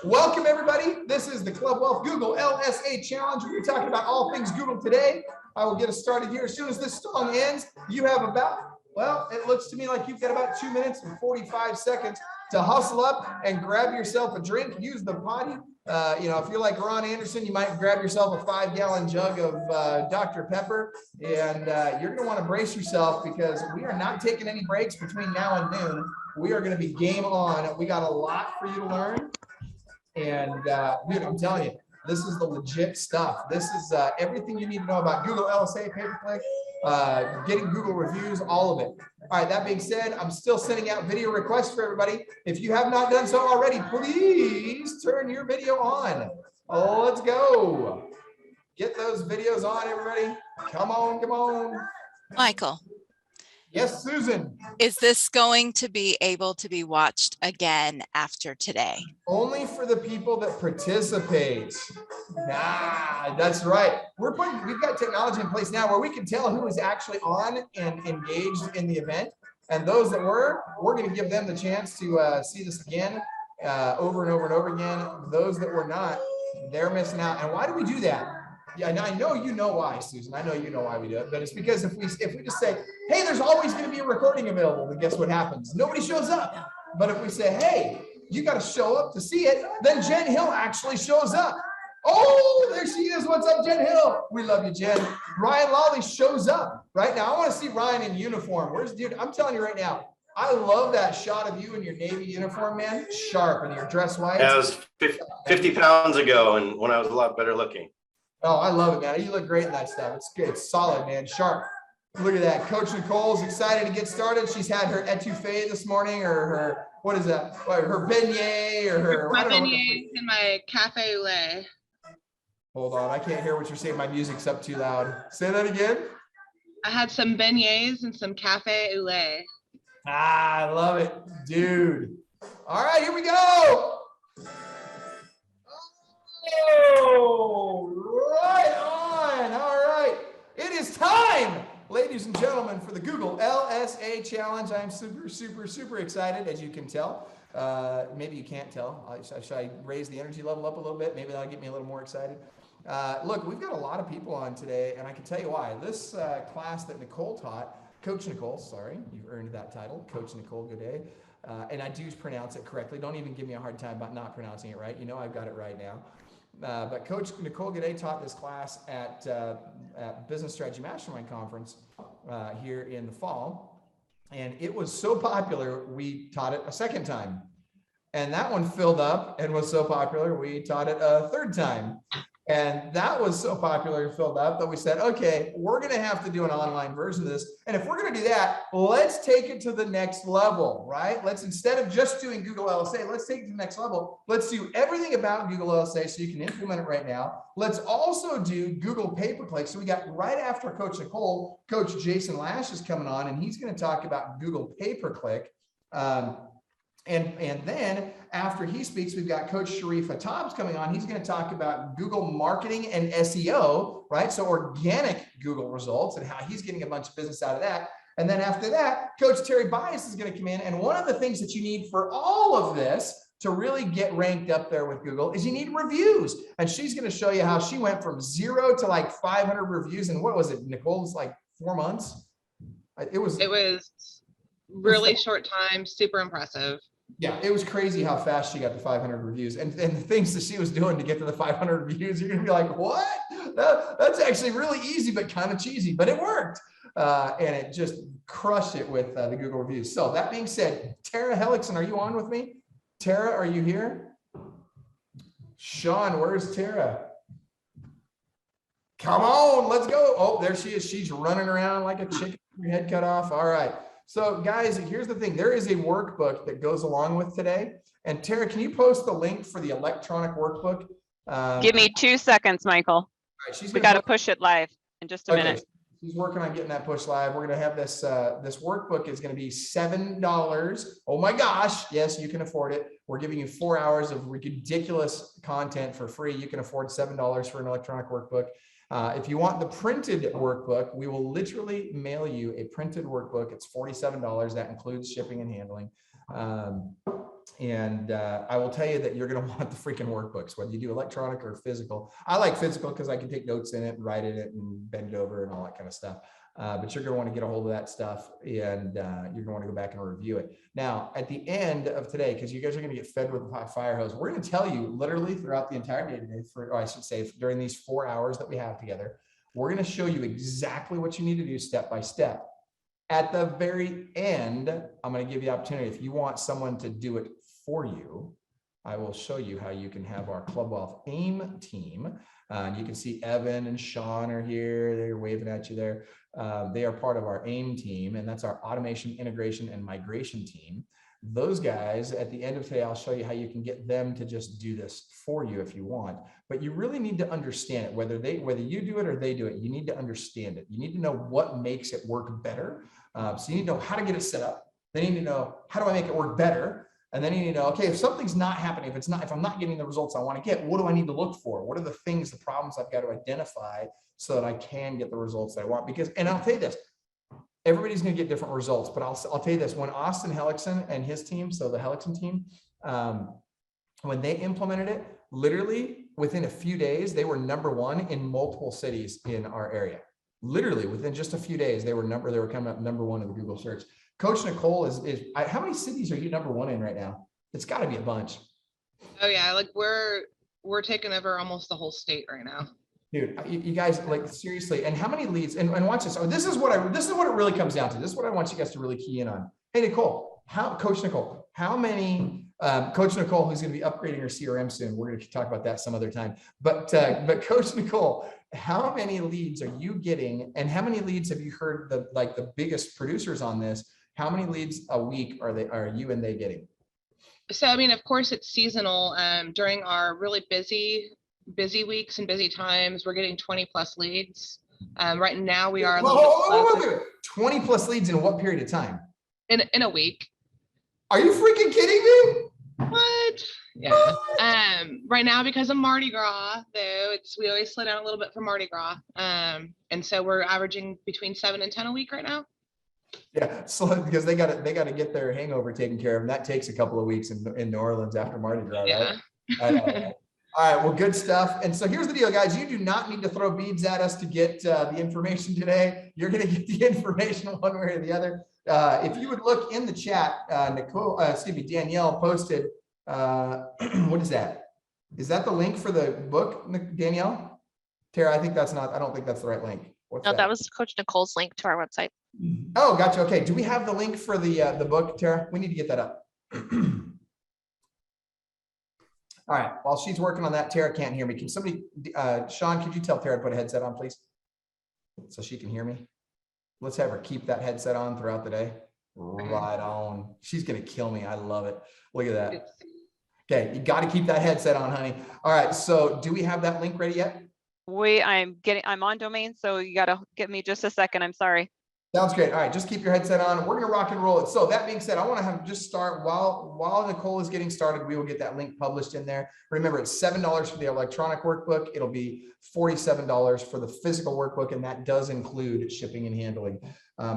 Welcome, everybody. This is the Club Wealth Google LSA Challenge. We're talking about all things Google today. I will get us started here. As soon as this song ends, you have about, well, it looks to me like you've got about 2 minutes and 45 seconds to hustle up and grab yourself a drink. Use the potty. If you're like Ron Anderson, you might grab yourself a 5-gallon jug of Dr. Pepper, and you're going to want to brace yourself because we are not taking any breaks between now and noon. We are going to be game on. We got a lot for you to learn, and dude, I'm telling you, this is the legit stuff. This is everything you need to know about Google LSA, pay-per-click, getting Google reviews, all of it. All right, that being said, I'm still sending out video requests for everybody. If you have not done so already, please turn your video on. Oh, let's go. Get those videos on, everybody. Come on, come on. Michael. Yes, Susan. Is this going to be able to be watched again after today? Only for the people that participate. Nah, that's right. We've got technology in place now where we can tell who is actually on and engaged in the event. And those that we're going to give them the chance to see this again, over and over and over again. Those that were not, they're missing out. And why do we do that? Yeah, I know you know why, Susan. I know you know why we do it, but it's because if we just say, hey, there's always going to be a recording available, then guess what happens? Nobody shows up. But if we say, hey, you got to show up to see it, then Jen Hill actually shows up. Oh, there she is. What's up, Jen Hill? We love you, Jen. Ryan Lawley shows up right now. I want to see Ryan in uniform. Where's dude? I'm telling you right now, I love that shot of you in your Navy uniform, man. Sharp, and your dress white. That was 50 pounds ago, and when I was a lot better looking. Oh, I love it, man. You look great in that stuff. It's good. It's solid, man. Sharp. Look at that. Coach Nicole's excited to get started. She's had her etouffee this morning, or her, what is that? Her beignet, or her. My beignets and my cafe au lait. Hold on. I can't hear what you're saying. My music's up too loud. Say that again. I had some beignets and some cafe au lait. Ah, I love it, dude. All right, here we go. Oh, right on. All right. It is time, ladies and gentlemen, for the Google LSA Challenge. I'm super, super, super excited, as you can tell. Maybe you can't tell. Should I raise the energy level up a little bit? Maybe that'll get me a little more excited. Look, we've got a lot of people on today, and I can tell you why. This class that Nicole taught, Coach Nicole, sorry, you've earned that title, Coach Nicole, good day. And I do pronounce it correctly. Don't even give me a hard time about not pronouncing it right. You know I've got it right now. But Coach Nicole Gaudet taught this class at Business Strategy Mastermind Conference here in the fall. And it was so popular, we taught it a second time. And that one filled up and was so popular, we taught it a third time. And that was so popular and filled up that we said, okay, we're going to have to do an online version of this. And if we're going to do that, let's take it to the next level, right? Let's, instead of just doing Google LSA, let's take it to the next level. Let's do everything about Google LSA so you can implement it right now. Let's also do Google pay-per-click. So we got right after Coach Nicole, Coach Jason Lash is coming on, and he's going to talk about Google pay-per-click. And then after he speaks, we've got Coach Sharif Hattab's coming on. He's going to talk about Google marketing and SEO, right? So organic Google results and how he's getting a bunch of business out of that. And then after that, Coach Terry Bias is going to come in. And one of the things that you need for all of this to really get ranked up there with Google is you need reviews. And she's going to show you how she went from 0 to like 500 reviews. And what was it, Nicole? It's like 4 months. It was really short time, super impressive. Yeah, it was crazy how fast she got to 500 reviews, and the things that she was doing to get to the 500 reviews. You're gonna be like, what? That's actually really easy, but kind of cheesy, but it worked, and it just crushed it with the Google reviews. So that being said, Tara Hellickson, are you on with me? Tara, are you here? Sean, where's Tara? Come on, let's go. Oh, there she is. She's running around like a chicken with her head cut off. All right. So guys, here's the thing. There is a workbook that goes along with today. And Tara, can you post the link for the electronic workbook? Give me 2 seconds, Michael. Right, we got to push it live in just a minute. She's working on getting that push live. We're going to have this, this workbook is going to be $7. Oh my gosh. Yes, you can afford it. We're giving you 4 hours of ridiculous content for free. You can afford $7 for an electronic workbook. If you want the printed workbook, we will literally mail you a printed workbook. It's $47. That includes shipping and handling. And I will tell you that you're going to want the freaking workbooks, whether you do electronic or physical. I like physical because I can take notes in it and write in it and bend it over and all that kind of stuff. But you're going to want to get a hold of that stuff, and you're going to want to go back and review it. Now, at the end of today, because you guys are going to get fed with a fire hose, we're going to tell you literally throughout the entire day today, or I should say during these 4 hours that we have together, we're going to show you exactly what you need to do step by step. At the very end, I'm going to give you the opportunity. If you want someone to do it for you, I will show you how you can have our Club Wealth AIM team. You can see Evan and Sean are here. They're waving at you there. They are part of our AIM team, and that's our automation, integration, and migration team. Those guys, at the end of today, I'll show you how you can get them to just do this for you if you want. But you really need to understand it, whether you do it or they do it. You need to understand it. You need to know what makes it work better. So you need to know how to get it set up. Then you need to know, how do I make it work better? And then you need to know, okay, if something's not happening, if I'm not getting the results I want to get, what do I need to look for? What are the things, the problems I've got to identify so that I can get the results that I want? Because, and I'll tell you this, everybody's going to get different results, but I'll tell you this, when Austin Hellickson and his team, so the Hellickson team, when they implemented it, literally within a few days, they were #1 in multiple cities in our area. Literally within just a few days, they were coming up #1 in the Google search. Coach Nicole is how many cities are you #1 in right now? It's got to be a bunch. Oh yeah, like we're taking over almost the whole state right now. Dude, you guys, like, seriously, and how many leads, and watch this. Oh, this is what it really comes down to. This is what I want you guys to really key in on. Hey, Nicole, Coach Nicole, how many, Coach Nicole, who's going to be upgrading her CRM soon. We're going to talk about that some other time. But Coach Nicole, how many leads are you getting? And how many leads have you heard the biggest producers on this? How many leads a week are you and they getting? So, I mean, of course it's seasonal. During our really busy weeks and busy times, we're getting 20+ leads. Right now we are a little bit 20+ leads in what period of time? In a week. Are you freaking kidding me? What? Yeah. Right now, because of Mardi Gras, though, we always slow down a little bit for Mardi Gras. And so we're averaging between 7 and 10 a week right now. Yeah, so because they got to get their hangover taken care of, and that takes a couple of weeks in New Orleans after Mardi Gras, yeah. Right? All right, well, good stuff. And so here's the deal, guys. You do not need to throw beads at us to get the information today. You're going to get the information one way or the other. If you would look in the chat, Danielle posted, what is that? Is that the link for the book, Danielle? Tara, I don't think that's the right link. No, that was Coach Nicole's link to our website. Oh, gotcha. Okay. Do we have the link for the book, Tara? We need to get that up. All right. While she's working on that, Tara can't hear me. Can somebody, Sean, could you tell Tara to put a headset on, please? So she can hear me. Let's have her keep that headset on throughout the day. Right on. She's going to kill me. I love it. Look at that. Okay. You got to keep that headset on, honey. All right. So do we have that link ready yet? I'm on domain, so you gotta give me just a second. I'm sorry. Sounds great. All right, just keep your headset on. We're gonna rock and roll it. So that being said, I want to have just start while Nicole is getting started. We will get that link published in there. Remember, it's $7 for the electronic workbook. It'll be $47 for the physical workbook, and that does include shipping and handling.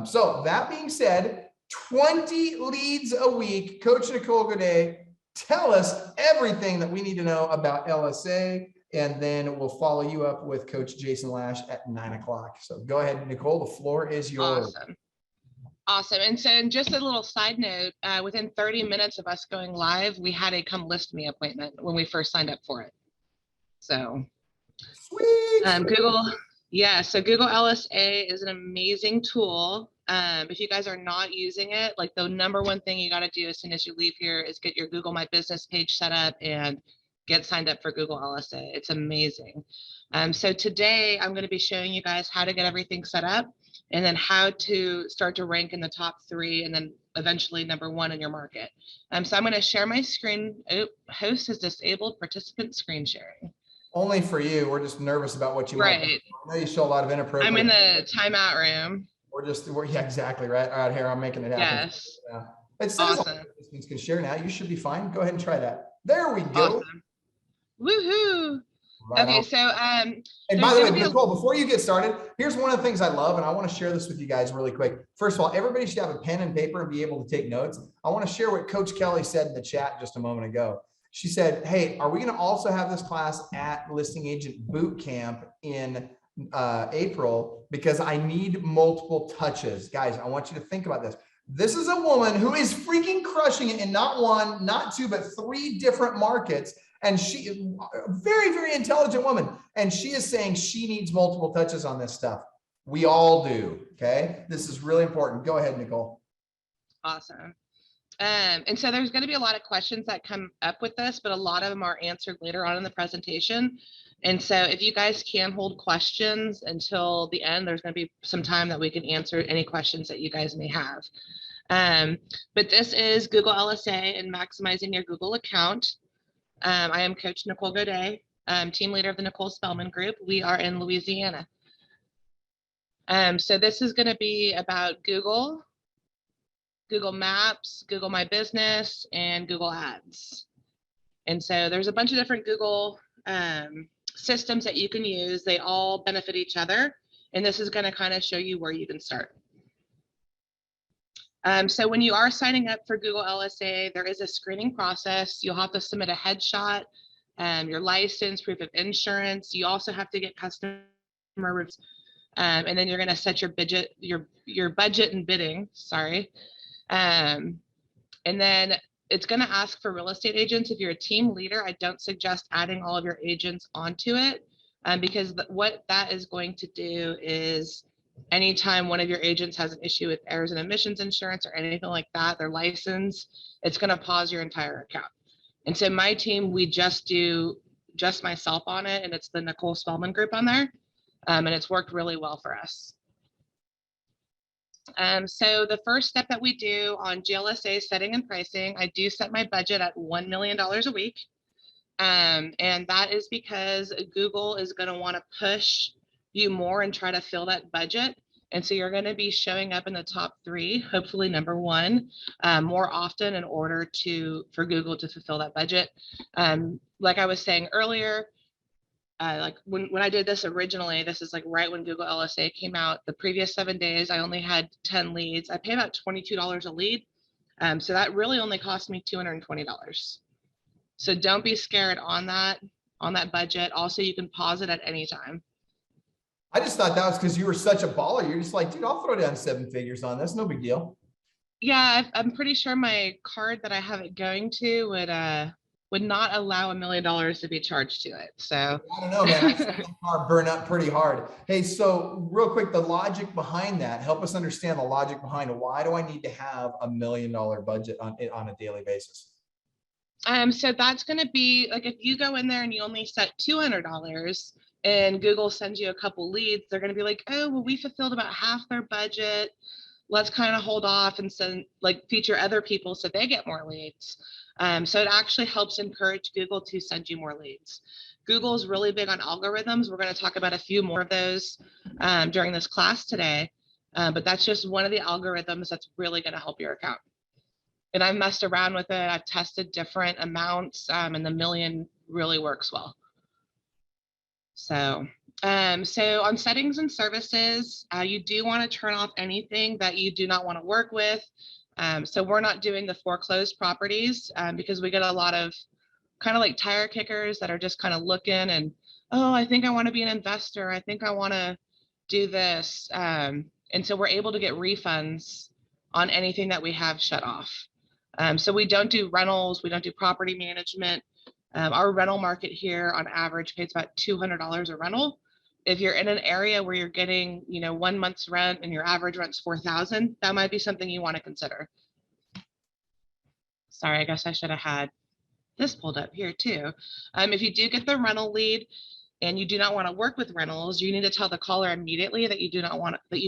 So that being said, 20 leads a week. Coach Nicole Godet, tell us everything that we need to know about LSA. And then we'll follow you up with Coach Jason Lash at 9 o'clock. So go ahead, Nicole, the floor is yours. Awesome. And so just a little side note, within 30 minutes of us going live, we had a come list me appointment when we first signed up for it. So sweet. So Google LSA is an amazing tool. If you guys are not using it, like the #1 thing you got to do as soon as you leave here is get your Google My Business page set up and get signed up for Google LSA. It's amazing. So today I'm going to be showing you guys how to get everything set up and then how to start to rank in the top 3 and then eventually #1 in your market. So I'm going to share my screen. Host has disabled participant screen sharing. Only for you. We're just nervous about what you right. Might. I know you show a lot of inappropriate. I'm in the timeout room. Yeah, exactly right. All right, here, I'm making it happen. Yes. It says awesome. Participants can share now. You should be fine. Go ahead and try that. There we go. Awesome. Woohoo. Right Okay, on. so And there's by the way, gonna be a- Nicole, before you get started, here's one of the things I love, and I want to share this with you guys really quick. First of all, everybody should have a pen and paper and be able to take notes. I want to share what Coach Kelly said in the chat just a moment ago. She said, hey, are we going to also have this class at Listing Agent Boot Camp in April? Because I need multiple touches. Guys, I want you to think about this. This is a woman who is freaking crushing it in not one, not two, but 3 different markets. And she is a very, very intelligent woman. And she is saying she needs multiple touches on this stuff. We all do. Okay. This is really important. Go ahead, Nicole. Awesome. And so there's going to be a lot of questions that come up with this, but a lot of them are answered later on in the presentation. And so if you guys can hold questions until the end, there's going to be some time that we can answer any questions that you guys may have. But this is Google LSA and maximizing your Google account. I am Coach Nicole Godet, team leader of the Nicole Spellman Group. We are in Louisiana. So this is going to be about Google Maps, Google My Business, and Google Ads. And so there's a bunch of different Google systems that you can use. They all benefit each other. And this is going to kind of show you where you can start. So when you are signing up for Google LSA, there is a screening process. You'll have to submit a headshot, your license, proof of insurance. You also have to get customer reviews, and then you're going to set your budget, your budget and bidding. Sorry, and then it's going to ask for real estate agents. If you're a team leader, I don't suggest adding all of your agents onto it, because what that is going to do is, anytime one of your agents has an issue with errors and omissions insurance or anything like that, their license, it's going to pause your entire account. And so my team, we just do just myself on it, and it's the Nicole Spellman Group on there, and it's worked really well for us. So the first step that we do on GLSA setting and pricing, I do set my budget at $1 million a week. And that is because Google is going to want to push you more and try to fill that budget. And so you're going to be showing up in the top 3, hopefully number 1, more often in order for Google to fulfill that budget. Like I was saying earlier, like when I did this originally, this is like right when Google LSA came out, the previous 7 days, I only had 10 leads. I pay about $22 a lead. So that really only cost me $220. So don't be scared on that budget. Also, you can pause it at any time. I just thought that was because you were such a baller. You're just like, dude, I'll throw down 7 figures on this. No big deal. Yeah, I'm pretty sure my card that I have it going to would not allow $1 million to be charged to it. So I don't know, man. I see that car burn up pretty hard. Hey, so real quick, the logic behind that, help us understand the logic behind it. Why do I need to have $1 million budget on a daily basis? So that's going to be like, if you go in there and you only set $200 and Google sends you a couple leads, they're going to be like, oh, well, we fulfilled about half their budget. Let's kind of hold off and feature other people so they get more leads. So it actually helps encourage Google to send you more leads. Google is really big on algorithms. We're going to talk about a few more of those during this class today. But that's just one of the algorithms that's really going to help your account. And I've messed around with it. I've tested different amounts, and the $1 million really works well. So on settings and services, you do want to turn off anything that you do not want to work with. So we're not doing the foreclosed properties because we get a lot of kind of like tire kickers that are just kind of looking and, oh, I think I want to be an investor. I think I want to do this. And so we're able to get refunds on anything that we have shut off. So we don't do rentals. We don't do property management. Our rental market here on average pays about $200 a rental. If you're in an area where you're getting, 1 month's rent and your average rent's $4,000, that might be something you want to consider. Sorry, I guess I should have had this pulled up here too. If you do get the rental lead and you do not want to work with rentals, you need to tell the caller immediately that you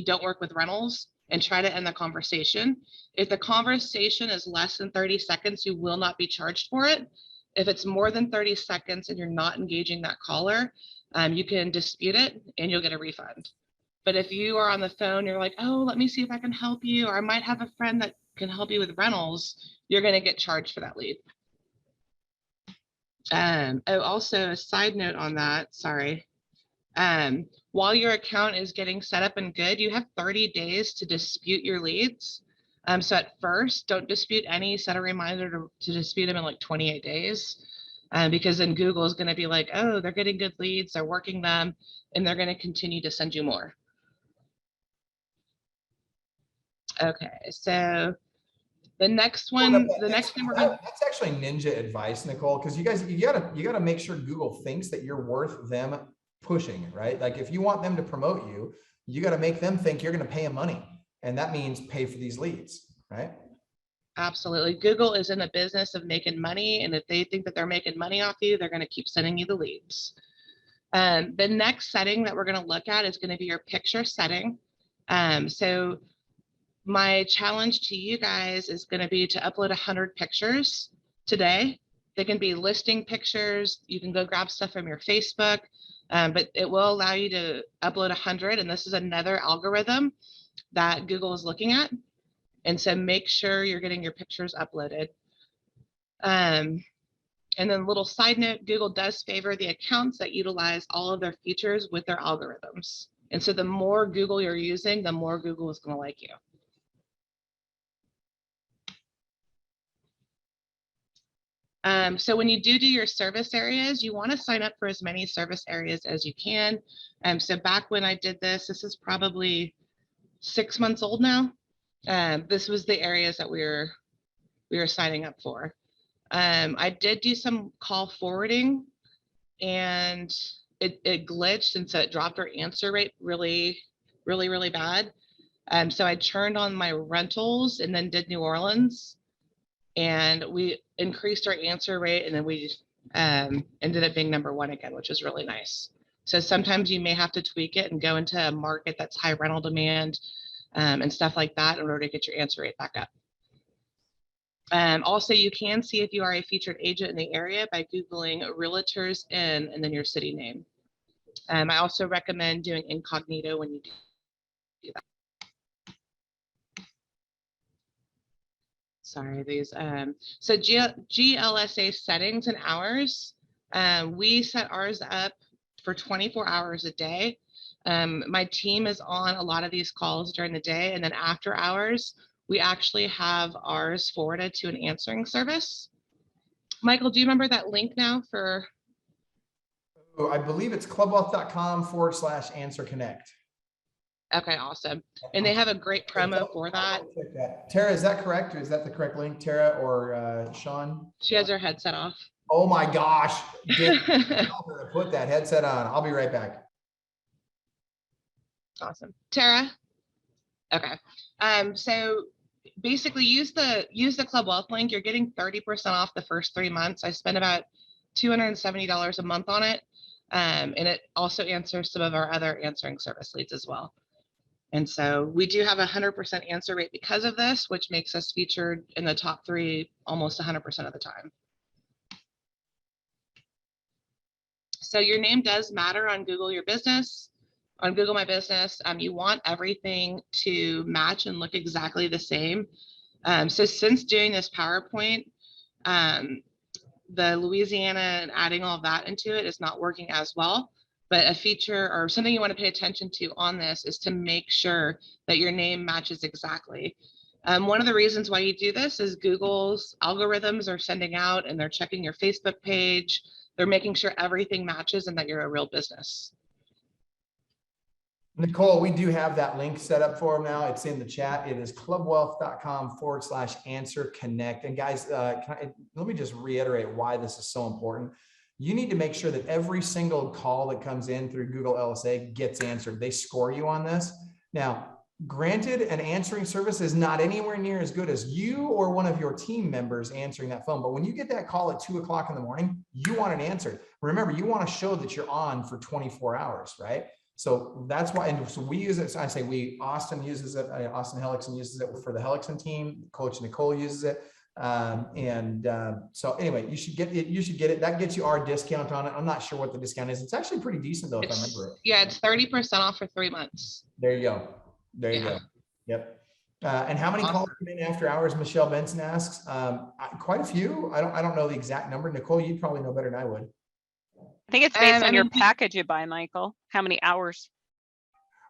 don't work with rentals and try to end the conversation. If the conversation is less than 30 seconds, you will not be charged for it. If it's more than 30 seconds and you're not engaging that caller, you can dispute it and you'll get a refund. But if you are on the phone, you're like, oh, let me see if I can help you, or I might have a friend that can help you with rentals, you're going to get charged for that lead. Oh, also a side note on that, sorry. While your account is getting set up and good, you have 30 days to dispute your leads. So at first, don't dispute any, set a reminder to dispute them in like 28 days. Because then Google is going to be like, oh, they're getting good leads, they're working them, and they're going to continue to send you more. Okay, so the next one, that's actually ninja advice, Nicole, because you guys, you gotta make sure Google thinks that you're worth them pushing, right? Like if you want them to promote you, you got to make them think you're going to pay them money, and that means pay for these leads, right? Absolutely. Google is in the business of making money, and if they think that they're making money off you, they're going to keep sending you the leads. The next setting that we're going to look at is going to be your picture setting. So my challenge to you guys is going to be to upload 100 pictures today. They can be listing pictures. You can go grab stuff from your Facebook, but it will allow you to upload 100. And this is another algorithm that Google is looking at. And so make sure you're getting your pictures uploaded. And then a little side note, Google does favor the accounts that utilize all of their features with their algorithms. And so the more Google you're using, the more Google is going to like you. So when you do your service areas, you want to sign up for as many service areas as you can. So back when I did this, this is probably 6 months old now. This was the areas that we were signing up for. I did do some call forwarding, and it glitched, and so it dropped our answer rate really bad. So I turned on my rentals and then did New Orleans, and we increased our answer rate, and then we ended up being #1 again, which was really nice. So sometimes you may have to tweak it and go into a market that's high rental demand and stuff like that in order to get your answer rate back up. Also, you can see if you are a featured agent in the area by Googling realtors in and then your city name. I also recommend doing incognito when you do that. Sorry, these. So GLSA settings and hours, we set ours up for 24 hours a day. My team is on a lot of these calls during the day, and then after hours, we actually have ours forwarded to an answering service. Michael, do you remember that link now for? Oh, I believe it's clubwealth.com/answer connect. Okay, awesome. And they have a great promo for that. Tara, is that correct? Or is that the correct link, Tara or Sean? She has her headset off. Oh my gosh. Tell her to put that headset on. I'll be right back. Awesome. Tara? Okay. So basically use the Club Wealth link. You're getting 30% off the first 3 months. I spent about $270 a month on it. And it also answers some of our other answering service leads as well. And so we do have a 100% answer rate because of this, which makes us featured in the top 3 almost 100% of the time. So your name does matter on Google Your Business. On Google My Business, you want everything to match and look exactly the same. So since doing this PowerPoint, the Louisiana and adding all of that into it is not working as well. But a feature or something you want to pay attention to on this is to make sure that your name matches exactly. One of the reasons why you do this is Google's algorithms are sending out and they're checking your Facebook page. They're making sure everything matches and that you're a real business. Nicole, we do have that link set up for them now. It's in the chat. It is clubwealth.com/answer connect. And guys, let me just reiterate why this is so important. You need to make sure that every single call that comes in through Google LSA gets answered. They score you on this. Now, granted, an answering service is not anywhere near as good as you or one of your team members answering that phone. But when you get that call at 2 o'clock in the morning, you want it answered. Remember, you want to show that you're on for 24 hours, right? So that's why, and so we use it. So I say we, Austin uses it. Austin Hellickson uses it for the Hellickson team. Coach Nicole uses it. So anyway, you should get it. You should get it. That gets you our discount on it. I'm not sure what the discount is. It's actually pretty decent though, if I remember it. Yeah, it's 30% off for 3 months. There you go. There you go. Yep. And how many Awesome. calls come in after hours? Michelle Benson asks. Quite a few. I don't know the exact number. Nicole, you'd probably know better than I would. I think it's based I on your mean, package you buy, Michael. How many hours?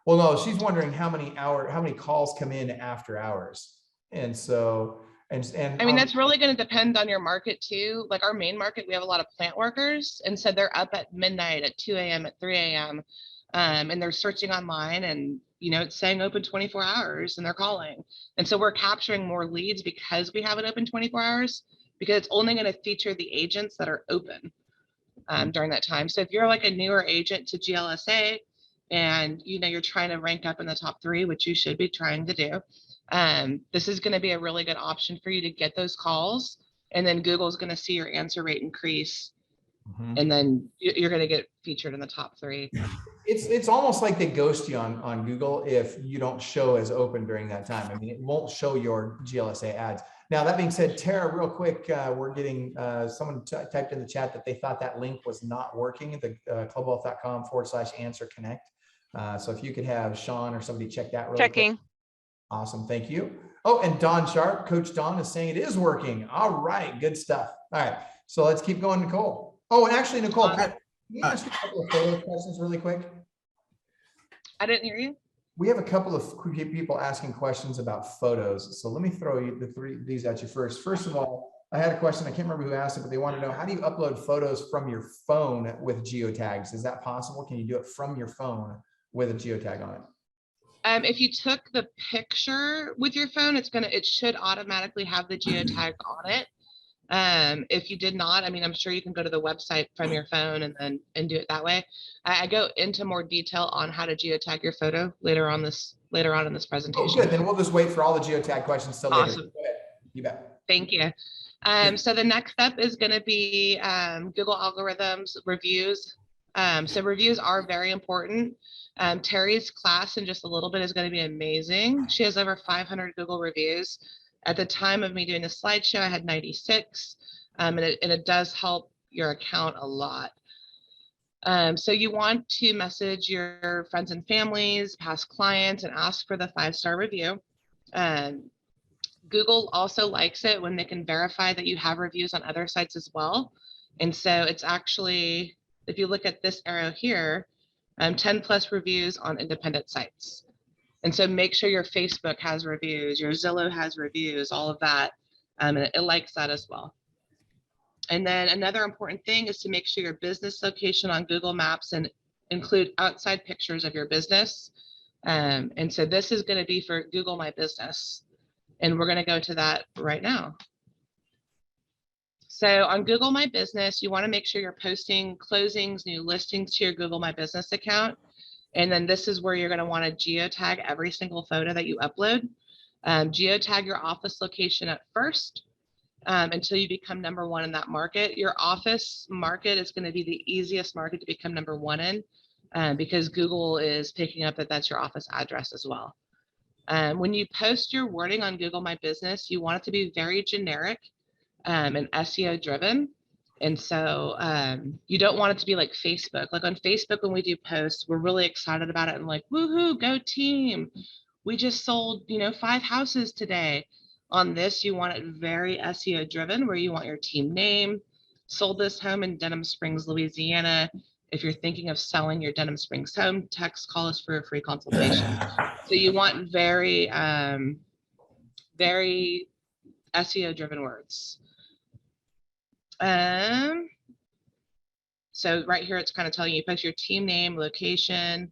Well, no, she's wondering how many calls come in after hours. And so, and I mean, that's really going to depend on your market too. Like our main market, we have a lot of plant workers. And so they're up at midnight, at 2 a.m., at 3 a.m. And they're searching online and, you know, it's saying open 24 hours and they're calling. And so we're capturing more leads because we have it open 24 hours, because it's only going to feature the agents that are open during that time. So if you're like a newer agent to GLSA and, you know, you're trying to rank up in the top 3, which you should be trying to do, this is going to be a really good option for you to get those calls. And then Google's going to see your answer rate increase. And then you're going to get featured in the top 3. It's almost like they ghost you on Google if you don't show as open during that time. I mean, it won't show your GLSA ads. Now, that being said, Tara, real quick, we're getting someone typed in the chat that they thought that link was not working, the clubwealth.com/answer connect. So if you could have Sean or somebody check that really Checking. quick. Awesome. Thank you. Oh, and Don Sharp, Coach Don is saying it is working. All right. Good stuff. All right. So let's keep going, Nicole. Oh, and actually, Nicole, can you ask a couple of photo questions really quick? I didn't hear you. We have a couple of people asking questions about photos. So let me throw you these at you first. First of all, I had a question. I can't remember who asked it, but they want to know, how do you upload photos from your phone with geotags? Is that possible? Can you do it from your phone with a geotag on it? If you took the picture with your phone, it should automatically have the geotag on it. If you did not, I mean, I'm sure you can go to the website from your phone and do it that way. I go into more detail on how to geotag your photo later on in this presentation. Oh, good. Then we'll just wait for all the geotag questions till later. Awesome. Go ahead. You bet. Thank you. So the next step is going to be Google algorithms reviews. So reviews are very important. Terry's class in just a little bit is going to be amazing. She has over 500 Google reviews. At the time of me doing the slideshow, I had 96, and it does help your account a lot. So you want to message your friends and families, past clients, and ask for the 5-star review. Google also likes it when they can verify that you have reviews on other sites as well. And so it's actually, if you look at this arrow here, 10+ reviews on independent sites. And so make sure your Facebook has reviews, your Zillow has reviews, all of that. And it likes that as well. And then another important thing is to make sure your business location on Google Maps and include outside pictures of your business. And so this is going to be for Google My Business. And we're going to go to that right now. So on Google My Business, you want to make sure you're posting closings, new listings to your Google My Business account. And then this is where you're going to want to geotag every single photo that you upload. Geotag your office location at first until you become number 1 in that market. Your office market is going to be the easiest market to become number 1 in because Google is picking up that that's your office address as well. When you post your wording on Google My Business, you want it to be very generic and SEO driven. And so you don't want it to be like Facebook. Like on Facebook, when we do posts, we're really excited about it and like, woohoo, go team. We just sold, 5 houses today. On this, you want it very SEO driven, where you want your team name, sold this home in Denham Springs, Louisiana. If you're thinking of selling your Denham Springs home, call us for a free consultation. So you want very, very SEO driven words. So right here, it's kind of telling you post your team name, location.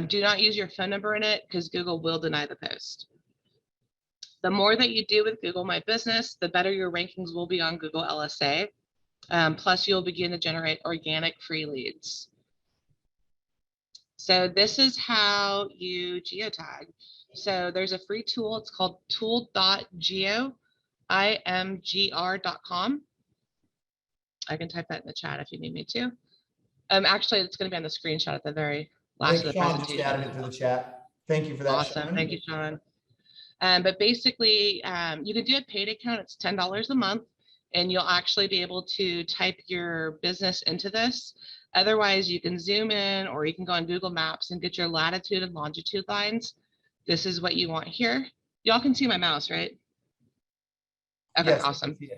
Do not use your phone number in it because Google will deny the post. The more that you do with Google My Business, the better your rankings will be on Google LSA. Plus, you'll begin to generate organic free leads. So this is how you geotag. So there's a free tool. It's called tool.geoimgr.com. I can type that in the chat if you need me to. Actually, it's going to be on the screenshot at the very last of the presentation. Just added it to the chat. Thank you for that. Awesome. Sean. Thank you, Sean. But basically, you can do a paid account. It's $10 a month, and you'll actually be able to type your business into this. Otherwise, you can zoom in, or you can go on Google Maps and get your latitude and longitude lines. This is what you want here. Y'all can see my mouse, right? Okay, Yes, awesome. yeah.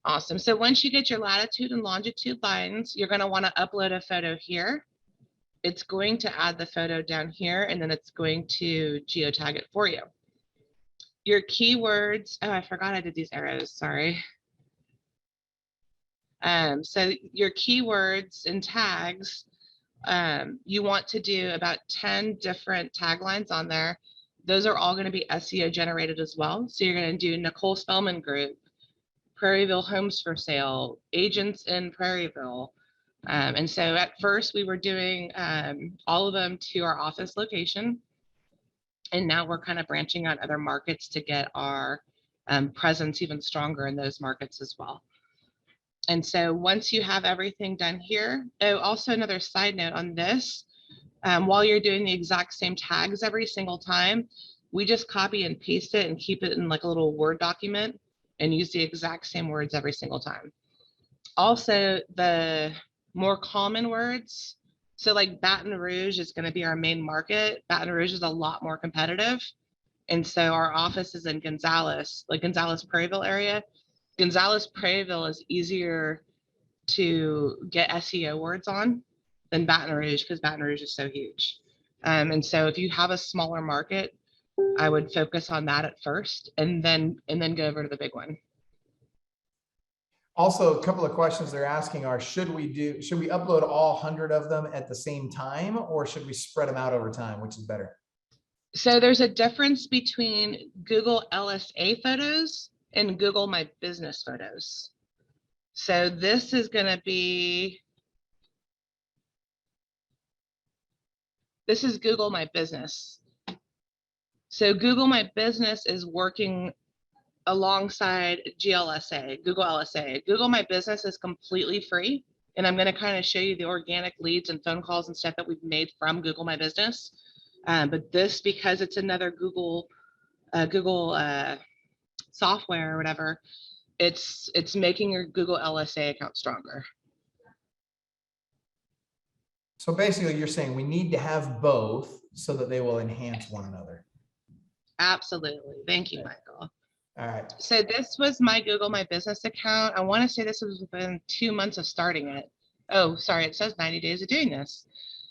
Awesome. So once you get your latitude and longitude lines, you're going to want to upload a photo here. It's going to add the photo down here, and then it's going to geotag it for you. Your keywords, oh, I forgot I did these arrows, sorry. So your keywords and tags, you want to do about 10 different taglines on there. Those are all going to be SEO generated as well. So you're going to do Nicole Spellman Group, Prairieville Homes for Sale, agents in Prairieville. And so at first we were doing all of them to our office location. And now we're kind of branching out other markets to get our presence even stronger in those markets as well. And so once you have everything done here, oh, also another side note on this, while you're doing the exact same tags every single time, we just copy and paste it and keep it in like a little Word document and use the exact same words every single time. Also, the more common words, so like Baton Rouge is going to be our main market. Baton Rouge is a lot more competitive. And so our office is in Gonzales, like Gonzales Prairieville area. Gonzales Prairieville is easier to get SEO words on than Baton Rouge because Baton Rouge is so huge. And so if you have a smaller market, I would focus on that at first and then go over to the big one. Also, a couple of questions they're asking are, should we upload all 100 of them at the same time, or should we spread them out over time? Which is better? So there's a difference between Google LSA photos and Google My Business photos. So this is going to be, this is Google My Business. So Google My Business is working alongside GLSA, Google LSA. Google My Business is completely free. And I'm going to kind of show you the organic leads and phone calls and stuff that we've made from Google My Business. But this, because it's another Google software or whatever, it's making your Google LSA account stronger. So basically you're saying we need to have both so that they will enhance one another. Absolutely. Thank you, Michael. All right. So this was my Google My Business account. I want to say this was within 2 months of starting it. Oh, sorry, it says 90 days of doing this.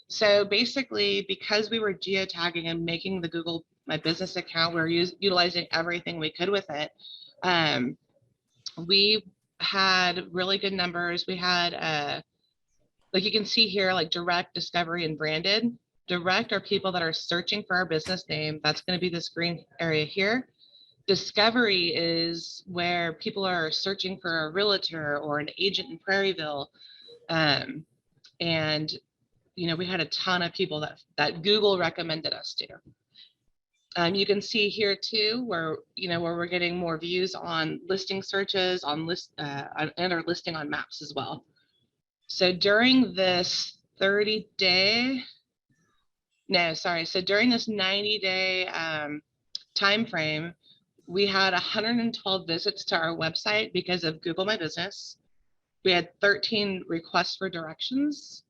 So basically, because we were geotagging and making the Google My Business account, we were utilizing everything we could with it. We had really good numbers. We had, like you can see here, like direct, discovery, and branded. Direct are people that are searching for our business name. That's going to be this green area here. Discovery is where people are searching for a realtor or an agent in Prairieville. And, you know, we had a ton of people that Google recommended us to. You can see here too, where we're getting more views on listing searches, on and our listing on maps as well. So during this 30-day, so during this 90-day time frame, we had 112 visits to our website because of Google My Business. We had 13 requests for directions,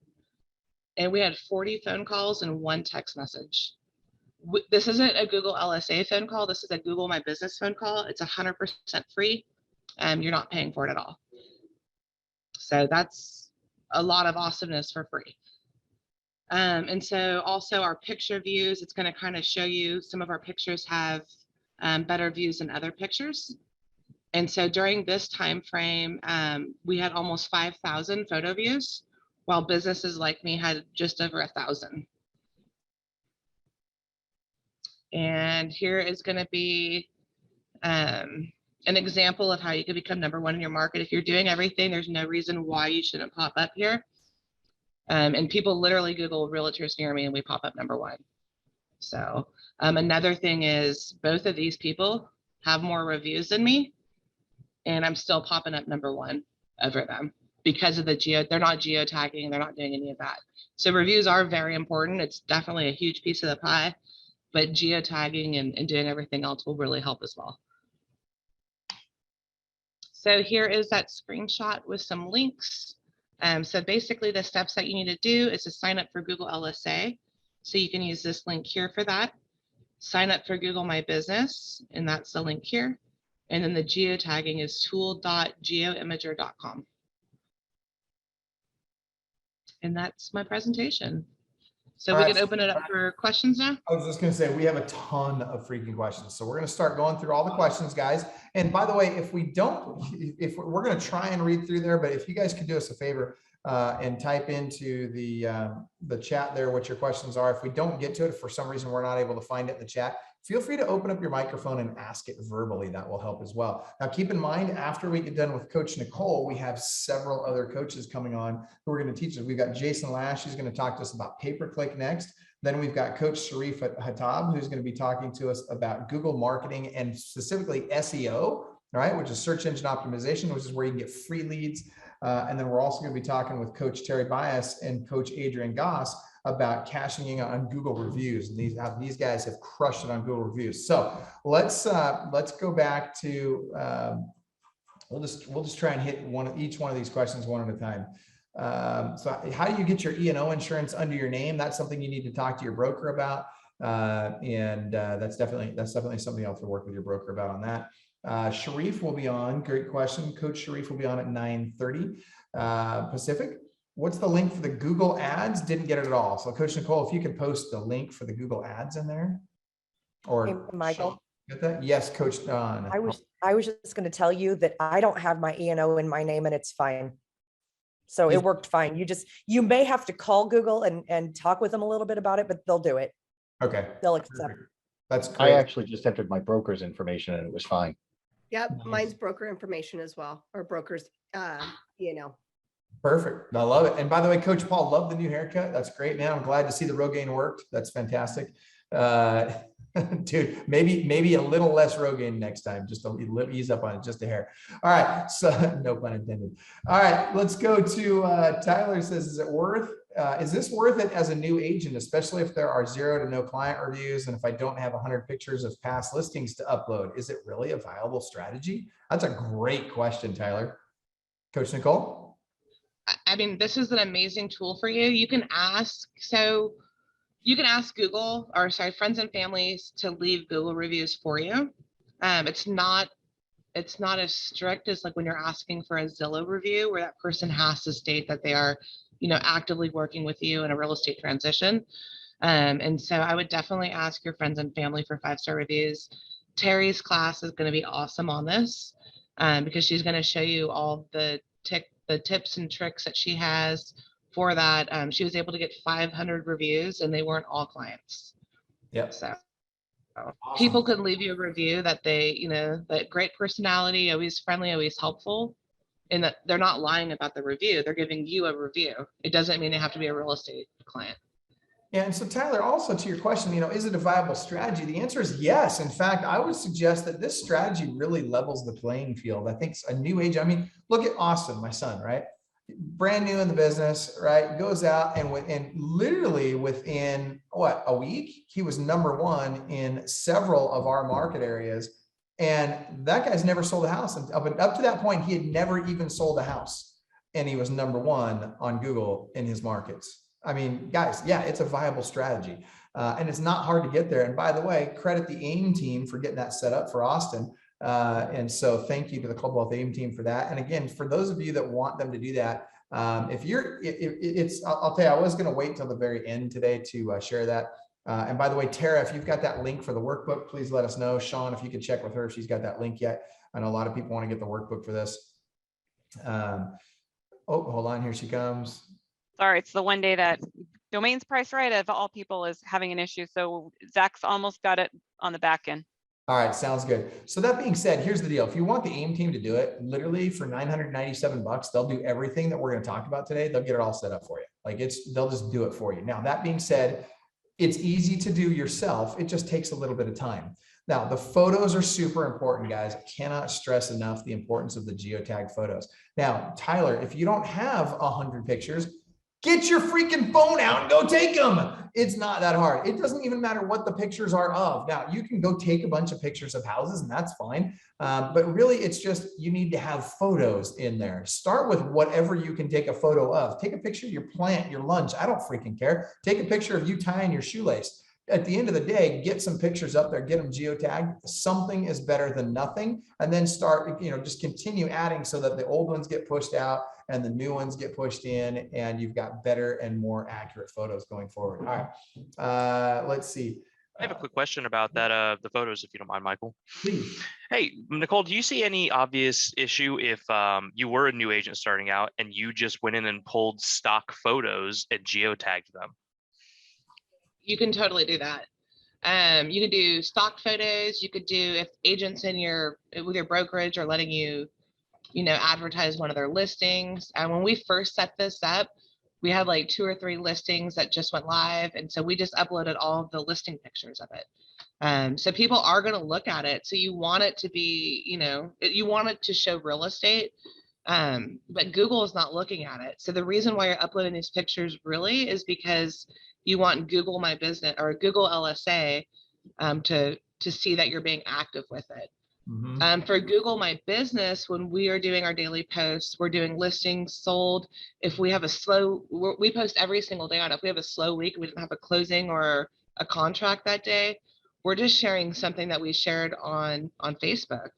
and we had 40 phone calls and 1 text message. This isn't a Google LSA phone call. This is a Google My Business phone call. It's 100% free. You're not paying for it at all. So that's a lot of awesomeness for free. And so also our picture views, it's going to kind of show you some of our pictures have better views than other pictures. And so during this time frame, we had almost 5,000 photo views, while businesses like me had just over 1,000. And here is going to be an example of how you can become #1 in your market. If you're doing everything, there's no reason why you shouldn't pop up here. And people literally Google realtors near me and we pop up #1. So another thing is both of these people have more reviews than me, and I'm still popping up #1 over them because of they're not geotagging, they're not doing any of that. So reviews are very important. It's definitely a huge piece of the pie, but geotagging and doing everything else will really help as well. So here is that screenshot with some links. So basically the steps that you need to do is to sign up for Google LSA. So you can use this link here for that. sign up for Google My Business, and that's the link here. And then the geotagging is tool.geoimager.com. And that's my presentation. So All we right. can open it up for questions now. I was just going to say, we have a ton of freaking questions. So we're going to start going through all the questions, guys. And by the way, if we're going to try and read through there, but if you guys could do us a favor and type into the chat there what your questions are. If we don't get to it, if for some reason we're not able to find it in the chat, feel free to open up your microphone and ask it verbally. That will help as well. Now, keep in mind, after we get done with Coach Nicole, we have several other coaches coming on who are going to teach us. We've got Jason Lash, who's going to talk to us about pay-per-click next. Then we've got Coach Sharif Hatab, who's going to be talking to us about Google marketing and specifically SEO, right, which is search engine optimization, which is where you can get free leads. And then we're also going to be talking with Coach Terry Bias and Coach Adrian Goss about cashing in on Google reviews. And these guys have crushed it on Google reviews. So let's go back to we'll just try and hit each one of these questions one at a time. So how do you get your E&O insurance under your name? That's something you need to talk to your broker about. That's definitely something you have to work with your broker about on that. Sharif will be on. Great question. Coach Sharif will be on at 9:30 Pacific. What's the link for the Google ads? Didn't get it at all. So Coach Nicole, if you could post the link for the Google ads in there. Or Hey, Michael. Get that? Yes, Coach Don. I was just going to tell you that I don't have my E&O in my name and it's fine. So it worked fine. You may have to call Google and talk with them a little bit about it, but they'll do it. Okay. They'll accept. Perfect. That's I great. actually just entered my broker's information and it was fine. Yep, mine's broker information as well, or brokers, Perfect. I love it. And by the way, Coach Paul, love the new haircut. That's great, man. I'm glad to see the Rogaine worked. That's fantastic. Dude, maybe a little less Rogaine next time, just to ease up on it, just a hair. All right. So no pun intended. All right, let's go to Tyler says, is this worth it as a new agent, especially if there are 0 to no client reviews and if I don't have 100 pictures of past listings to upload? Is it really a viable strategy? That's a great question, Tyler. Coach Nicole? I mean, this is an amazing tool for you. You can ask, Google, or sorry, friends and families to leave Google reviews for you. It's not as strict as like when you're asking for a Zillow review where that person has to state that they are, actively working with you in a real estate transition. And so I would definitely ask your friends and family for 5-star reviews. Terry's class is going to be awesome on this because she's going to show you all the tips and tricks that she has for that. She was able to get 500 reviews and they weren't all clients. Yep. So awesome. People could leave you a review that that great personality, always friendly, always helpful, and that they're not lying about the review. They're giving you a review. It doesn't mean they have to be a real estate client. Yeah, and so Tyler, also to your question, is it a viable strategy? The answer is yes. In fact, I would suggest that this strategy really levels the playing field. I think a new age, look at Austin, my son, right? Brand new in the business, right? Goes out and literally within a week, he was #1 in several of our market areas. And that guy's never sold a house. And up to that point, he had never even sold a house. And he was #1 on Google in his markets. Guys, yeah, it's a viable strategy. And it's not hard to get there. And by the way, credit the AIM team for getting that set up for Austin. And so thank you to the Club Wealth AIM team for that. And again, for those of you that want them to do that, I'll tell you, I was going to wait till the very end today to share that. And by the way, Tara, if you've got that link for the workbook, please let us know. Sean, if you could check with her if she's got that link yet. I know a lot of people want to get the workbook for this. Hold on, here she comes. Sorry, it's the one day that domains price right of all people is having an issue. So Zach's almost got it on the back end. All right, sounds good. So that being said, here's the deal. If you want the AIM team to do it, literally for $997, they'll do everything that we're going to talk about today. They'll get it all set up for you. They'll just do it for you. Now, that being said, it's easy to do yourself. It just takes a little bit of time. Now, the photos are super important, guys. I cannot stress enough the importance of the geotag photos. Now, Tyler, if you don't have 100 pictures, get your freaking phone out and go take them. It's not that hard. It doesn't even matter what the pictures are of. Now, you can go take a bunch of pictures of houses and that's fine. But really, it's just you need to have photos in there. Start with whatever you can take a photo of. Take a picture of your plant, your lunch. I don't freaking care. Take a picture of you tying your shoelace. at the end of the day, get some pictures up there, get them geotagged. Something is better than nothing. And then start, just continue adding so that the old ones get pushed out and the new ones get pushed in, and you've got better and more accurate photos going forward. All right, let's see. I have a quick question about that, the photos, if you don't mind, Michael. Please. Hey, Nicole, do you see any obvious issue if you were a new agent starting out and you just went in and pulled stock photos and geotagged them? You can totally do that. You can do stock photos. You could do, if agents with your brokerage are letting you, advertise one of their listings. And when we first set this up, we had like 2 or 3 listings that just went live. And so we just uploaded all of the listing pictures of it. So people are going to look at it. So you want it to be, you want it to show real estate, but Google is not looking at it. So the reason why you're uploading these pictures really is because you want Google My Business or Google LSA to see that you're being active with it. Mm-hmm. For Google My Business, when we are doing our daily posts, we're doing listings sold. If we have we post every single day on it. If we have a slow week, we didn't have a closing or a contract that day, we're just sharing something that we shared on Facebook,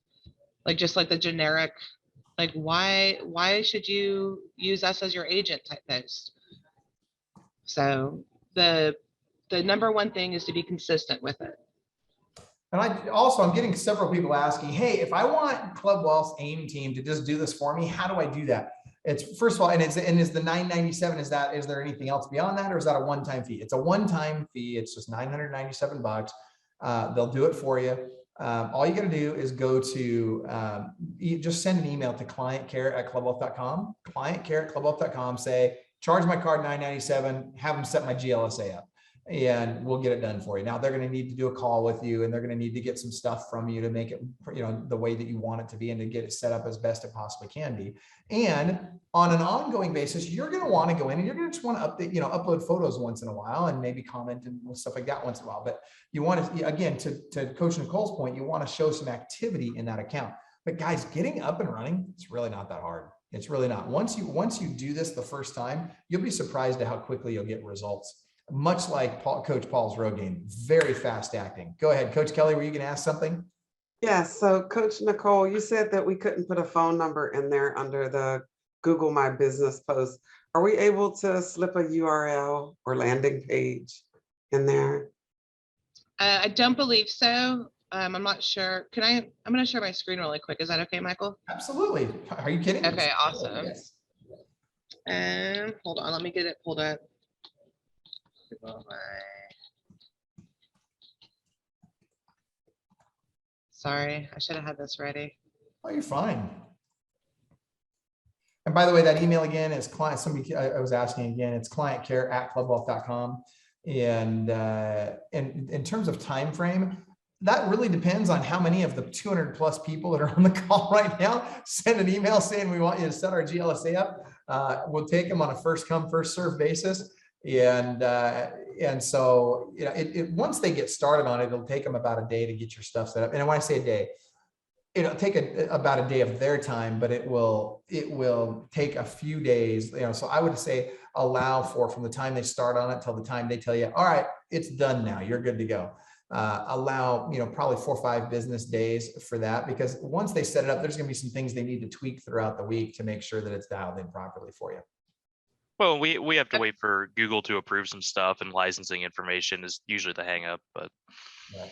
just like the generic, like why should you use us as your agent type post. So the number one thing is to be consistent with it. And I'm getting several people asking, hey, if I want Club Wealth's AIM team to just do this for me, how do I do that? It's, first of all, is the $997, is there anything else beyond that, or is that a one-time fee? It's a one-time fee. It's just $997. They'll do it for you. All you got to do is go to, just send an email to clientcare@clubwealth.com, clientcare@clubwealth.com, say, charge my card $997, have them set my GLSA up, and we'll get it done for you. Now they're going to need to do a call with you, and they're going to need to get some stuff from you to make it, the way that you want it to be, and to get it set up as best it possibly can be. And on an ongoing basis, you're going to want to go in and you're going to just want to update, upload photos once in a while and maybe comment and stuff like that once in a while. But you want to, again, to Coach Nicole's point, you want to show some activity in that account. But guys, getting up and running, it's really not that hard. It's really not. Once you do this the first time, you'll be surprised at how quickly you'll get results. Much like Coach Paul's road game, very fast acting. Go ahead, Coach Kelly, were you going to ask something? Yeah, so Coach Nicole, you said that we couldn't put a phone number in there under the Google My Business post. Are we able to slip a URL or landing page in there? I don't believe so. I'm not sure. I'm going to share my screen really quick. Is that okay, Michael? Absolutely. Are you kidding? Okay, awesome. Yes. Hold on, let me get it pulled up. Sorry, I should have had this ready. Oh, you're fine. And by the way, that email again is client. Somebody I was asking again. It's clientcare@clubwealth.com. And in terms of time frame, that really depends on how many of the 200 plus people that are on the call right now send an email saying we want you to set our GLSA up. We'll take them on a first come, first serve basis. And so, once they get started on it, it'll take them about a day to get your stuff set up. And when I say a day, it'll take about a day of their time, but it will take a few days, so I would say allow for from the time they start on it till the time they tell you, all right, it's done now, you're good to go. Allow, probably 4 or 5 business days for that, because once they set it up, there's going to be some things they need to tweak throughout the week to make sure that it's dialed in properly for you. Well, we have to wait for Google to approve some stuff, and licensing information is usually the hang up, but. Right.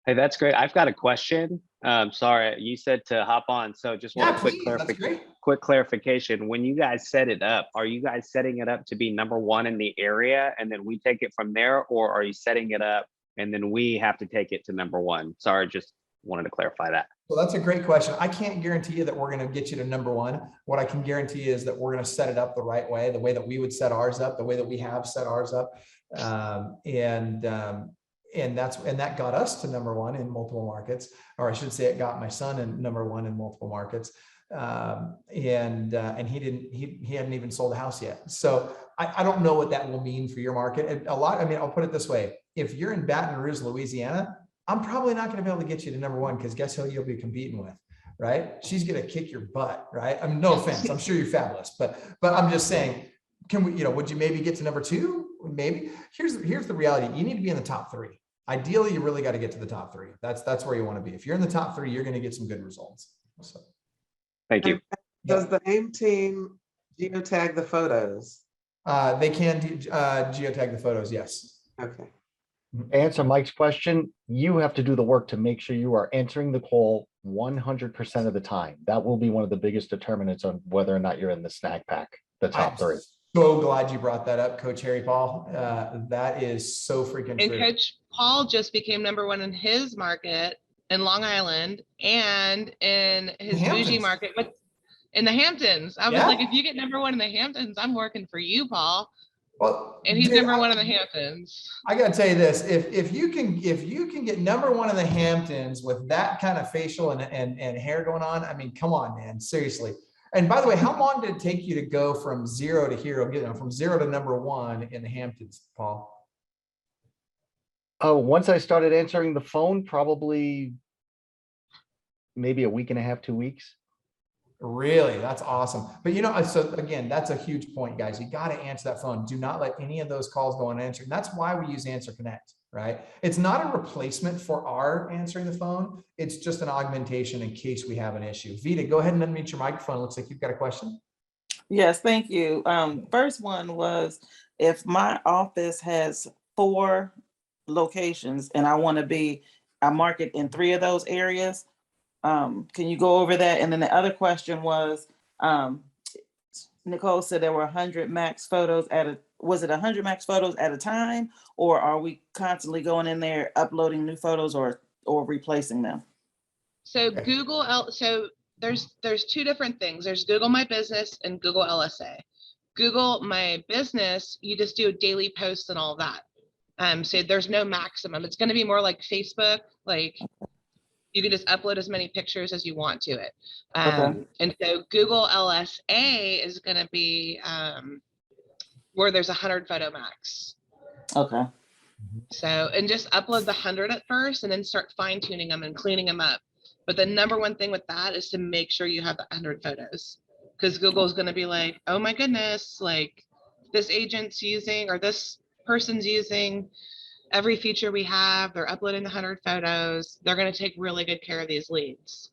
Hey, that's great. I've got a question. Sorry, you said to hop on. So just want a quick clarification. When you guys set it up, are you guys setting it up to be #1 in the area and then we take it from there? Or are you setting it up and then we have to take it to #1? Sorry, just wanted to clarify that. Well, that's a great question. I can't guarantee you that we're going to get you to #1. What I can guarantee is that we're going to set it up the right way, the way that we would set ours up, the way that we have set ours up. And that got us to #1 in multiple markets, or I should say it got my son in #1 in multiple markets. And he hadn't even sold a house yet. So I don't know what that will mean for your market. I'll put it this way. If you're in Baton Rouge, Louisiana, I'm probably not going to be able to get you to #1, because guess who you'll be competing with, right? She's going to kick your butt, right? No offense. I'm sure you're fabulous, but I'm just saying, can we, would you maybe get to number 2? Maybe. Here's the reality. You need to be in the top 3. Ideally, you really got to get to the top 3. That's where you want to be. If you're in the top 3, you're going to get some good results. So. Thank you. Does the AIM team geotag the photos? They can geotag the photos, yes. Okay. Answer Mike's question. You have to do the work to make sure you are answering the call 100% of the time. That will be one of the biggest determinants on whether or not you're in the snack pack, the top 3. So glad you brought that up, Coach Harry Paul. That is so freaking true. And Coach Paul just became number 1 in his market in Long Island and in his bougie market, but in the Hamptons. I was like, if you get number 1 in the Hamptons, I'm working for you, Paul. Well, and he's number 1 in the Hamptons. I gotta tell you this: if you can get number 1 in the Hamptons with that kind of facial and hair going on, I mean, come on, man, seriously. And by the way, how long did it take you to go from 0 to hero, from 0 to number 1 in the Hamptons, Paul? Once I started answering the phone, probably maybe a week and a half, 2 weeks. Really? That's awesome. But so again, that's a huge point, guys. You got to answer that phone. Do not let any of those calls go unanswered. That's why we use Answer Connect, right? It's not a replacement for our answering the phone. It's just an augmentation in case we have an issue. Vita, go ahead and unmute your microphone. Looks like you've got a question. Yes, thank you. First one was, if my office has 4 locations and I market in 3 of those areas, can you go over that? And then the other question was, Nicole said there were 100 max photos was it 100 max photos at a time, or are we constantly going in there uploading new photos or replacing them? So so there's 2 different things. There's Google My Business and Google LSA. Google My Business, you just do a daily post and all that. So there's no maximum. It's going to be more like Facebook, like you can just upload as many pictures as you want to it. And so Google LSA is going to be where there's 100 photo max. Okay. So, and just upload the 100 at first and then start fine tuning them and cleaning them up. But the number 1 thing with that is to make sure you have the 100 photos, because Google is going to be like, oh my goodness, like this agent's using, or this person's using every feature we have. They're uploading the 100 photos. They're going to take really good care of these leads.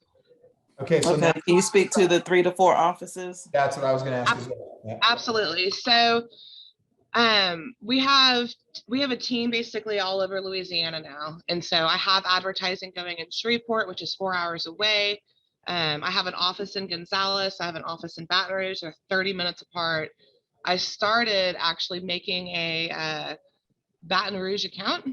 Okay. So now, can you speak to the 3 to 4 offices? That's what I was going to ask as well. Yeah. Absolutely. So we have a team basically all over Louisiana now. And so I have advertising going in Shreveport, which is 4 hours away. I have an office in Gonzales. I have an office in Baton Rouge. They're 30 minutes apart. I started actually making a Baton Rouge account.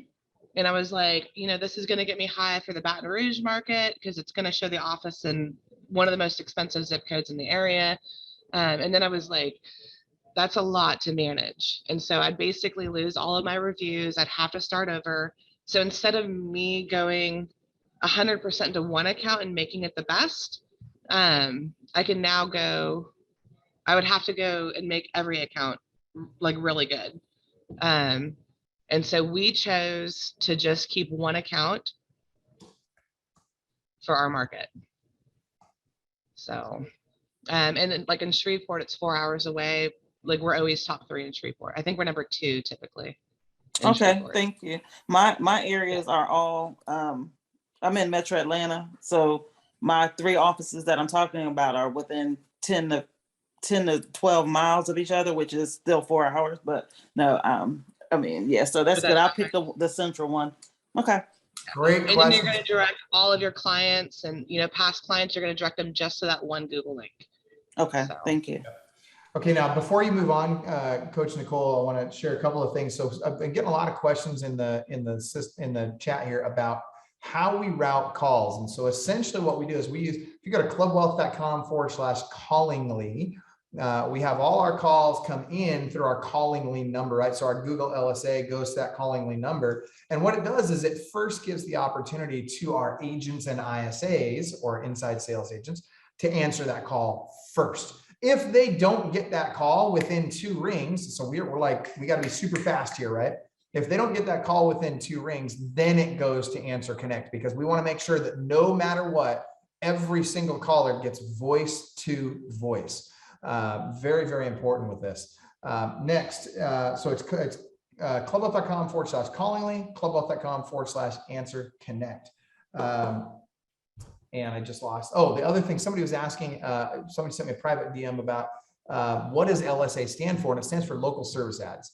And I was like, this is going to get me high for the Baton Rouge market, because it's going to show the office in one of the most expensive zip codes in the area. And then I was like, that's a lot to manage. And so I'd basically lose all of my reviews. I'd have to start over. So instead of me going 100% into one account and making it the best, I can now I would have to go and make every account like really good. And so we chose to just keep one account for our market. So, and then like in Shreveport, it's 4 hours away. Like we're always top 3 in Shreveport. I think we're number 2 typically. Okay, Shreveport. Thank you. My areas are all, I'm in Metro Atlanta. So my 3 offices that I'm talking about are within 10 to 12 miles of each other, which is still 4 hours, but no, so that's good. I'll pick the central one. Okay. Great question. And then you're going to direct all of your clients and, past clients, you're going to direct them just to that one Google link. Okay. So. Thank you. Okay. Now, before you move on, Coach Nicole, I want to share a couple of things. So I've been getting a lot of questions in the chat here about how we route calls. And so essentially what we do is if you go to clubwealth.com/callingly, we have all our calls come in through our Callingly number, right? So our Google LSA goes to that Callingly number. And what it does is it first gives the opportunity to our agents and ISAs, or inside sales agents, to answer that call first. If they don't get that call within 2 rings, so we're like, we got to be super fast here, right? If they don't get that call within 2 rings, then it goes to Answer Connect, because we want to make sure that no matter what, every single caller gets voice to voice. Very, very important with this. Next, so it's clubwealth.com/callingly, clubwealth.com/answer connect. And I just lost. Oh, the other thing somebody was asking, somebody sent me a private DM about what does LSA stand for? And it stands for local service ads.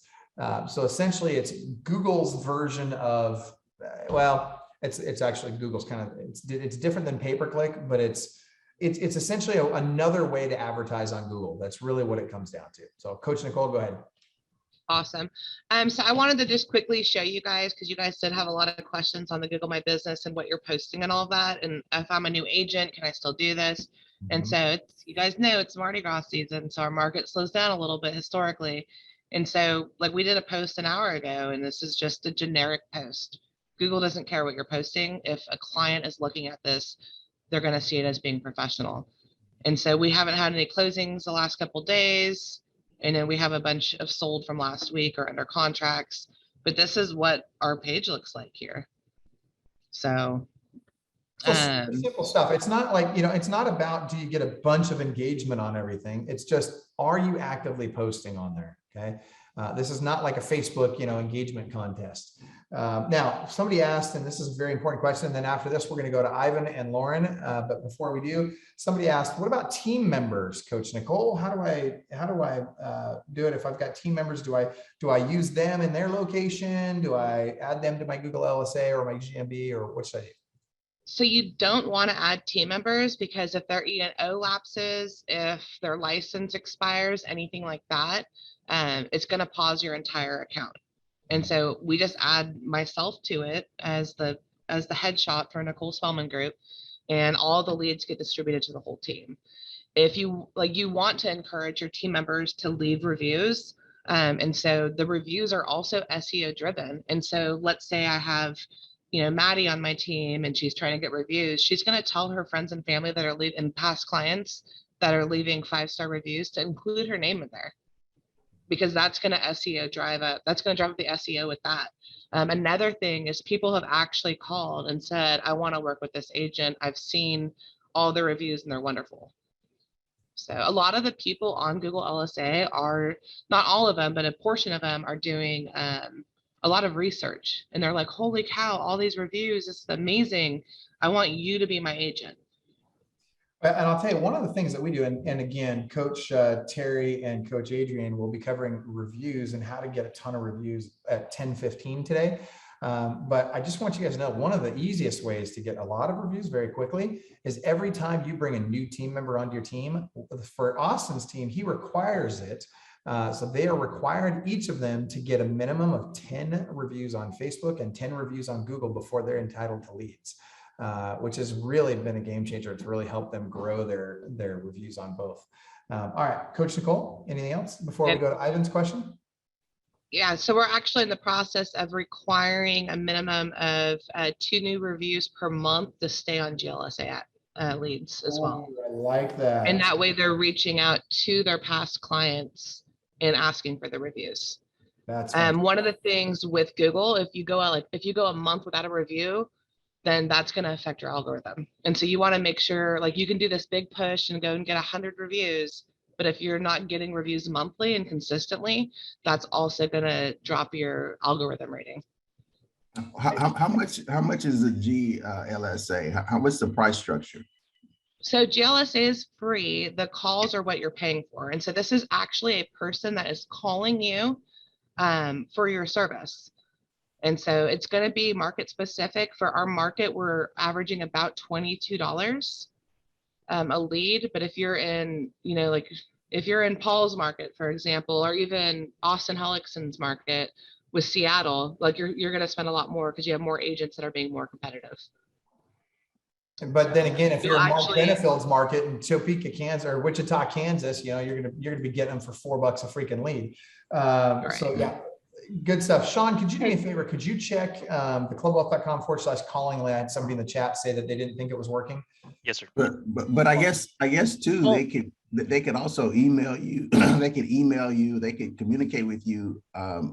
So essentially it's Google's version of, well, it's actually Google's kind of, it's different than pay-per-click, but it's essentially another way to advertise on Google. That's really what it comes down to. So Coach Nicole, go ahead. Awesome. So I wanted to just quickly show you guys, because you guys did have a lot of questions on the Google My Business and what you're posting and all of that. And if I'm a new agent, can I still do this? And so it's, you guys know it's Mardi Gras season, so our market slows down a little bit historically. And so like we did a post an hour ago, and this is just a generic post. Google doesn't care what you're posting. If a client is looking at this, they're going to see it as being professional. And so we haven't had any closings the last couple of days. And then we have a bunch of sold from last week or under contracts, but this is what our page looks like here. So simple stuff. It's not like, you know, it's not about, do you get a bunch of engagement on everything? It's just, are you actively posting on there? Okay. This is not like a Facebook, you know, engagement contest. Now, somebody asked, and this is a very important question. And then after this, we're going to go to Ivan and Lauren. But before we do, somebody asked, what about team members, Coach Nicole? How do I do it? If I've got team members, do I use them in their location? Do I add them to my Google LSA or my GMB, or what should I do? So you don't want to add team members, because if their E&O lapses, if their license expires, anything like that, it's going to pause your entire account. And so we just add myself to it as the headshot for Nicole Spellman Group, and all the leads get distributed to the whole team. If you want to encourage your team members to leave reviews. And so the reviews are also SEO driven. And so let's say I have, you know, Maddie on my team and she's trying to get reviews. She's going to tell her friends and family that are leaving, past clients that are leaving 5-star reviews, to include her name in there, because that's going to SEO drive up. That's going to drive up the SEO with that. Another thing is people have actually called and said, I want to work with this agent. I've seen all the reviews and they're wonderful. So a lot of the people on Google LSA are, not all of them, but a portion of them are doing a lot of research, and they're like, holy cow, all these reviews, this is amazing. I want you to be my agent. And I'll tell you, one of the things that we do, and again, Coach Terry and Coach Adrian will be covering reviews and how to get a ton of reviews at 10:15 today. But I just want you guys to know, one of the easiest ways to get a lot of reviews very quickly is every time you bring a new team member onto your team. For Austin's team, he requires it. So they are required, each of them, to get a minimum of 10 reviews on Facebook and 10 reviews on Google before they're entitled to leads. Which has really been a game changer to really help them grow their reviews on both. All right, Coach Nicole, anything else before we go to Ivan's question? Yeah, so we're actually in the process of requiring a minimum of 2 new reviews per month to stay on GLSA leads as well. I like that. And that way they're reaching out to their past clients and asking for the reviews. That's one of the things with Google, if you go a month without a review, then that's going to affect your algorithm. And so you want to make sure, like, you can do this big push and go and get 100 reviews, but if you're not getting reviews monthly and consistently, that's also going to drop your algorithm rating. How much is the GLSA? What's the price structure? So GLSA is free. The calls are what you're paying for. And so this is actually a person that is calling you for your service. And so it's going to be market specific. For our market, we're averaging about $22 a lead. But if you're in, you know, like if you're in Paul's market, for example, or even Austin Hellickson's market with Seattle, like you're going to spend a lot more because you have more agents that are being more competitive. But then again, if you're in Mark Benefield's market in Topeka, Kansas, or Wichita, Kansas, you know, you're gonna be getting them for $4 a freaking lead. Right. So yeah. Good stuff. Sean, could you do me a favor? Could you check the clubwealth.com/calling? I had somebody in the chat say that they didn't think it was working. Yes, sir. But I guess too, they could also email you. They could email you. They could communicate with you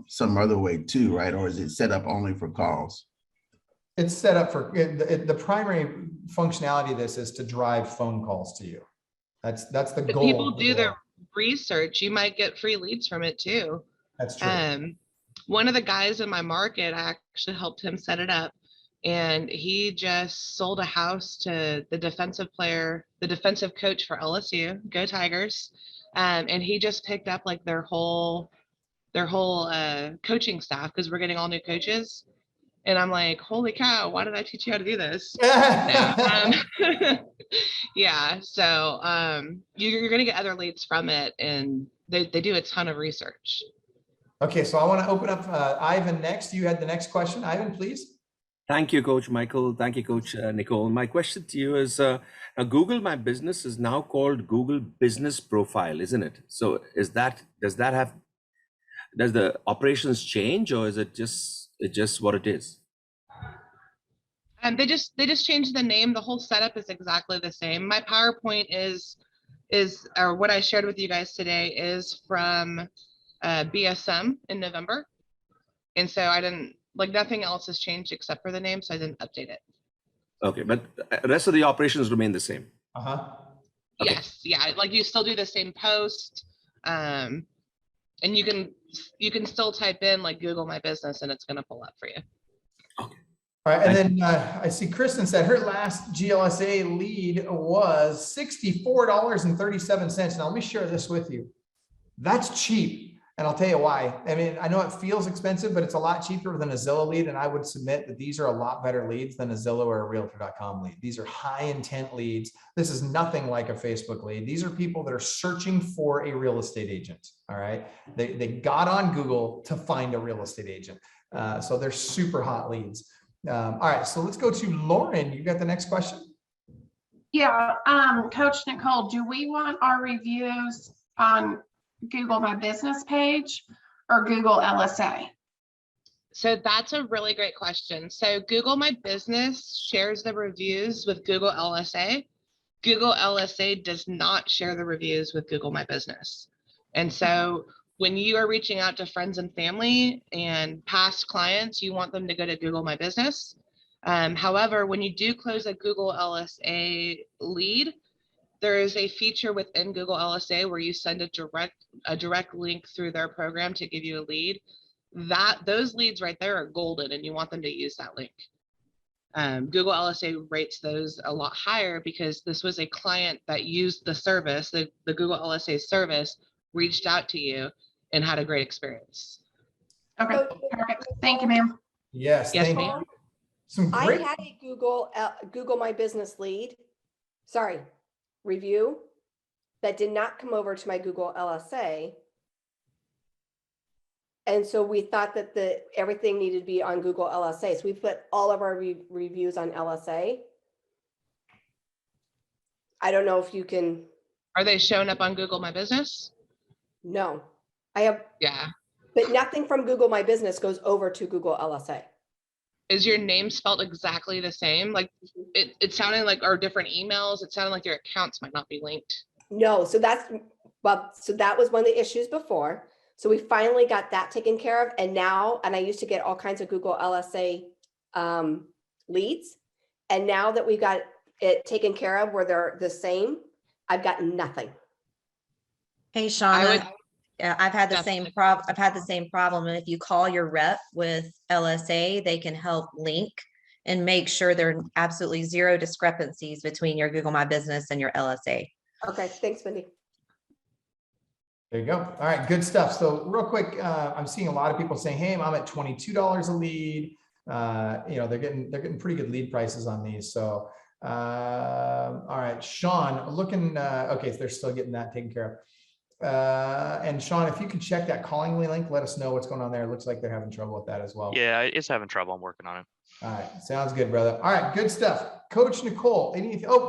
some other way too, right? Or is it set up only for calls? It's set up for the primary functionality of this is to drive phone calls to you. That's the goal. People do research, you might get free leads from it too. That's true. One of the guys in my market, I actually helped him set it up, and he just sold a house to the defensive player, the defensive coach for LSU, go Tigers. And he just picked up like their whole coaching staff, because we're getting all new coaches. And I'm like, holy cow, why did I teach you how to do this? Yeah, so you're going to get other leads from it, and they do a ton of research. Okay, so I want to open up Ivan next. You had the next question. Ivan, please. Thank you, Coach Michael. Thank you, Coach Nicole. My question to you is, Google My Business is now called Google Business Profile, isn't it? So does the operations change, or is it just what it is? They just changed the name. The whole setup is exactly the same. My PowerPoint or what I shared with you guys today is from BSM in November. And so I didn't, like, nothing else has changed except for the name, so I didn't update it. Okay, but the rest of the operations remain the same. Uh-huh. Okay. Yes, yeah, like you still do the same post, and you can still type in like Google My Business and it's going to pull up for you. All right, and then I see Kristen said her last GLSA lead was $64.37. Now let me share this with you. That's cheap, and I'll tell you why. I mean, I know it feels expensive, but it's a lot cheaper than a Zillow lead, and I would submit that these are a lot better leads than a Zillow or a realtor.com lead. These are high intent leads. This is nothing like a Facebook lead. These are people that are searching for a real estate agent. All right, they got on Google to find a real estate agent, so they're super hot leads. All right, so let's go to Lauren. You got the next question? Yeah, Coach Nicole, do we want our reviews on Google My Business page or Google LSA? So that's a really great question. So Google My Business shares the reviews with Google LSA. Google LSA does not share the reviews with Google My Business. And so when you are reaching out to friends and family and past clients, you want them to go to Google My Business. However, when you do close a Google LSA lead, there is a feature within Google LSA where you send a direct link through their program to give you a lead. Those leads right there are golden, and you want them to use that link. Google LSA rates those a lot higher because this was a client that used the service, the Google LSA service, reached out to you and had a great experience. Okay, perfect. Thank you, ma'am. Yes, thank you. Some great. I had a Google My Business lead, review that did not come over to my Google LSA. And so we thought that everything needed to be on Google LSA. So we put all of our reviews on LSA. I don't know if you can. Are they showing up on Google My Business? No, I have. Yeah. But nothing from Google My Business goes over to Google LSA. Is your name spelled exactly the same? Like it sounded like, or different emails, it sounded like your accounts might not be linked. No, so that was one of the issues before. So we finally got that taken care of. And I used to get all kinds of Google LSA leads. And now that we got it taken care of where they're the same, I've gotten nothing. Hey, Shauna. Yeah, I've had the same problem. And if you call your rep with LSA, they can help link and make sure there are absolutely zero discrepancies between your Google My Business and your LSA. Okay, thanks, Wendy. There you go. All right, good stuff. So real quick, I'm seeing a lot of people saying, hey, I'm at $22 a lead. They're getting pretty good lead prices on these. So, all right, Sean, looking, okay, so they're still getting that taken care of. And Sean, if you can check that Callingly link, let us know what's going on there. It looks like they're having trouble with that as well. Yeah, it's having trouble. I'm working on it. All right, sounds good, brother. All right, good stuff. Coach Nicole,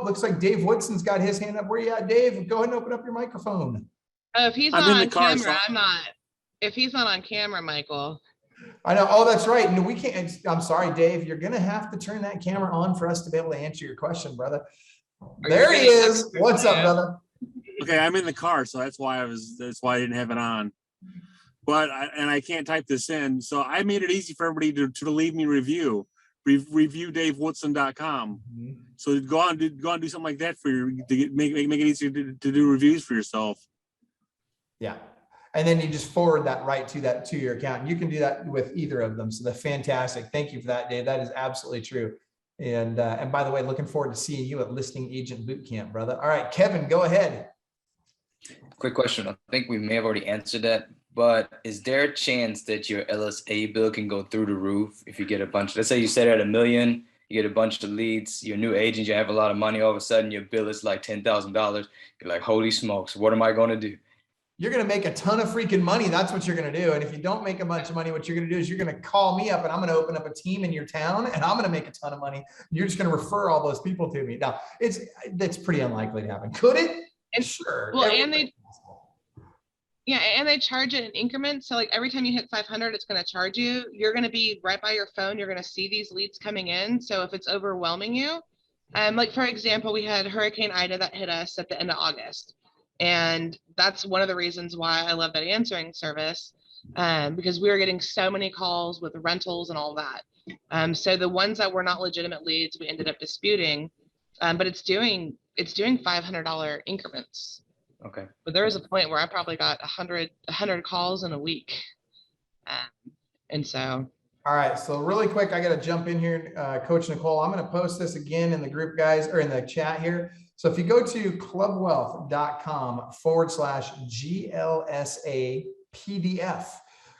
looks like Dave Woodson's got his hand up. Where you at, Dave? Go ahead and open up your microphone. If he's not on camera, I'm not. If he's not on camera, Michael. I know. Oh, that's right. No, we can't. I'm sorry, Dave. You're going to have to turn that camera on for us to be able to answer your question, brother. There he is. What's up, brother? Okay, I'm in the car, so that's why I didn't have it on. But I can't type this in, so I made it easy for everybody to leave me a review. ReviewDaveWoodson.com. Mm-hmm. So go on and do something like that for you to make it easier to do reviews for yourself. Yeah. And then you just forward that right to your account. You can do that with either of them. So that's fantastic. Thank you for that, Dave. That is absolutely true. And by the way, looking forward to seeing you at Listing Agent Bootcamp, brother. All right, Kevin, go ahead. Quick question. I think we may have already answered that, but is there a chance that your LSA bill can go through the roof if you get a bunch? Let's say you set it at $1 million, you get a bunch of leads, you're a new agent, you have a lot of money, all of a sudden your bill is like $10,000. You're like, holy smokes, what am I going to do? You're going to make a ton of freaking money. That's what you're going to do. And if you don't make a bunch of money, what you're going to do is you're going to call me up and I'm going to open up a team in your town and I'm going to make a ton of money. You're just going to refer all those people to me. Now, that's pretty unlikely to happen. Could it? And sure. Well, and they charge it in increments. So like every time you hit 500, it's going to charge you. You're going to be right by your phone. You're going to see these leads coming in. So if it's overwhelming you, like for example, we had Hurricane Ida that hit us at the end of August. And that's one of the reasons why I love that answering service, because we were getting so many calls with rentals and all that. So the ones that were not legitimate leads, we ended up disputing, but it's doing $500 increments. Okay. But there was a point where I probably got 100 calls in a week. And so. All right. So really quick, I got to jump in here, Coach Nicole. I'm going to post this again in the group, guys, or in the chat here. So if you go to clubwealth.com/GLSA PDF,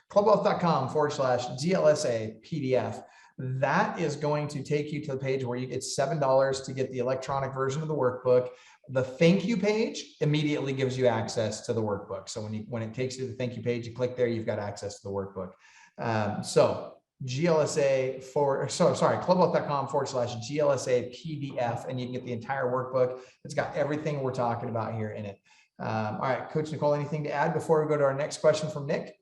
clubwealth.com/GLSA PDF, that is going to take you to the page where it's $7 to get the electronic version of the workbook. The thank you page immediately gives you access to the workbook. So when it takes you to the thank you page, you click there, you've got access to the workbook. clubwealth.com/GLSA PDF, and you can get the entire workbook. It's got everything we're talking about here in it. All right, Coach Nicole, anything to add before we go to our next question from Nick?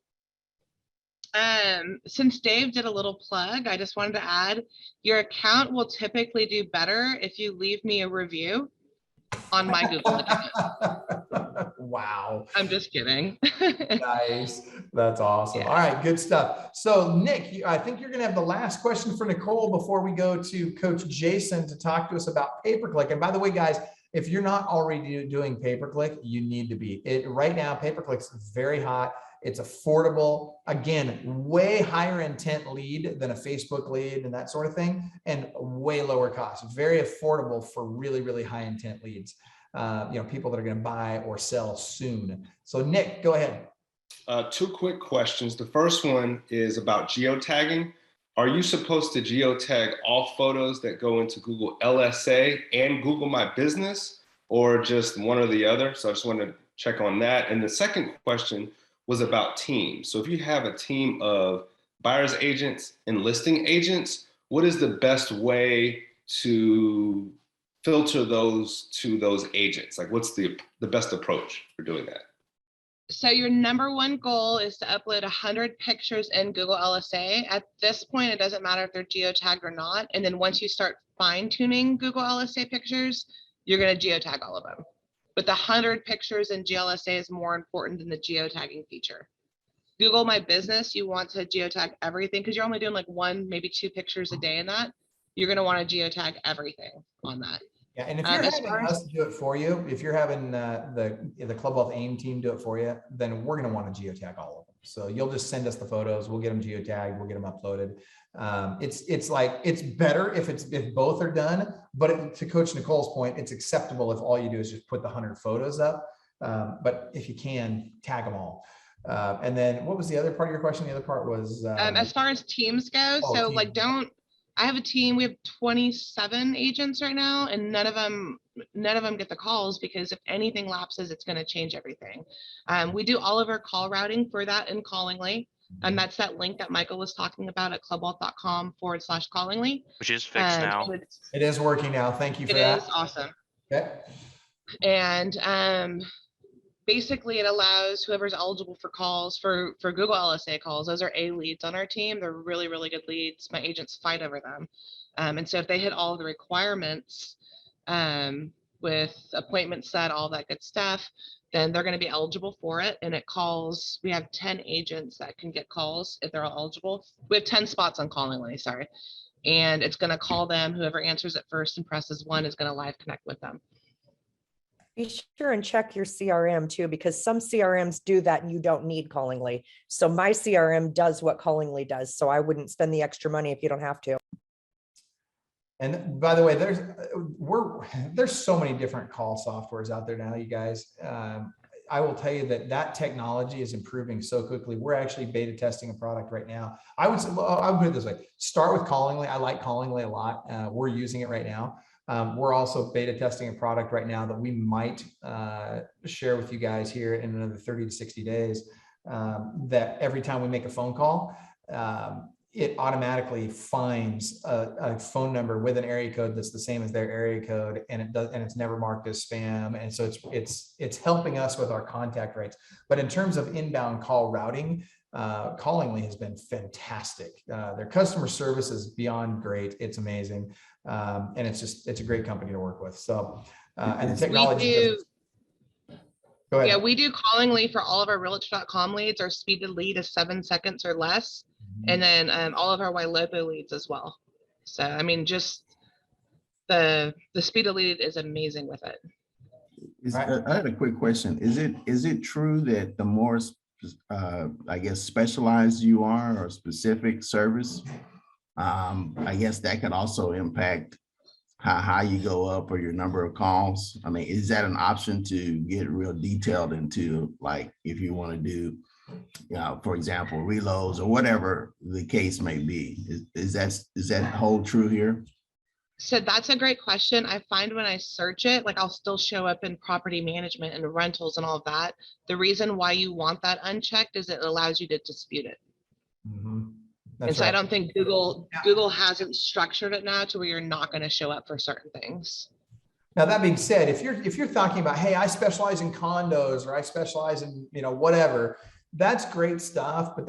Since Dave did a little plug, I just wanted to add, your account will typically do better if you leave me a review on my Google account. Wow. I'm just kidding. Nice. That's awesome. Yeah. All right, good stuff. So Nick, I think you're going to have the last question for Nicole before we go to Coach Jason to talk to us about pay-per-click. And by the way, guys, if you're not already doing pay-per-click, you need to be. Right now, pay-per-click is very hot. It's affordable. Again, way higher intent lead than a Facebook lead and that sort of thing, and way lower cost. Very affordable for really, really high intent leads. People that are going to buy or sell soon. So Nick, go ahead. Two quick questions. The first one is about geotagging. Are you supposed to geotag all photos that go into Google LSA and Google My Business, or just one or the other? So I just wanted to check on that. And the second question was about teams. So if you have a team of buyer's agents and listing agents, what is the best way to filter those to those agents? Like, what's the best approach for doing that? So your number one goal is to upload 100 pictures in Google LSA. At this point, it doesn't matter if they're geotagged or not. And then once you start fine tuning Google LSA pictures, you're going to geotag all of them. But the 100 pictures in GLSA is more important than the geotagging feature. Google My Business, you want to geotag everything because you're only doing like 1, maybe 2 pictures a day in that. You're going to want to geotag everything on that. Yeah, and if you're having us do it for you, if you're having the Club Wealth AIM team do it for you, then we're going to want to geotag all of them. So you'll just send us the photos, we'll get them geotagged, we'll get them uploaded. It's better if both are done, but to Coach Nicole's point, it's acceptable if all you do is just put the 100 photos up. But if you can, tag them all. And then what was the other part of your question? The other part was as far as teams go. So team. Like I have a team, we have 27 agents right now, and none of them get the calls because if anything lapses, it's going to change everything. We do all of our call routing for that in Callingly. And that's that link that Michael was talking about at clubwealth.com/Callingly. Which is fixed now. It is working now. Thank you for that. It is awesome. Okay. And basically it allows whoever's eligible for calls for Google LSA calls. Those are A leads on our team. They're really, really good leads. My agents fight over them. And so if they hit all of the requirements with appointment set, all that good stuff, then they're going to be eligible for it. And it calls, we have 10 agents that can get calls if they're all eligible. We have 10 spots on Callingly, sorry. And it's going to call them. Whoever answers it first and presses 1 is going to live connect with them. Be sure and check your CRM too, because some CRMs do that and you don't need Callingly. So my CRM does what Callingly does. So I wouldn't spend the extra money if you don't have to. And by the way, there's so many different call softwares out there now, you guys. I will tell you that technology is improving so quickly. We're actually beta testing a product right now. I would put it this way: start with Callingly. I like Callingly a lot. We're using it right now. We're also beta testing a product right now that we might share with you guys here in another 30 to 60 days. That every time we make a phone call, it automatically finds a phone number with an area code that's the same as their area code, and it's never marked as spam. And so it's helping us with our contact rates. But in terms of inbound call routing, Callingly has been fantastic. Their customer service is beyond great. It's amazing. And it's a great company to work with. So, and the technology. Go ahead. Yeah, we do Callingly for all of our realtor.com leads. Our speed to lead is 7 seconds or less. And then all of our YLOPO leads as well. So, I mean, just the speed of lead is amazing with it. I had a quick question. Is it true that the more, I guess, specialized you are or specific service, I guess that could also impact how high you go up or your number of calls? I mean, is that an option to get real detailed into, like, if you want to do, for example, reloads or whatever the case may be? Is that hold true here? So that's a great question. I find when I search it, like I'll still show up in property management and rentals and all of that. The reason why you want that unchecked is it allows you to dispute it. And so I don't think Google hasn't structured it now to where you're not going to show up for certain things. Now, that being said, if you're talking about, hey, I specialize in condos or I specialize in, whatever, that's great stuff, but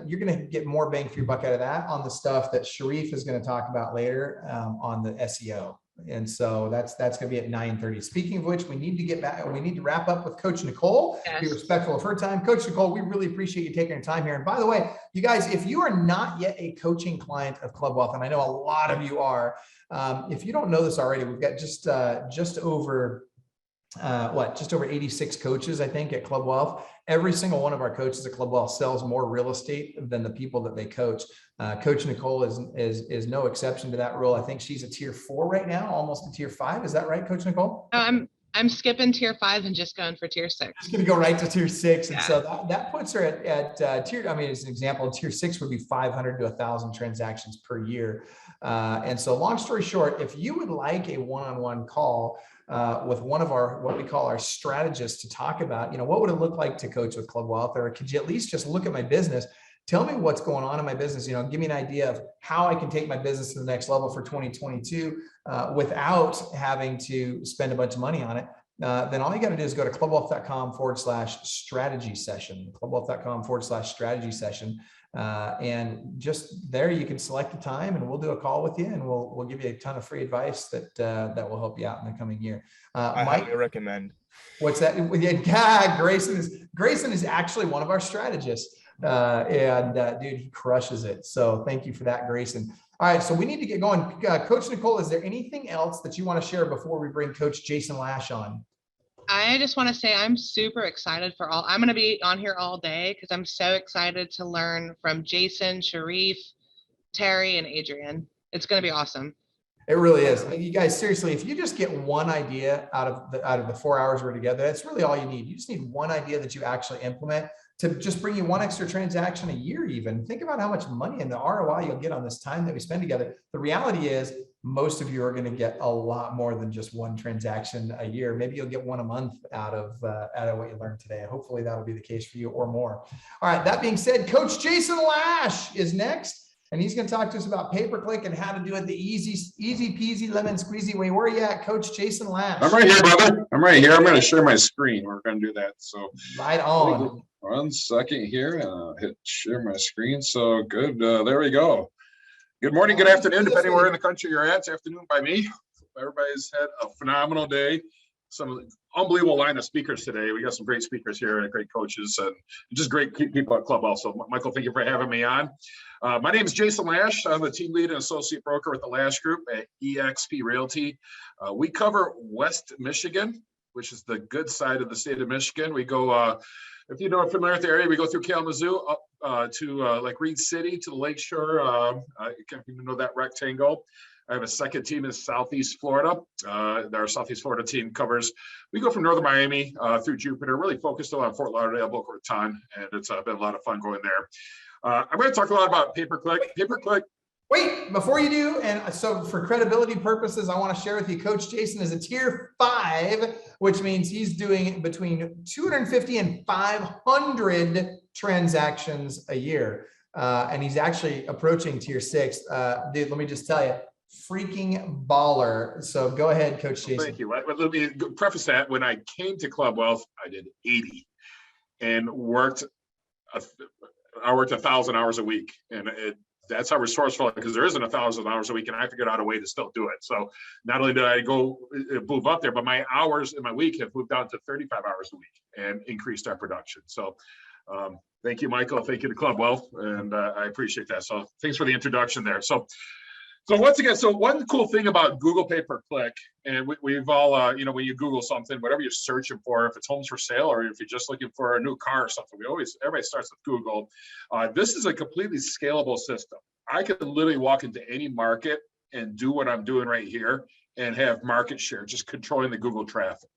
you're gonna get more bang for your buck out of that on the stuff that Sharif is going to talk about later on the SEO. And so that's going to be at 9:30. Speaking of which, we need to get back. We need to wrap up with Coach Nicole. Yes. Be respectful of her time. Coach Nicole, we really appreciate you taking your time here. And by the way, you guys, if you are not yet a coaching client of Club Wealth, and I know a lot of you are, if you don't know this already, we've got just over 86 coaches, I think, at Club Wealth. Every single one of our coaches at Club Wealth sells more real estate than the people that they coach. Coach Nicole is no exception to that rule. I think she's a tier 4 right now, almost a tier 5. Is that right, Coach Nicole? I'm skipping tier 5 and just going for tier 6. Just going to go right to tier 6. And so that puts her at tier, I mean, as an example, tier 6 would be 500 to 1,000 transactions per year. And so long story short, if you would like a one-on-one call with one of our, what we call our strategists, to talk about, what would it look like to coach with Club Wealth? Or could you at least just look at my business? Tell me what's going on in my business, give me an idea of how I can take my business to the next level for 2022 without having to spend a bunch of money on it. Then all you got to do is go to clubwealth.com/strategy session, clubwealth.com/strategy session. And just there you can select a time and we'll do a call with you and we'll give you a ton of free advice that will help you out in the coming year. I Mike, highly recommend. What's that? Yeah, Grayson is actually one of our strategists. Dude, he crushes it. So thank you for that, Grayson. All right, so we need to get going. Coach Nicole, is there anything else that you want to share before we bring Coach Jason Lash on? I just want to say I'm super excited I'm going to be on here all day because I'm so excited to learn from Jason, Sharif, Terry, and Adrian. It's going to be awesome. It really is. I mean, you guys, seriously, if you just get one idea out of the 4 hours we're together, that's really all you need. You just need one idea that you actually implement to just bring you one extra transaction a year even. Think about how much money and the ROI you'll get on this time that we spend together. The reality is most of you are going to get a lot more than just one transaction a year. Maybe you'll get one a month out of what you learned today. Hopefully that'll be the case for you or more. All right, that being said, Coach Jason Lash is next. And he's going to talk to us about pay-per-click and how to do it the easy peasy lemon squeezy way. Where are you at, Coach Jason Lash? I'm right here, brother. I'm right here. I'm going to share my screen. We're going to do that. So right on. 1 second here. Hit share my screen. So good. There we go. Good morning, good afternoon, depending where in the country you're at. It's afternoon by me. Everybody's had a phenomenal day. Some unbelievable line of speakers today. We got some great speakers here and great coaches and just great people at Club Wealth. So Michael, thank you for having me on. My name is Jason Lash. I'm the team lead and associate broker with the Lash Group at eXp Realty. We cover West Michigan, which is the good side of the state of Michigan. We go, if you know, are familiar with the area, we go through Kalamazoo up to like Reed City to the lakeshore. If you know that rectangle. I have a second team in Southeast Florida. Our Southeast Florida team covers, we go from Northern Miami through Jupiter, really focused on Fort Lauderdale, Boca Raton, and it's been a lot of fun going there. I'm going to talk a lot about pay-per-click. Pay-per-click. Wait, before you do, and so for credibility purposes, I want to share with you, Coach Jason is a tier 5, which means he's doing between 250 and 500 transactions a year. And he's actually approaching tier 6. Dude, let me just tell you, freaking baller. So go ahead, Coach Jason. Thank you. Let me preface that. When I came to Club Wealth, I did 80 and worked. I worked 1,000 hours a week, and that's how resourceful, because there isn't 1,000 hours a week, and I figured out a way to still do it. So not only did I go move up there, but my hours in my week have moved down to 35 hours a week and increased our production. So thank you, Michael. Thank you to Club Wealth, and I appreciate that. So thanks for the introduction there. So once again, so one cool thing about Google pay-per-click, and we've all, you know, when you Google something, whatever you're searching for, if it's homes for sale or if you're just looking for a new car or something, everybody starts with Google. This is a completely scalable system. I could literally walk into any market and do what I'm doing right here and have market share, just controlling the Google traffic.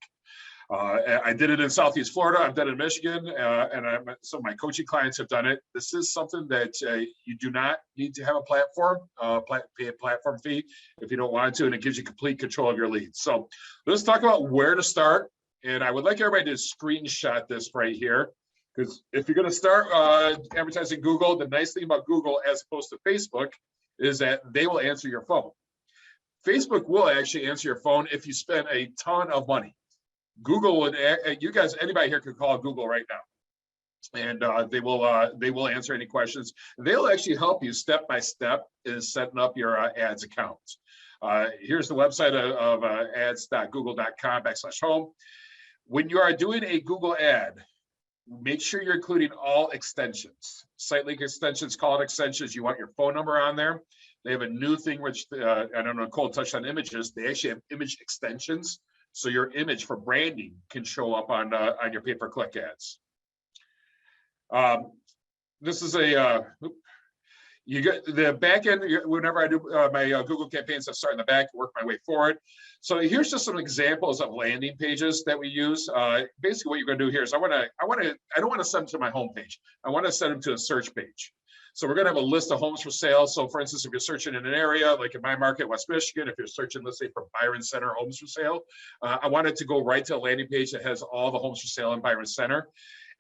I did it in Southeast Florida. I've done it in Michigan, and some of my coaching clients have done it. This is something that you do not need to have a platform, pay a platform fee if you don't want to, and it gives you complete control of your leads. So let's talk about where to start. And I would like everybody to screenshot this right here, because if you're going to start advertising Google, the nice thing about Google as opposed to Facebook is that they will answer your phone. Facebook will actually answer your phone if you spend a ton of money. Google would, you guys, anybody here could call Google right now, and they will answer any questions. They'll actually help you step by step in setting up your ads account. Here's the website of ads.google.com/home. When you are doing a Google ad, make sure you're including all extensions, site link extensions, call it extensions. You want your phone number on there. They have a new thing, which I don't know, Cole touched on images. They actually have image extensions. So your image for branding can show up on your pay-per-click ads. This is you get the back end. Whenever I do my Google campaigns, I start in the back, work my way forward. So here's just some examples of landing pages that we use. Basically, what you're going to do here is I don't want to send them to my homepage. I want to send them to a search page. So we're going to have a list of homes for sale. So for instance, if you're searching in an area, like in my market, West Michigan, if you're searching, let's say for Byron Center homes for sale, I want it to go right to a landing page that has all the homes for sale in Byron Center.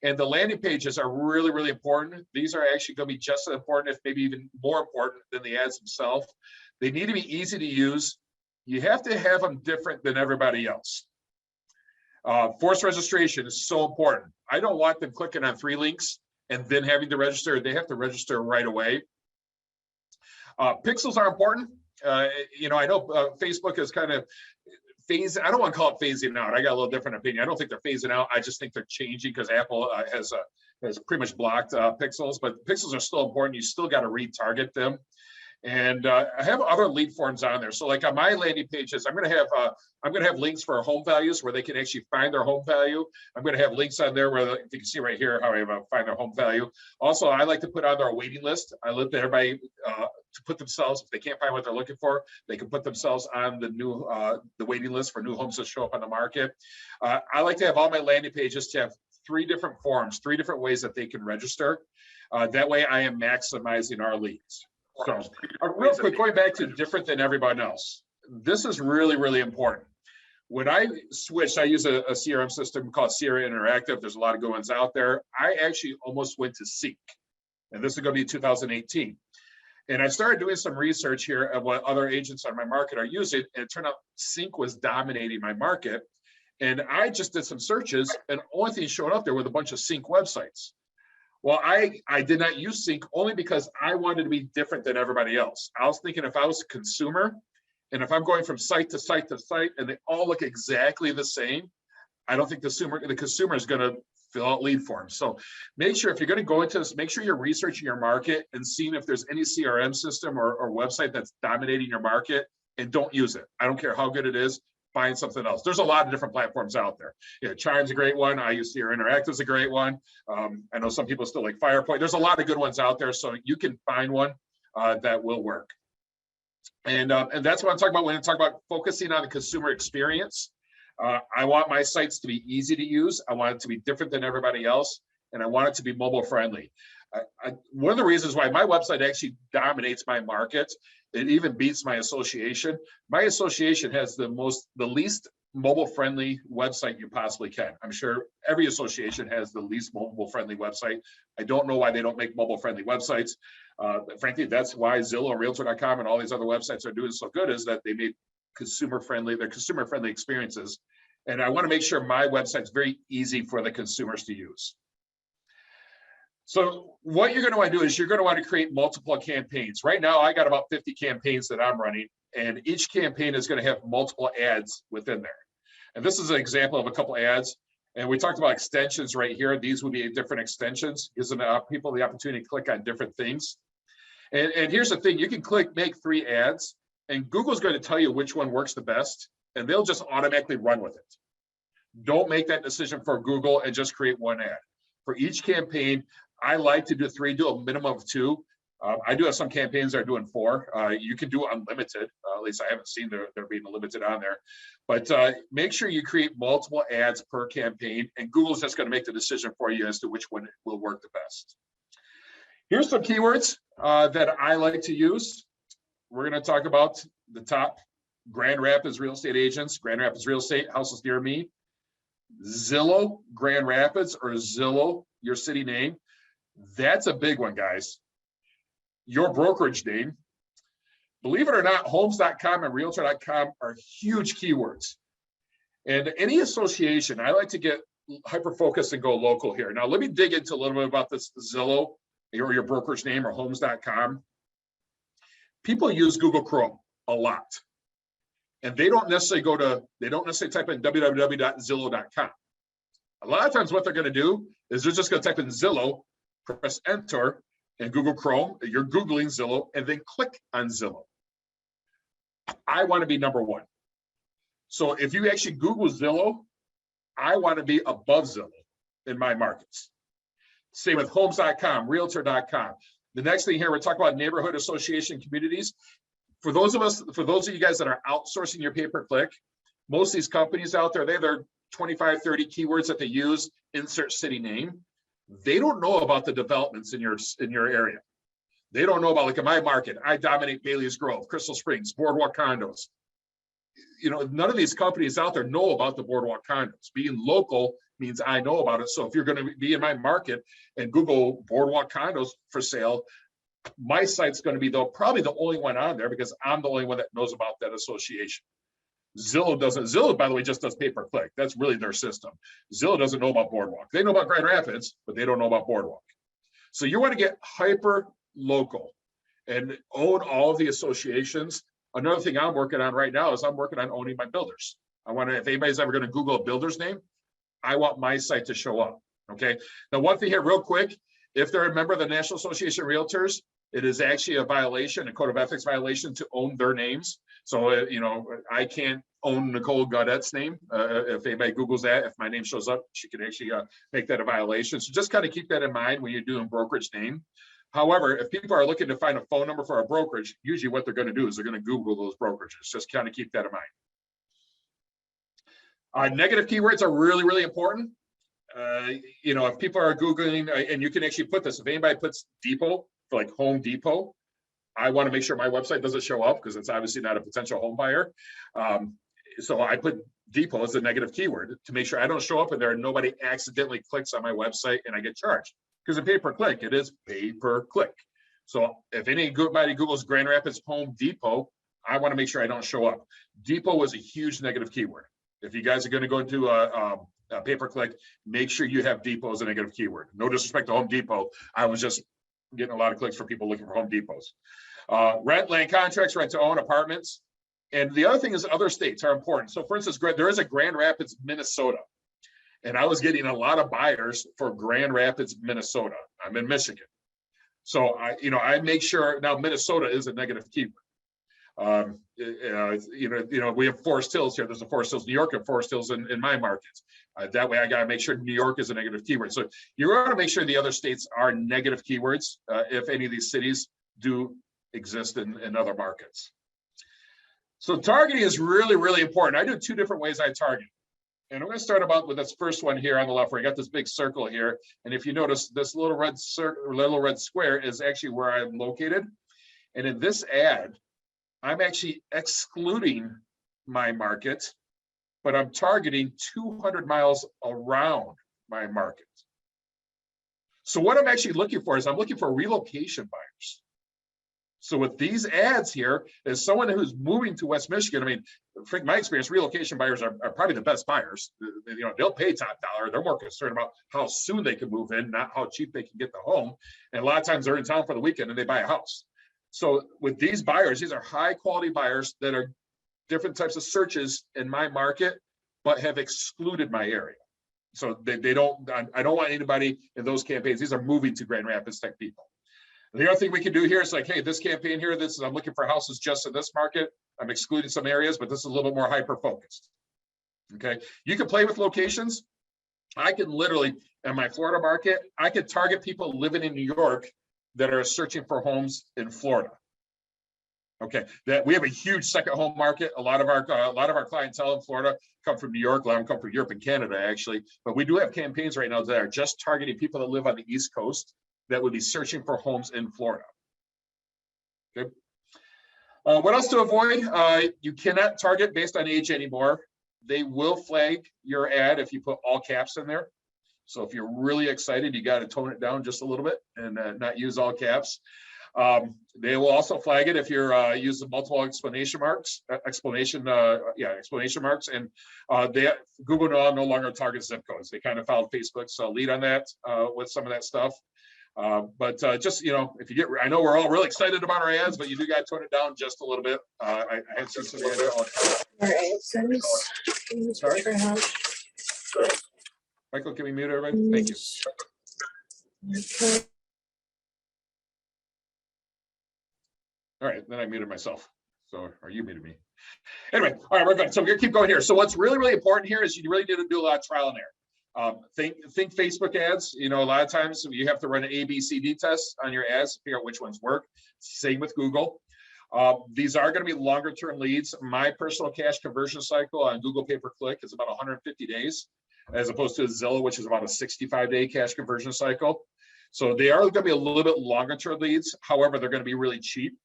And the landing pages are really, really important. These are actually going to be just as important, if maybe even more important than the ads themselves. They need to be easy to use. You have to have them different than everybody else. Forced registration is so important. I don't want them clicking on 3 links and then having to register. They have to register right away. Pixels are important. You know, I know Facebook is kind of I don't want to call it phasing out. I got a little different opinion. I don't think they're phasing out. I just think they're changing because Apple has pretty much blocked pixels, but pixels are still important. You still got to retarget them. And I have other lead forms on there. So like on my landing pages, I'm going to have links for home values where they can actually find their home value. I'm going to have links on there where you can see right here how I find their home value. Also, I like to put on their waiting list. I let everybody to put themselves, if they can't find what they're looking for, they can put themselves on the waiting list for new homes that show up on the market. I like to have all my landing pages to have 3 different forms, 3 different ways that they can register. That way I am maximizing our leads. So real quick, going back to different than everyone else. This is really, really important. When I switched, I use a CRM system called Sierra Interactive. There's a lot of good ones out there. I actually almost went to Sync, and this is going to be 2018. And I started doing some research here of what other agents on my market are using, and it turned out Sync was dominating my market. And I just did some searches, and the only thing showing up there were a bunch of Sync websites. Well, I did not use Sync only because I wanted to be different than everybody else. I was thinking if I was a consumer, and if I'm going from site to site to site, and they all look exactly the same, I don't think the consumer is going to fill out lead forms. So make sure if you're going to go into this, make sure you're researching your market and seeing if there's any CRM system or website that's dominating your market, and don't use it. I don't care how good it is. find something else. There's a lot of different platforms out there. You know, Chime's a great one. I used to hear Interactive's a great one. I know some people still like Firepoint. There's a lot of good ones out there, so you can find one that will work. And that's what I'm talking about when I talk about focusing on the consumer experience. I want my sites to be easy to use. I want it to be different than everybody else, and I want it to be mobile friendly. One of the reasons why my website actually dominates my market, it even beats my association. My association has the least mobile friendly website you possibly can. I'm sure every association has the least mobile friendly website. I don't know why they don't make mobile friendly websites. Frankly, that's why Zillow, Realtor.com, and all these other websites are doing so good, is that they made consumer friendly experiences. And I want to make sure my website's very easy for the consumers to use. So what you're going to want to do is you're going to want to create multiple campaigns. Right now, I got about 50 campaigns that I'm running, and each campaign is going to have multiple ads within there. And this is an example of a couple ads. And we talked about extensions right here. These would be different extensions, giving people the opportunity to click on different things. And here's the thing, you can make 3 ads, and Google's going to tell you which one works the best, and they'll just automatically run with it. Don't make that decision for Google and just create 1 ad. For each campaign, I like to do 3, do a minimum of 2. I do have some campaigns that are doing 4. You can do unlimited. At least I haven't seen there being limited on there. But make sure you create multiple ads per campaign, and Google's just going to make the decision for you as to which one will work the best. Here's some keywords that I like to use. We're going to talk about the top: Grand Rapids real estate agents, Grand Rapids real estate, houses near me, Zillow, Grand Rapids, or Zillow, your city name. That's a big one, guys. Your brokerage name. Believe it or not, homes.com and realtor.com are huge keywords. And any association, I like to get hyper-focused and go local here. Now, let me dig into a little bit about this Zillow or your brokerage name or homes.com. People use Google Chrome a lot. And they don't necessarily type in www.zillow.com. A lot of times what they're going to do is they're just going to type in Zillow, press enter in Google Chrome, you're Googling Zillow, and then click on Zillow. I want to be number 1. So if you actually Google Zillow, I want to be above Zillow in my markets. Same with homes.com, realtor.com. The next thing here, we're talking about neighborhood association communities. For those of you guys that are outsourcing your pay-per-click, most of these companies out there, they have their 25, 30 keywords that they use, insert city name. They don't know about the developments in your area. They don't know about, like in my market, I dominate Bailey's Grove, Crystal Springs, Boardwalk Condos. You know, none of these companies out there know about the Boardwalk Condos. Being local means I know about it. So if you're going to be in my market and Google Boardwalk Condos for sale, my site's going to be probably the only one on there, because I'm the only one that knows about that association. Zillow doesn't. Zillow, by the way, just does pay-per-click. That's really their system. Zillow doesn't know about Boardwalk. They know about Grand Rapids, but they don't know about Boardwalk. So you want to get hyper local and own all of the associations. Another thing I'm working on right now is I'm working on owning my builders. I want to, if anybody's ever going to Google a builder's name, I want my site to show up. Okay. Now, one thing here real quick, if they're a member of the National Association of Realtors, it is actually a violation, a code of ethics violation, to own their names. So, you know, I can't own Nicole Gaudette's name. If anybody Googles that, if my name shows up, she can actually make that a violation. So just kind of keep that in mind when you're doing brokerage name. However, if people are looking to find a phone number for a brokerage, usually what they're going to do is they're going to Google those brokerages. Just kind of keep that in mind. Negative keywords are really, really important. You know, if people are Googling, and you can actually put this, if anybody puts depot for like Home Depot, I want to make sure my website doesn't show up because it's obviously not a potential home buyer. So I put depot as a negative keyword to make sure I don't show up in there and nobody accidentally clicks on my website and I get charged. Because in pay-per-click, it is pay-per-click. So if anybody Googles Grand Rapids Home Depot, I want to make sure I don't show up. Depot was a huge negative keyword. If you guys are going to go into a pay-per-click, make sure you have depot as a negative keyword. No disrespect to Home Depot. I was just getting a lot of clicks for people looking for Home Depots. Rent, land contracts, rent to own, apartments. And the other thing is other states are important. So for instance, there is a Grand Rapids, Minnesota. And I was getting a lot of buyers for Grand Rapids, Minnesota. I'm in Michigan. So I make sure now Minnesota is a negative keyword. We have Forest Hills here. There's a Forest Hills, New York, and Forest Hills in my markets. That way, I got to make sure New York is a negative keyword. So you want to make sure the other states are negative keywords if any of these cities do exist in other markets. So targeting is really, really important. I do 2 different ways I target. And I'm going to start about with this first one here on the left, where I got this big circle here. And if you notice, this little red circle, little red square is actually where I'm located. And in this ad, I'm actually excluding my market, but I'm targeting 200 miles around my market. So what I'm actually looking for is I'm looking for relocation buyers. So with these ads here, as someone who's moving to West Michigan, I mean, from my experience, relocation buyers are probably the best buyers. They'll pay top dollar. They're more concerned about how soon they can move in, not how cheap they can get the home. And a lot of times they're in town for the weekend and they buy a house. So with these buyers, these are high quality buyers that are different types of searches in my market, but have excluded my area. So I don't want anybody in those campaigns. These are moving to Grand Rapids type people. The other thing we can do here is like, hey, this campaign here, I'm looking for houses just in this market. I'm excluding some areas, but this is a little bit more hyper focused. Okay, you can play with locations. I can literally, in my Florida market, I could target people living in New York that are searching for homes in Florida. Okay, that we have a huge second home market. A lot of our clientele in Florida come from New York. A lot of them come from Europe and Canada, actually. But we do have campaigns right now that are just targeting people that live on the East Coast that would be searching for homes in Florida. Okay. What else to avoid? You cannot target based on age anymore. They will flag your ad if you put all caps in there. So if you're really excited, you got to tone it down just a little bit and not use all caps. They will also flag it if you're using multiple exclamation marks. Exclamation marks. And Google no longer targets zip codes. They kind of followed Facebook's lead on that with some of that stuff. But just, if you get, I know we're all really excited about our ads, but you do got to tone it down just a little bit. I had seen some ads all the time. Sorry. Michael, can we mute everybody? Thank you. All right, then I muted myself. So, or you muted me. Anyway, all right, we're good. So we're gonna keep going here. So what's really, really important here is you really need to do a lot of trial and error. Think Facebook ads. A lot of times you have to run an ABCD test on your ads to figure out which ones work. Same with Google. These are going to be longer term leads. My personal cash conversion cycle on Google pay-per-click is about 150 days, as opposed to Zillow, which is about a 65-day cash conversion cycle. So they are going to be a little bit longer term leads. However, they're going to be really cheap.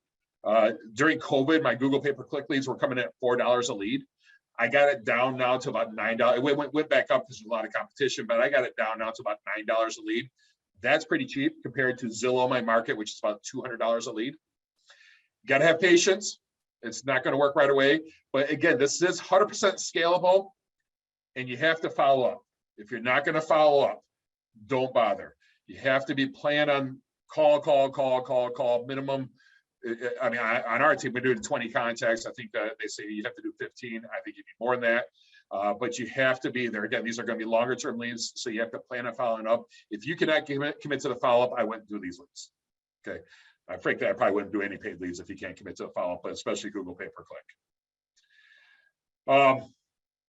During COVID, my Google pay-per-click leads were coming in at $4 a lead. I got it down now to about $9. It went back up because there's a lot of competition, but I got it down now to about $9 a lead. That's pretty cheap compared to Zillow, my market, which is about $200 a lead. Got to have patience. It's not going to work right away. But again, this is 100% scalable, and you have to follow up. If you're not going to follow up, don't bother. You have to be planned on call minimum. I mean, on our team, we're doing 20 contacts. I think that they say you have to do 15. I think you need more than that. But you have to be there. Again, these are going to be longer term leads, so you have to plan on following up. If you cannot commit to the follow-up, I wouldn't do these leads. Okay. Frankly, I probably wouldn't do any paid leads if you can't commit to the follow-up, but especially Google pay-per-click.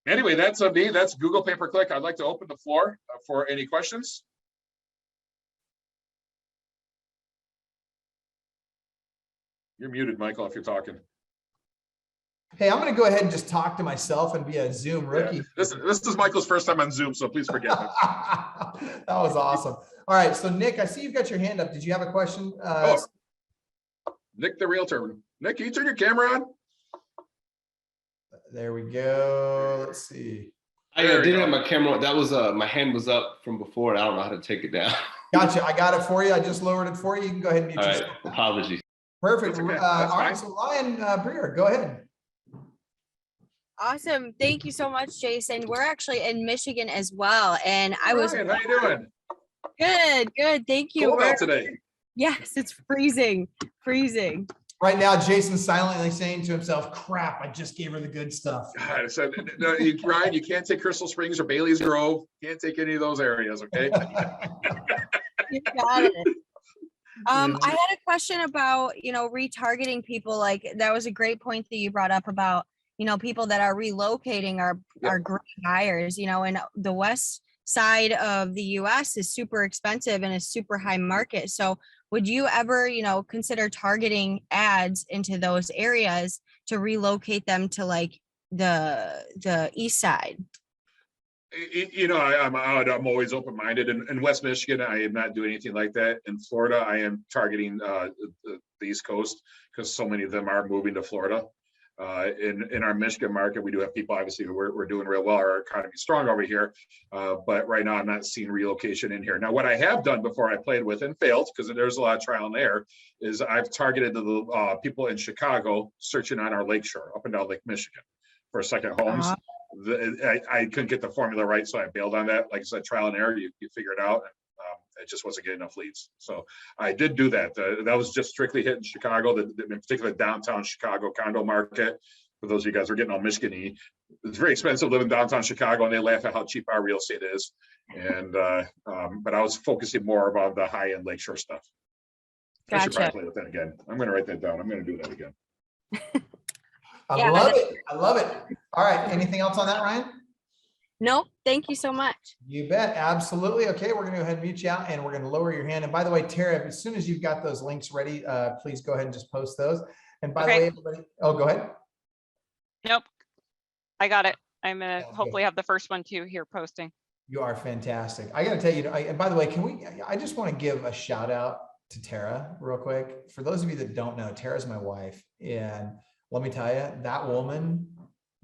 Anyway, that's me. That's Google pay-per-click. I'd like to open the floor for any questions. You're muted, Michael, if you're talking. Hey, I'm going to go ahead and just talk to myself and be a Zoom rookie. Yeah. This is Michael's first time on Zoom, so please forgive him. That was awesome. All right, so Nick, I see you've got your hand up. Did you have a question? Nick, the realtor. Nick, can you turn your camera on? There we go. Let's see. I didn't have my camera on. That was my hand was up from before, and I don't know how to take it down. Gotcha. I got it for you. I just lowered it for you. You can go ahead and mute yourself. Right. Apologies. Perfect. All right, so Ryan Breer, go ahead. Awesome. Thank you so much, Jason. We're actually in Michigan as well. And I was Ryan, how you doing? Good. Thank you. Cold out today. Yes, it's freezing. Right now, Jason's silently saying to himself, crap, I just gave her the good stuff. God, so, no, Ryan, you can't take Crystal Springs or Bailey's Grove. Can't take any of those areas, okay? You got it. I had a question about, retargeting people. Like that was a great point that you brought up about, people that are relocating are great buyers, and the west side of the US is super expensive and a super high market. So would you ever, consider targeting ads into those areas to relocate them to like the east side? I'm always open-minded. In West Michigan, I am not doing anything like that. In Florida, I am targeting the East Coast because so many of them are moving to Florida. In our Michigan market, we do have people, obviously, we're doing real well. Our economy is strong over here. But right now, I'm not seeing relocation in here. Now, what I have done before I played with and failed, because there's a lot of trial and error, is I've targeted the people in Chicago searching on our lakeshore, up and down Lake Michigan for second homes. I couldn't get the formula right, so I bailed on that. Like I said, trial and error, you figure it out. It just wasn't getting enough leads. So I did do that. That was just strictly hitting Chicago, in particular downtown Chicago condo market. For those of you guys who are getting all Michigan-y, it's very expensive living downtown Chicago, and they laugh at how cheap our real estate is. And but I was focusing more about the high-end lakeshore stuff. I should probably play with that again. I'm going to write that down. I'm going to do that again. I love it. I love it. All right. Anything else on that, Ryan? Nope. Thank you so much. You bet. Absolutely. Okay. We're going to go ahead and mute you out, and we're going to lower your hand. And by the way, Tara, as soon as you've got those links ready, please go ahead and just post those. And by the way, everybody, go ahead. Nope. I got it. I'm going to hopefully have the first one too here posting. You are fantastic. I got to tell you, and by the way, I just want to give a shout out to Tara real quick. For those of you that don't know, Tara's my wife. And let me tell you, that woman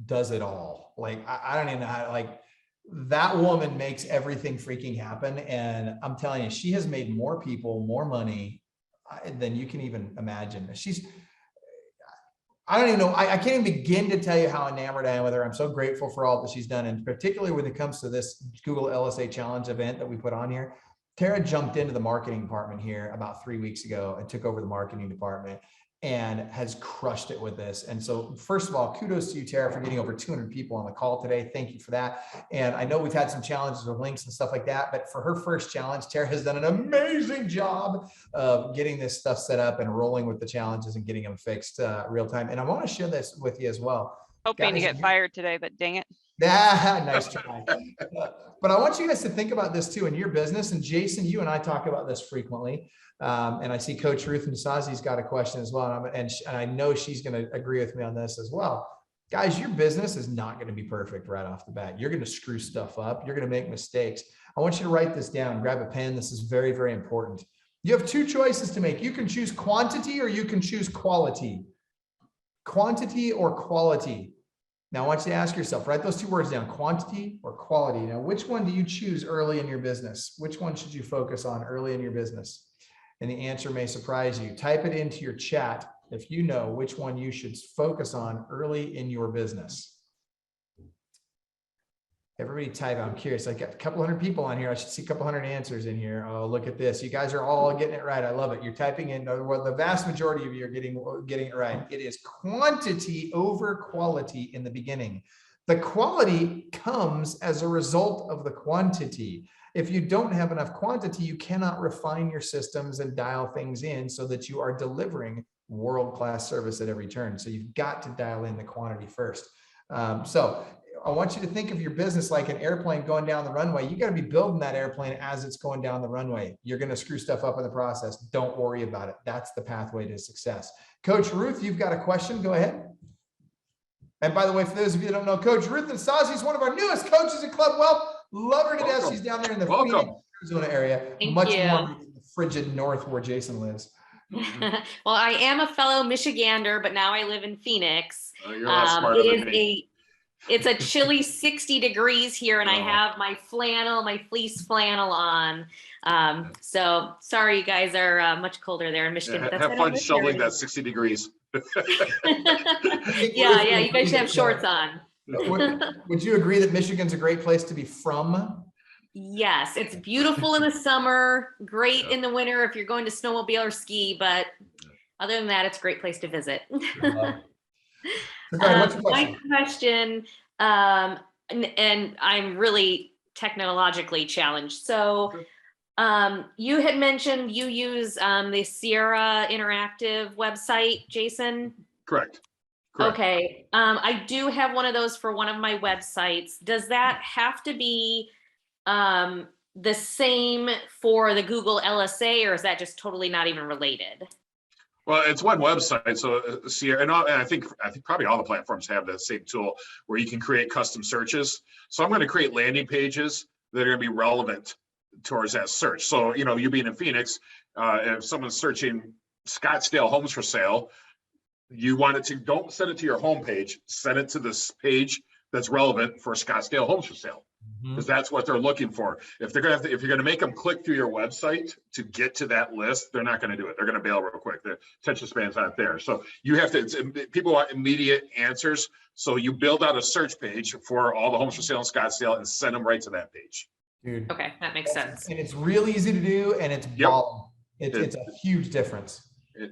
does it all. Like, I don't even know how, like, that woman makes everything freaking happen. And I'm telling you, she has made more people more money than you can even imagine. I don't even know. I can't even begin to tell you how enamored I am with her. I'm so grateful for all that she's done. And particularly when it comes to this Google LSA Challenge event that we put on here, Tara jumped into the marketing department here about 3 weeks ago and took over the marketing department and has crushed it with this. And so first of all, kudos to you, Tara, for getting over 200 people on the call today. Thank you for that. And I know we've had some challenges with links and stuff like that, but for her first challenge, Tara has done an amazing job of getting this stuff set up and rolling with the challenges and getting them fixed real time. And I want to share this with you as well. Hoping to get fired today, but dang it. Nice try. But I want you guys to think about this too in your business. And Jason, you and I talk about this frequently. And I see Coach Ruth Nasazi's got a question as well. And I know she's going to agree with me on this as well. Guys, your business is not going to be perfect right off the bat. You're going to screw stuff up. You're going to make mistakes. I want you to write this down. Grab a pen. This is very, very important. You have two choices to make. You can choose quantity or you can choose quality. Quantity or quality. Now, I want you to ask yourself, write those two words down, quantity or quality. Now, which one do you choose early in your business? Which one should you focus on early in your business? And the answer may surprise you. Type it into your chat if you know which one you should focus on early in your business. Everybody type. I'm curious. I got a couple hundred people on here. I should see a couple hundred answers in here. Oh, look at this. You guys are all getting it right. I love it. You're typing in, well, the vast majority of you are getting it right. It is quantity over quality in the beginning. The quality comes as a result of the quantity. If you don't have enough quantity, you cannot refine your systems and dial things in so that you are delivering world-class service at every turn. So you've got to dial in the quantity first. So I want you to think of your business like an airplane going down the runway. You got to be building that airplane as it's going down the runway. You're going to screw stuff up in the process. Don't worry about it. That's the pathway to success. Coach Ruth, you've got a question. Go ahead. And by the way, for those of you that don't know, Coach Ruth Nasazi is one of our newest coaches at Club Wealth. Love her to death. She's down there in the Phoenix, Arizona area, much warmer than the frigid north where Jason lives. Well, I am a fellow Michigander, but now I live in Phoenix. You're a lot smarter than me. It's a chilly 60 degrees here, and I have my flannel, my fleece flannel on. So sorry, you guys are much colder there in Michigan. Yeah, have fun shoveling that 60 degrees. Yeah, you guys should have shorts on. Would you agree that Michigan's a great place to be from? Yes, it's beautiful in the summer, great in the winter if you're going to snowmobile or ski, but other than that, it's a great place to visit. My question, and I'm really technologically challenged. So You had mentioned you use the Sierra Interactive website, Jason. Correct. Okay. I do have one of those for one of my websites. Does that have to be the same for the Google LSA, or is that just totally not even related? Well, it's one website, so Sierra, and I think probably all the platforms have that same tool where you can create custom searches. So I'm going to create landing pages that are going to be relevant towards that search. So, you know, you being in Phoenix, if someone's searching Scottsdale homes for sale, you want it to, don't send it to your homepage, send it to this page that's relevant for Scottsdale homes for sale, because that's what they're looking for. If they're gonna if you're gonna make them click through your website to get to that list, they're not gonna do it. They're gonna bail real quick. The attention span's not there. So you have to. People want immediate answers, so you build out a search page for all the homes for sale in Scottsdale and send them right to that page. Dude. Okay, that makes sense. And it's real easy to do, and it's balling. It's a huge difference.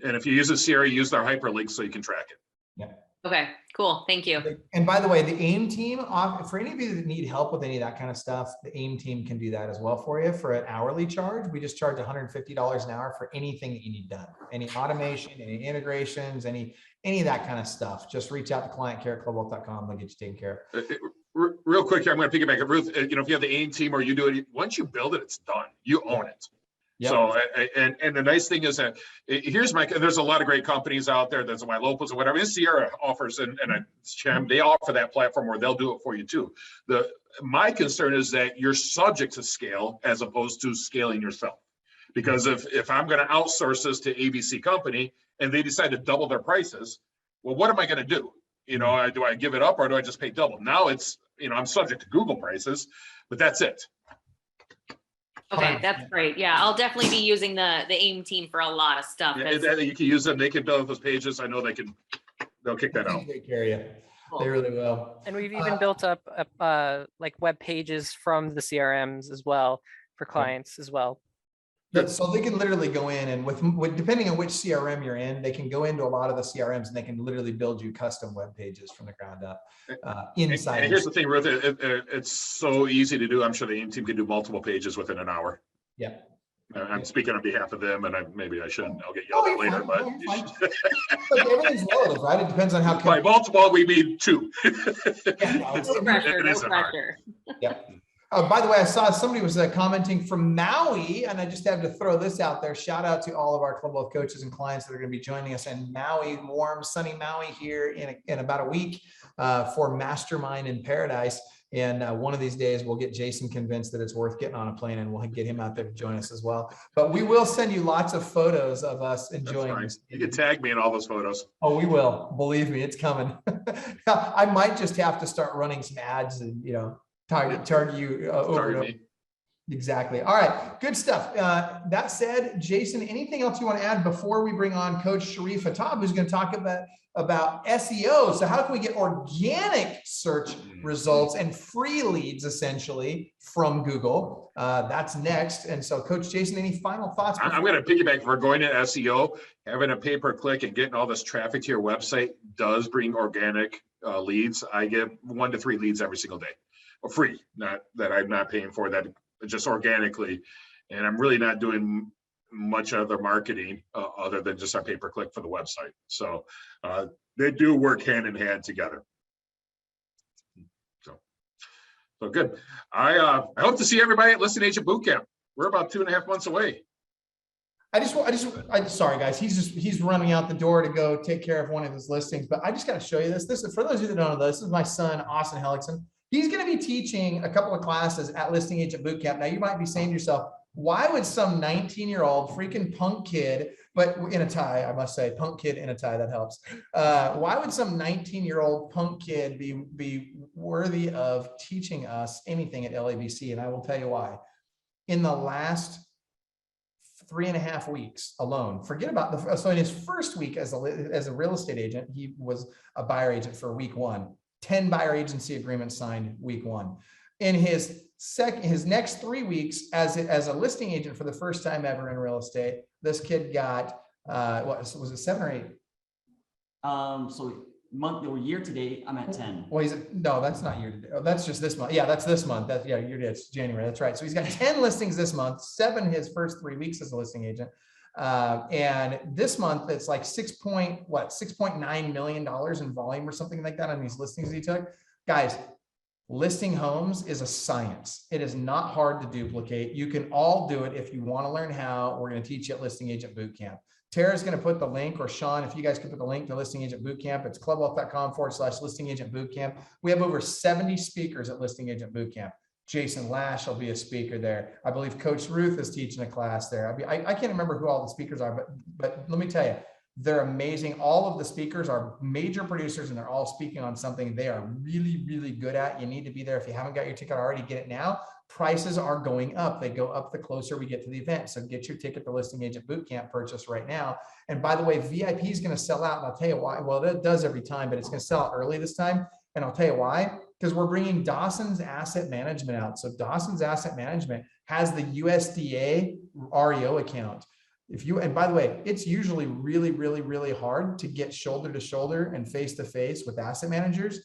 And if you use a Sierra, use their hyperlink so you can track it. Yeah. Okay, cool. Thank you. And by the way, the AIM team, for any of you that need help with any of that kind of stuff, the AIM team can do that as well for you for an hourly charge. We just charge $150 an hour for anything that you need done. Any automation, any integrations, any of that kind of stuff. Just reach out to clientcare@clubwealth.com. They'll get you taken care of. Real quick here, I'm going to piggyback. Ruth, you know, if you have the AIM team or you do it, once you build it, it's done. You own it. Yep. So, and the nice thing is that here's there's a lot of great companies out there. There's my Lopez or whatever. And Sierra offers, and they offer that platform where they'll do it for you too. My concern is that you're subject to scale as opposed to scaling yourself. Because if I'm going to outsource this to ABC company and they decide to double their prices, well, what am I going to do? You know, do I give it up or do I just pay double? Now it's, you know, I'm subject to Google prices, but that's it. Okay, that's great. Yeah, I'll definitely be using the AIM team for a lot of stuff. You can use them. They can build those pages. I know they'll kick that out. Take care of you. They really will. And we've even built up like web pages from the CRMs as well for clients as well. So they can literally go in and with depending on which CRM you're in, they can go into a lot of the CRMs and they can literally build you custom web pages from the ground up inside. And here's the thing, Ruth, it's so easy to do. I'm sure the AIM team can do multiple pages within an hour. Yeah. I'm speaking on behalf of them, and maybe I shouldn't. I'll get yelled at later, but like everything's relative, right? It depends on how. By multiple, we mean two. No pressure. Yeah. By the way, I saw somebody was commenting from Maui, and I just have to throw this out there. Shout out to all of our Club Wealth coaches and clients that are going to be joining us in Maui, warm, sunny Maui here in about a week for Mastermind in Paradise. And one of these days, we'll get Jason convinced that it's worth getting on a plane, and we'll get him out there to join us as well. But we will send you lots of photos of us enjoying this. You can tag me in all those photos. Oh, we will. Believe me, it's coming. I might just have to start running some ads and, you know, target you over and over. Exactly. All right, good stuff. That said, Jason, anything else you want to add before we bring on Coach Sharif Hattab, who's going to talk about SEO? So how can we get organic search results and free leads essentially from Google? That's next. And so, Coach Jason, any final thoughts? I'm going to piggyback. For going to SEO, having a pay-per-click and getting all this traffic to your website does bring organic leads. I get 1 to 3 leads every single day. Free, not that I'm not paying for, that just organically. And I'm really not doing much other marketing other than just our pay-per-click for the website. So they do work hand in hand together. So good. I hope to see everybody at Listing Agent Bootcamp. We're about 2.5 months away. Sorry guys, he's running out the door to go take care of one of his listings, but I just got to show you this. This is for those of you that don't know this is my son, Austin Hellickson. He's going to be teaching a couple of classes at Listing Agent Bootcamp. Now, you might be saying to yourself, why would some 19-year-old freaking punk kid, but in a tie, I must say, punk kid in a tie, that helps. Why would some 19-year-old punk kid be worthy of teaching us anything at LABC? And I will tell you why. In the last 3.5 weeks alone, forget about so in his first week as a real estate agent, he was a buyer agent for week 1. 10 buyer agency agreements signed week 1. In his next 3 weeks as a listing agent for the first time ever in real estate, this kid got what was it, 7 or 8? So month or year to date, I'm at 10. Well, no, that's not year to date. Oh, that's just this month. Yeah, that's this month. That's year to date. It's January. That's right. So he's got 10 listings this month, 7 his first 3 weeks as a listing agent. And this month it's like $6.9 million in volume or something like that on these listings he took. Guys, listing homes is a science. It is not hard to duplicate. You can all do it if you want to learn how. We're going to teach you at Listing Agent Bootcamp. Tara's going to put the link, or Sean, if you guys could put the link to Listing Agent Bootcamp, it's clubwealth.com/Listing Agent Bootcamp. We have over 70 speakers at Listing Agent Bootcamp. Jason Lash will be a speaker there. I believe Coach Ruth is teaching a class there. I can't remember who all the speakers are, but let me tell you, they're amazing. All of the speakers are major producers and they're all speaking on something they are really, really good at. You need to be there. If you haven't got your ticket already, get it now. Prices are going up. They go up the closer we get to the event. So get your ticket to Listing Agent Bootcamp purchase right now. And by the way, VIP is going to sell out. And I'll tell you why. Well, it does every time, but it's going to sell out early this time. And I'll tell you why, because we're bringing Dawson's Asset Management out. So Dawson's Asset Management has the USDA REO account. And by the way, it's usually really, really, really hard to get shoulder to shoulder and face to face with asset managers.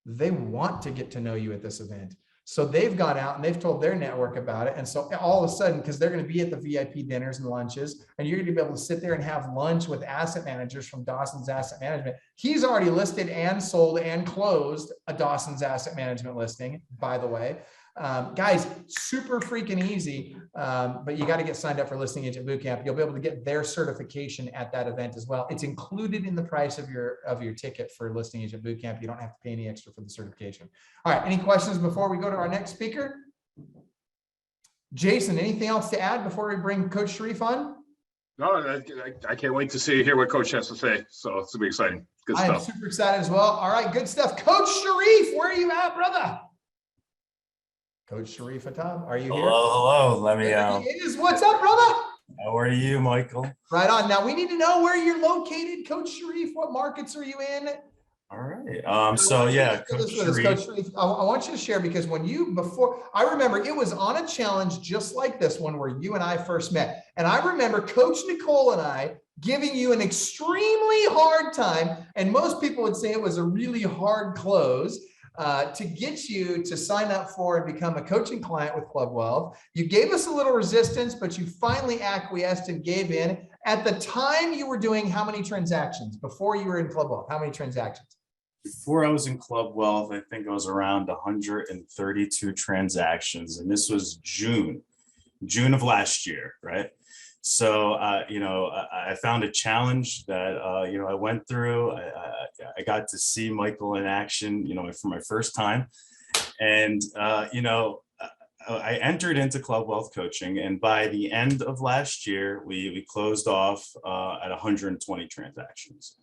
They want to get to know you at this event. So they've gone out and they've told their network about it. And so all of a sudden, because they're going to be at the VIP dinners and lunches, and you're going to be able to sit there and have lunch with asset managers from Dawson's Asset Management. He's already listed and sold and closed a Dawson's Asset Management listing, by the way. Guys, super freaking easy, but you got to get signed up for Listing Agent Bootcamp. You'll be able to get their certification at that event as well. It's included in the price of your ticket for Listing Agent Bootcamp. You don't have to pay any extra for the certification. All right, any questions before we go to our next speaker? Jason, anything else to add before we bring Coach Sharif on? No, I can't wait to hear what Coach has to say. So it's gonna be exciting. Good stuff. I am super excited as well. All right, good stuff. Coach Sharif, where are you at, brother? Coach Sharif Atab, are you here? Hello. Let me. What's up, brother? How are you, Michael? Right on. Now we need to know where you're located, Coach Sharif. What markets are you in? All right. So yeah, Coach Sharif, I want you to share, because I remember it was on a challenge just like this one where you and I first met, and I remember Coach Nicole and I giving you an extremely hard time, and most people would say it was a really hard close. To get you to sign up for and become a coaching client with Club Wealth. You gave us a little resistance, but you finally acquiesced and gave in. At the time you were doing how many transactions before you were in Club Wealth? How many transactions? Before I was in Club Wealth, I think it was around 132 transactions, and this was June of last year, right? So, I found a challenge that, I went through. I got to see Michael in action, for my first time. And, I entered into Club Wealth Coaching, and by the end of last year, we closed off at 120 transactions.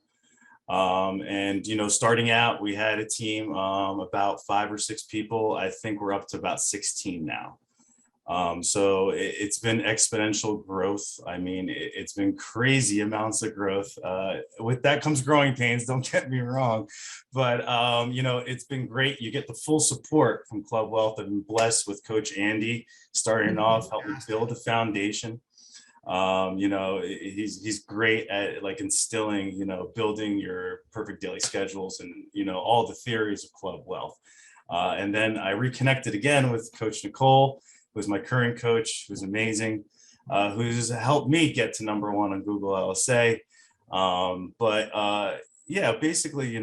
Starting out, we had a team about 5 or 6 people. I think we're up to about 16 now. So it's been exponential growth. I mean, it's been crazy amounts of growth. With that comes growing pains, don't get me wrong. But, it's been great. You get the full support from Club Wealth. I've been blessed with Coach Andy starting off, helping build a foundation. He's great at instilling, building your perfect daily schedules and, all the theories of Club Wealth. And then I reconnected again with Coach Nicole, who's my current coach, who's amazing, who's helped me get to #1 on Google LSA. Basically,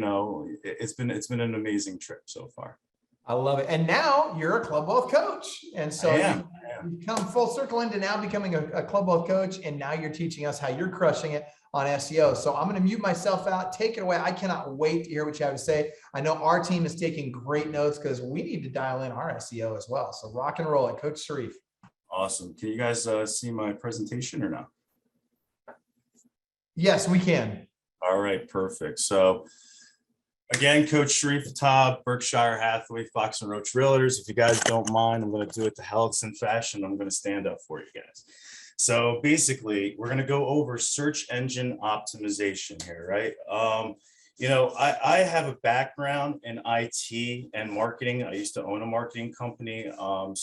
it's been an amazing trip so far. I love it. And now you're a Club Wealth coach. And so you've come full circle into now becoming a Club Wealth coach. And now you're teaching us how you're crushing it on SEO. So I'm going to mute myself out. Take it away. I cannot wait to hear what you have to say. I know our team is taking great notes because we need to dial in our SEO as well. So rock and roll it, Coach Sharif. Awesome. Can you guys see my presentation or not? Yes, we can. All right, perfect. So again, Coach Sharif Atab, Berkshire Hathaway, Fox and Roach Realtors. If you guys don't mind, I'm going to do it the Hellickson fashion. I'm going to stand up for you guys. So basically, we're going to go over search engine optimization here, right? I have a background in IT and marketing. I used to own a marketing company. I've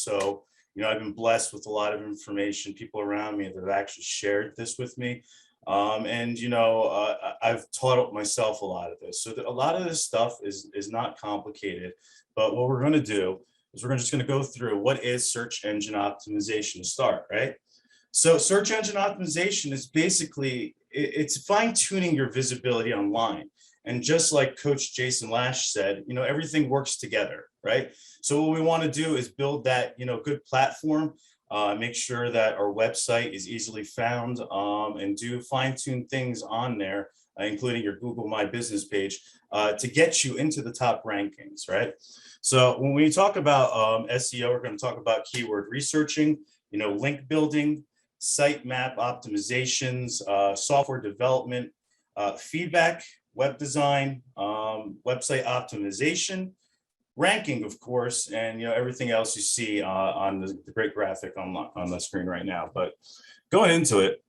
been blessed with a lot of information, people around me that have actually shared this with me. And, you know, I've taught myself a lot of this. So a lot of this stuff is not complicated, but what we're going to do is we're just going to go through what is search engine optimization to start, right? So search engine optimization is basically, it's fine tuning your visibility online. And just like Coach Jason Lash said, you know, everything works together, right? So what we want to do is build that, you know, good platform, make sure that our website is easily found, and do fine-tune things on there, including your Google My Business page, to get you into the top rankings, right? So when we talk about SEO, we're going to talk about keyword researching, you know, link building, site map optimizations, software development, feedback, web design, website optimization, ranking, of course, and you know everything else you see on the great graphic on the screen right now. But going into it,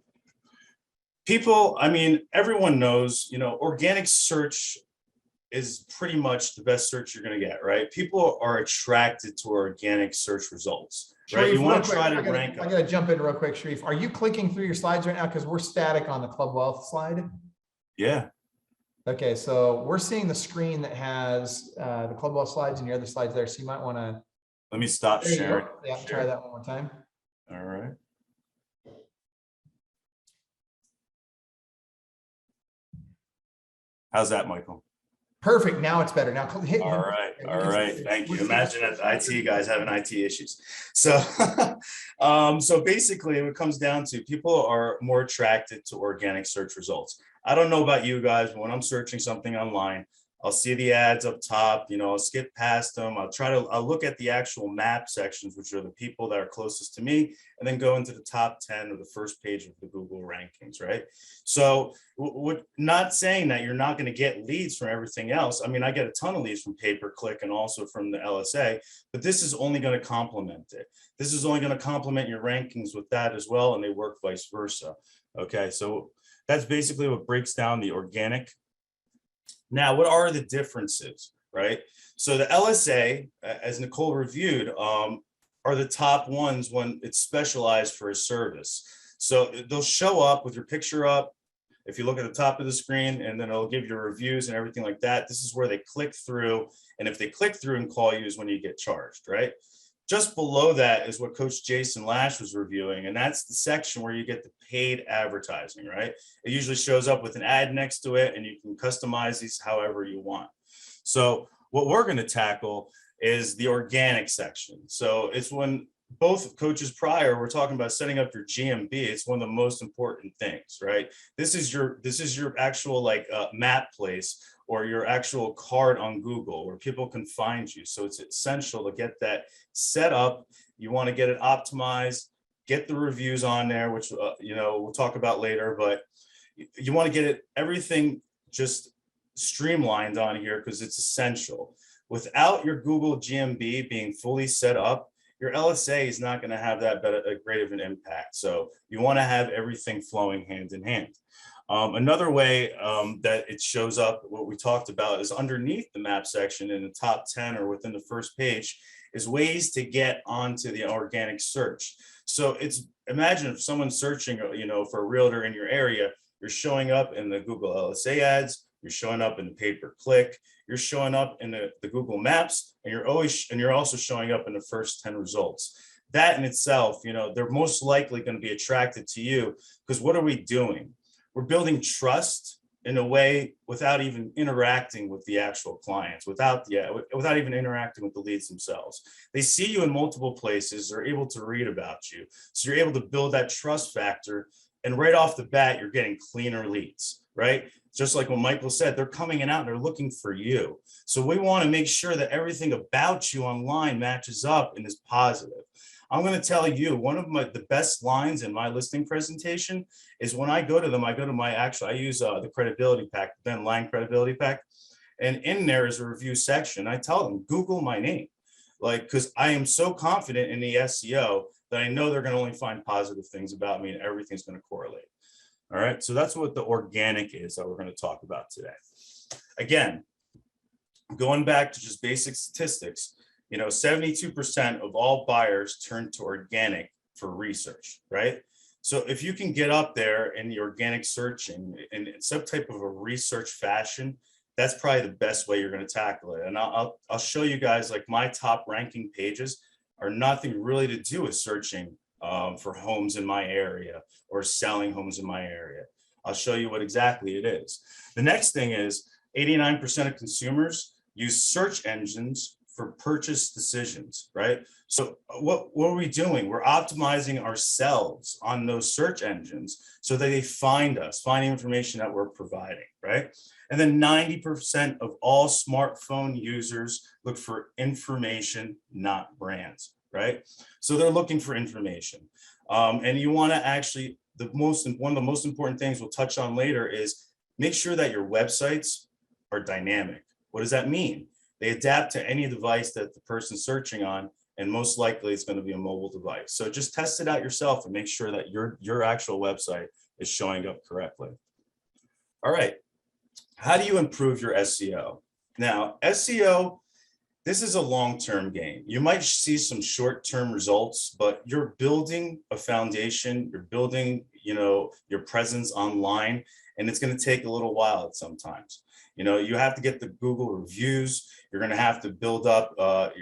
people, I mean, everyone knows, you know, organic search is pretty much the best search you're going to get, right? People are attracted to organic search results, right? You want to try to rank. I got to jump in real quick, Sharif. Are you clicking through your slides right now? Because we're static on the Club Wealth slide. Yeah. Okay, so we're seeing the screen that has the Club Wealth slides and your other slides there. So you might want to. Let me stop sharing. Yeah, try that one more time. All right. How's that, Michael? Perfect. Now it's better. Now hit. All right. All right. Thank you. Imagine that IT guys having IT issues. So, so basically what it comes down to, people are more attracted to organic search results. I don't know about you guys, but when I'm searching something online, I'll see the ads up top, you know, I'll skip past them. I'll look at the actual map sections, which are the people that are closest to me, and then go into the top 10 or the first page of the Google rankings, right? So not saying that you're not going to get leads from everything else. I mean, I get a ton of leads from pay-per-click and also from the LSA, but this is only going to complement it. This is only going to complement your rankings with that as well, and they work vice versa. Okay, so that's basically what breaks down the organic. Now, what are the differences, right? So the LSA, as Nicole reviewed, are the top ones when it's specialized for a service. So they'll show up with your picture up. If you look at the top of the screen, and then it'll give you reviews and everything like that. This is where they click through. And if they click through and call you is when you get charged, right? Just below that is what Coach Jason Lash was reviewing, and that's the section where you get the paid advertising, right? It usually shows up with an ad next to it, and you can customize these however you want. So what we're going to tackle is the organic section. So it's when both coaches prior were talking about setting up your GMB. It's one of the most important things, right? This is your actual like map place, or your actual card on Google where people can find you. So it's essential to get that set up. You want to get it optimized, get the reviews on there, which, you know, we'll talk about later, but you want to get it, everything just streamlined on here because it's essential. Without your Google GMB being fully set up, your LSA is not going to have that great of an impact. So you want to have everything flowing hand in hand. Another way that it shows up, what we talked about, is underneath the map section in the top 10 or within the first page is ways to get onto the organic search. So it's, imagine if someone's searching, you know, for a realtor in your area, you're showing up in the Google LSA ads, you're showing up in the pay-per-click, you're showing up in the Google Maps, and you're also showing up in the first 10 results. That in itself, you know, they're most likely going to be attracted to you because what are we doing? We're building trust in a way without even interacting with the actual clients, without even interacting with the leads themselves. They see you in multiple places, they're able to read about you. So you're able to build that trust factor, and right off the bat, you're getting cleaner leads, right? Just like what Michael said, they're coming in out and they're looking for you. So we want to make sure that everything about you online matches up and is positive. I'm going to tell you, one of the best lines in my listing presentation is when I go to them, I use the credibility pack, Ben Lang credibility pack. And in there is a review section. I tell them, Google my name, like, because I am so confident in the SEO that I know they're going to only find positive things about me and everything's going to correlate. All right. So that's what the organic is that we're going to talk about today. Again, going back to just basic statistics, you know, 72% of all buyers turn to organic for research, right? So if you can get up there in the organic searching in some type of a research fashion, that's probably the best way you're going to tackle it. And I'll show you guys, like, my top ranking pages are nothing really to do with searching for homes in my area or selling homes in my area. I'll show you what exactly it is. The next thing is 89% of consumers use search engines for purchase decisions, right? So what are we doing? We're optimizing ourselves on those search engines so that they find us, find information that we're providing, right? And then 90% of all smartphone users look for information, not brands, right? So they're looking for information. And you want to actually, one of the most important things we'll touch on later is make sure that your websites are dynamic. What does that mean? They adapt to any device that the person's searching on, and most likely it's going to be a mobile device. So just test it out yourself and make sure that your actual website is showing up correctly. All right. How do you improve your SEO? Now, SEO, this is a long-term game. You might see some short-term results, but you're building a foundation, you're building, your presence online, and it's going to take a little while sometimes. You have to get the Google reviews. You're going to have to build up,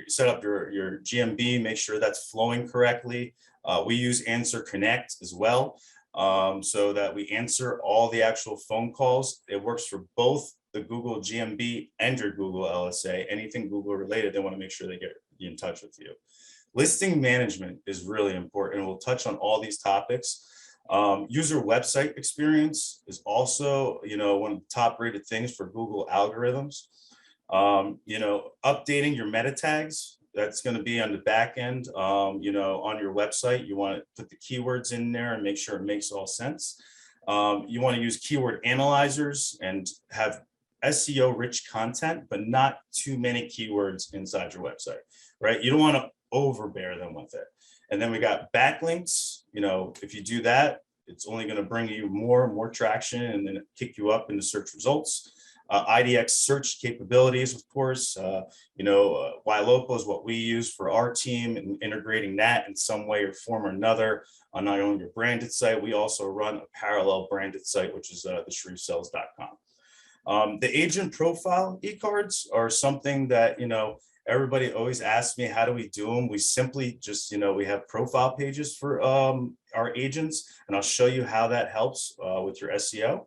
set up your GMB, make sure that's flowing correctly. We use Answer Connect as well, so that we answer all the actual phone calls. It works for both the Google GMB and your Google LSA. Anything Google related, they want to make sure they get in touch with you. Listing management is really important. We'll touch on all these topics. User website experience is also, one of the top rated things for Google algorithms. Updating your meta tags, that's going to be on the back end, on your website. You want to put the keywords in there and make sure it makes all sense. You want to use keyword analyzers and have SEO rich content, but not too many keywords inside your website, right? You don't want to overbear them with it. And then we got backlinks. If you do that, it's only going to bring you more traction and then kick you up into search results. IDX search capabilities, of course. YLOPO is what we use for our team, and integrating that in some way or form or another on not only your branded site, we also run a parallel branded site, which is the shrewsales.com. The agent profile e-cards are something that, everybody always asks me, how do we do them? We simply just, we have profile pages for our agents, and I'll show you how that helps with your SEO.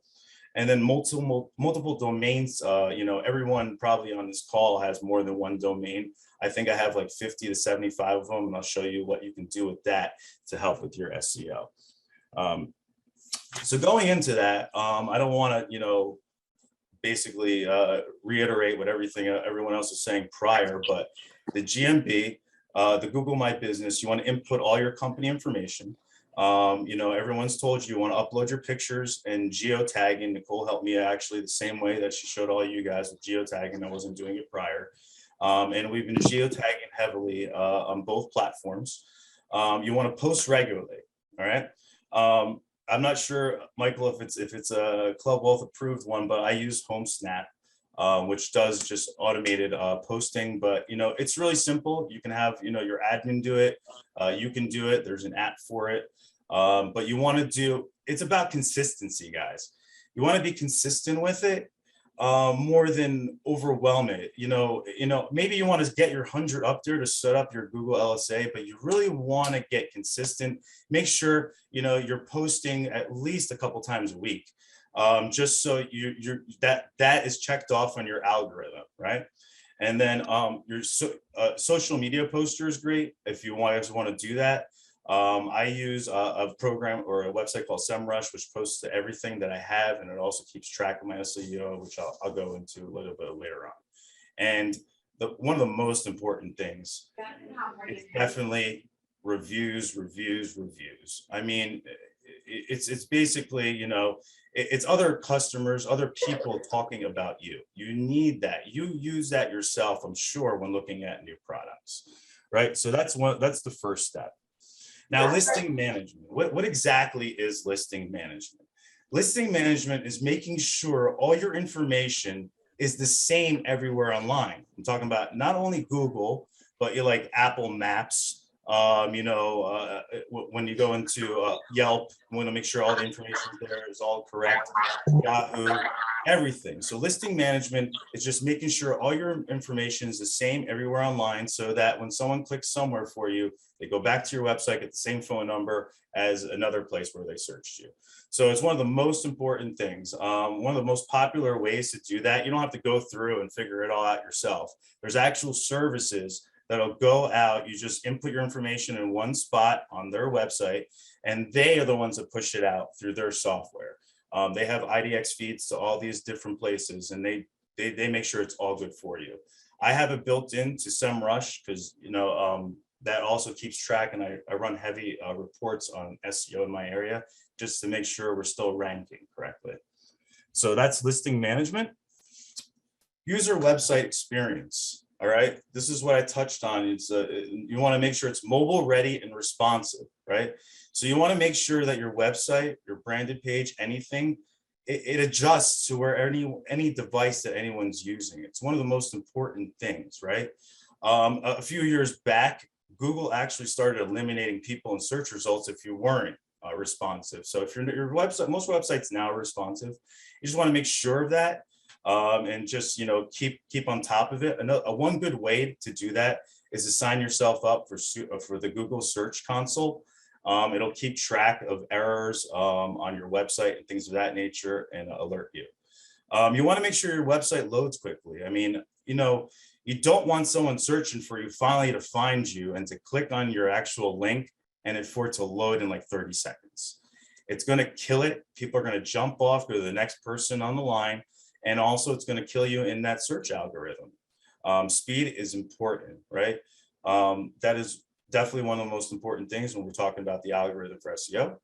And then multiple domains, everyone probably on this call has more than one domain. I think I have like 50 to 75 of them, and I'll show you what you can do with that to help with your SEO. So going into that, I don't want to, basically reiterate what everyone else is saying prior, but the GMB, the Google My Business, you want to input all your company information. Everyone's told you want to upload your pictures and geotagging. Nicole helped me actually the same way that she showed all you guys with geotagging. I wasn't doing it prior. And we've been geotagging heavily on both platforms. You want to post regularly, all right? I'm not sure, Michael, if it's a Club Wealth approved one, but I use HomeSnap, which does just automated posting. But it's really simple. You can have your admin do it. You can do it. There's an app for it. But you want to it's about consistency, guys. You want to be consistent with it more than overwhelm it. Maybe you want to get your 100 up there to set up your Google LSA, but you really want to get consistent. Make sure you're posting at least a couple times a week, just so that is checked off on your algorithm, right? And then your social media poster is great if you want to do that. I use a program or a website called SEMrush, which posts to everything that I have, and it also keeps track of my SEO, which I'll go into a little bit later on. And one of the most important things is definitely reviews. I mean, it's basically, it's other customers, other people talking about you. You need that. You use that yourself, I'm sure, when looking at new products, right? So that's the first step. Now, listing management. What exactly is listing management? Listing management is making sure all your information is the same everywhere online. I'm talking about not only Google, but like Apple Maps, When you go into Yelp, you want to make sure all the information there is all correct. Yahoo, everything. So listing management is just making sure all your information is the same everywhere online, so that when someone clicks somewhere for you, they go back to your website, get the same phone number as another place where they searched you. So it's one of the most important things. One of the most popular ways to do that, you don't have to go through and figure it all out yourself. There's actual services that'll go out. You just input your information in one spot on their website, and they are the ones that push it out through their software. They have IDX feeds to all these different places, and they make sure it's all good for you. I have it built into SEMrush because that also keeps track, and I run heavy reports on SEO in my area just to make sure we're still ranking correctly. So that's listing management. User website experience. All right, this is what I touched on. It's you want to make sure it's mobile ready and responsive, right? So you want to make sure that your website, your branded page, anything, it adjusts to where any device that anyone's using. It's one of the most important things, right? A few years back, Google actually started eliminating people in search results if you weren't responsive. So if your website, most websites now are responsive, you just want to make sure of that. And just keep on top of it. One good way to do that is to sign yourself up for the Google Search Console. It'll keep track of errors on your website and things of that nature and alert you. You want to make sure your website loads quickly. I mean, you don't want someone searching for you finally to find you and to click on your actual link and for it to load in like 30 seconds. It's going to kill it. People are going to jump off, go to the next person on the line. And also it's going to kill you in that search algorithm. Speed is important, right? That is definitely one of the most important things when we're talking about the algorithm for SEO.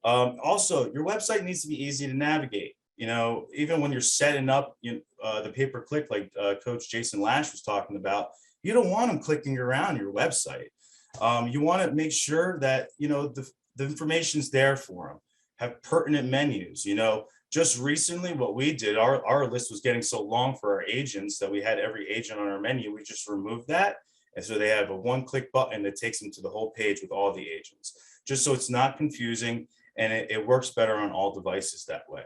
Also, your website needs to be easy to navigate. Even when you're setting up the pay-per-click, like Coach Jason Lash was talking about, you don't want them clicking around your website. You want to make sure that, the information's there for them, have pertinent menus, Just recently, what we did, our list was getting so long for our agents that we had every agent on our menu. We just removed that. And so they have a one-click button that takes them to the whole page with all the agents, just so it's not confusing and it works better on all devices that way.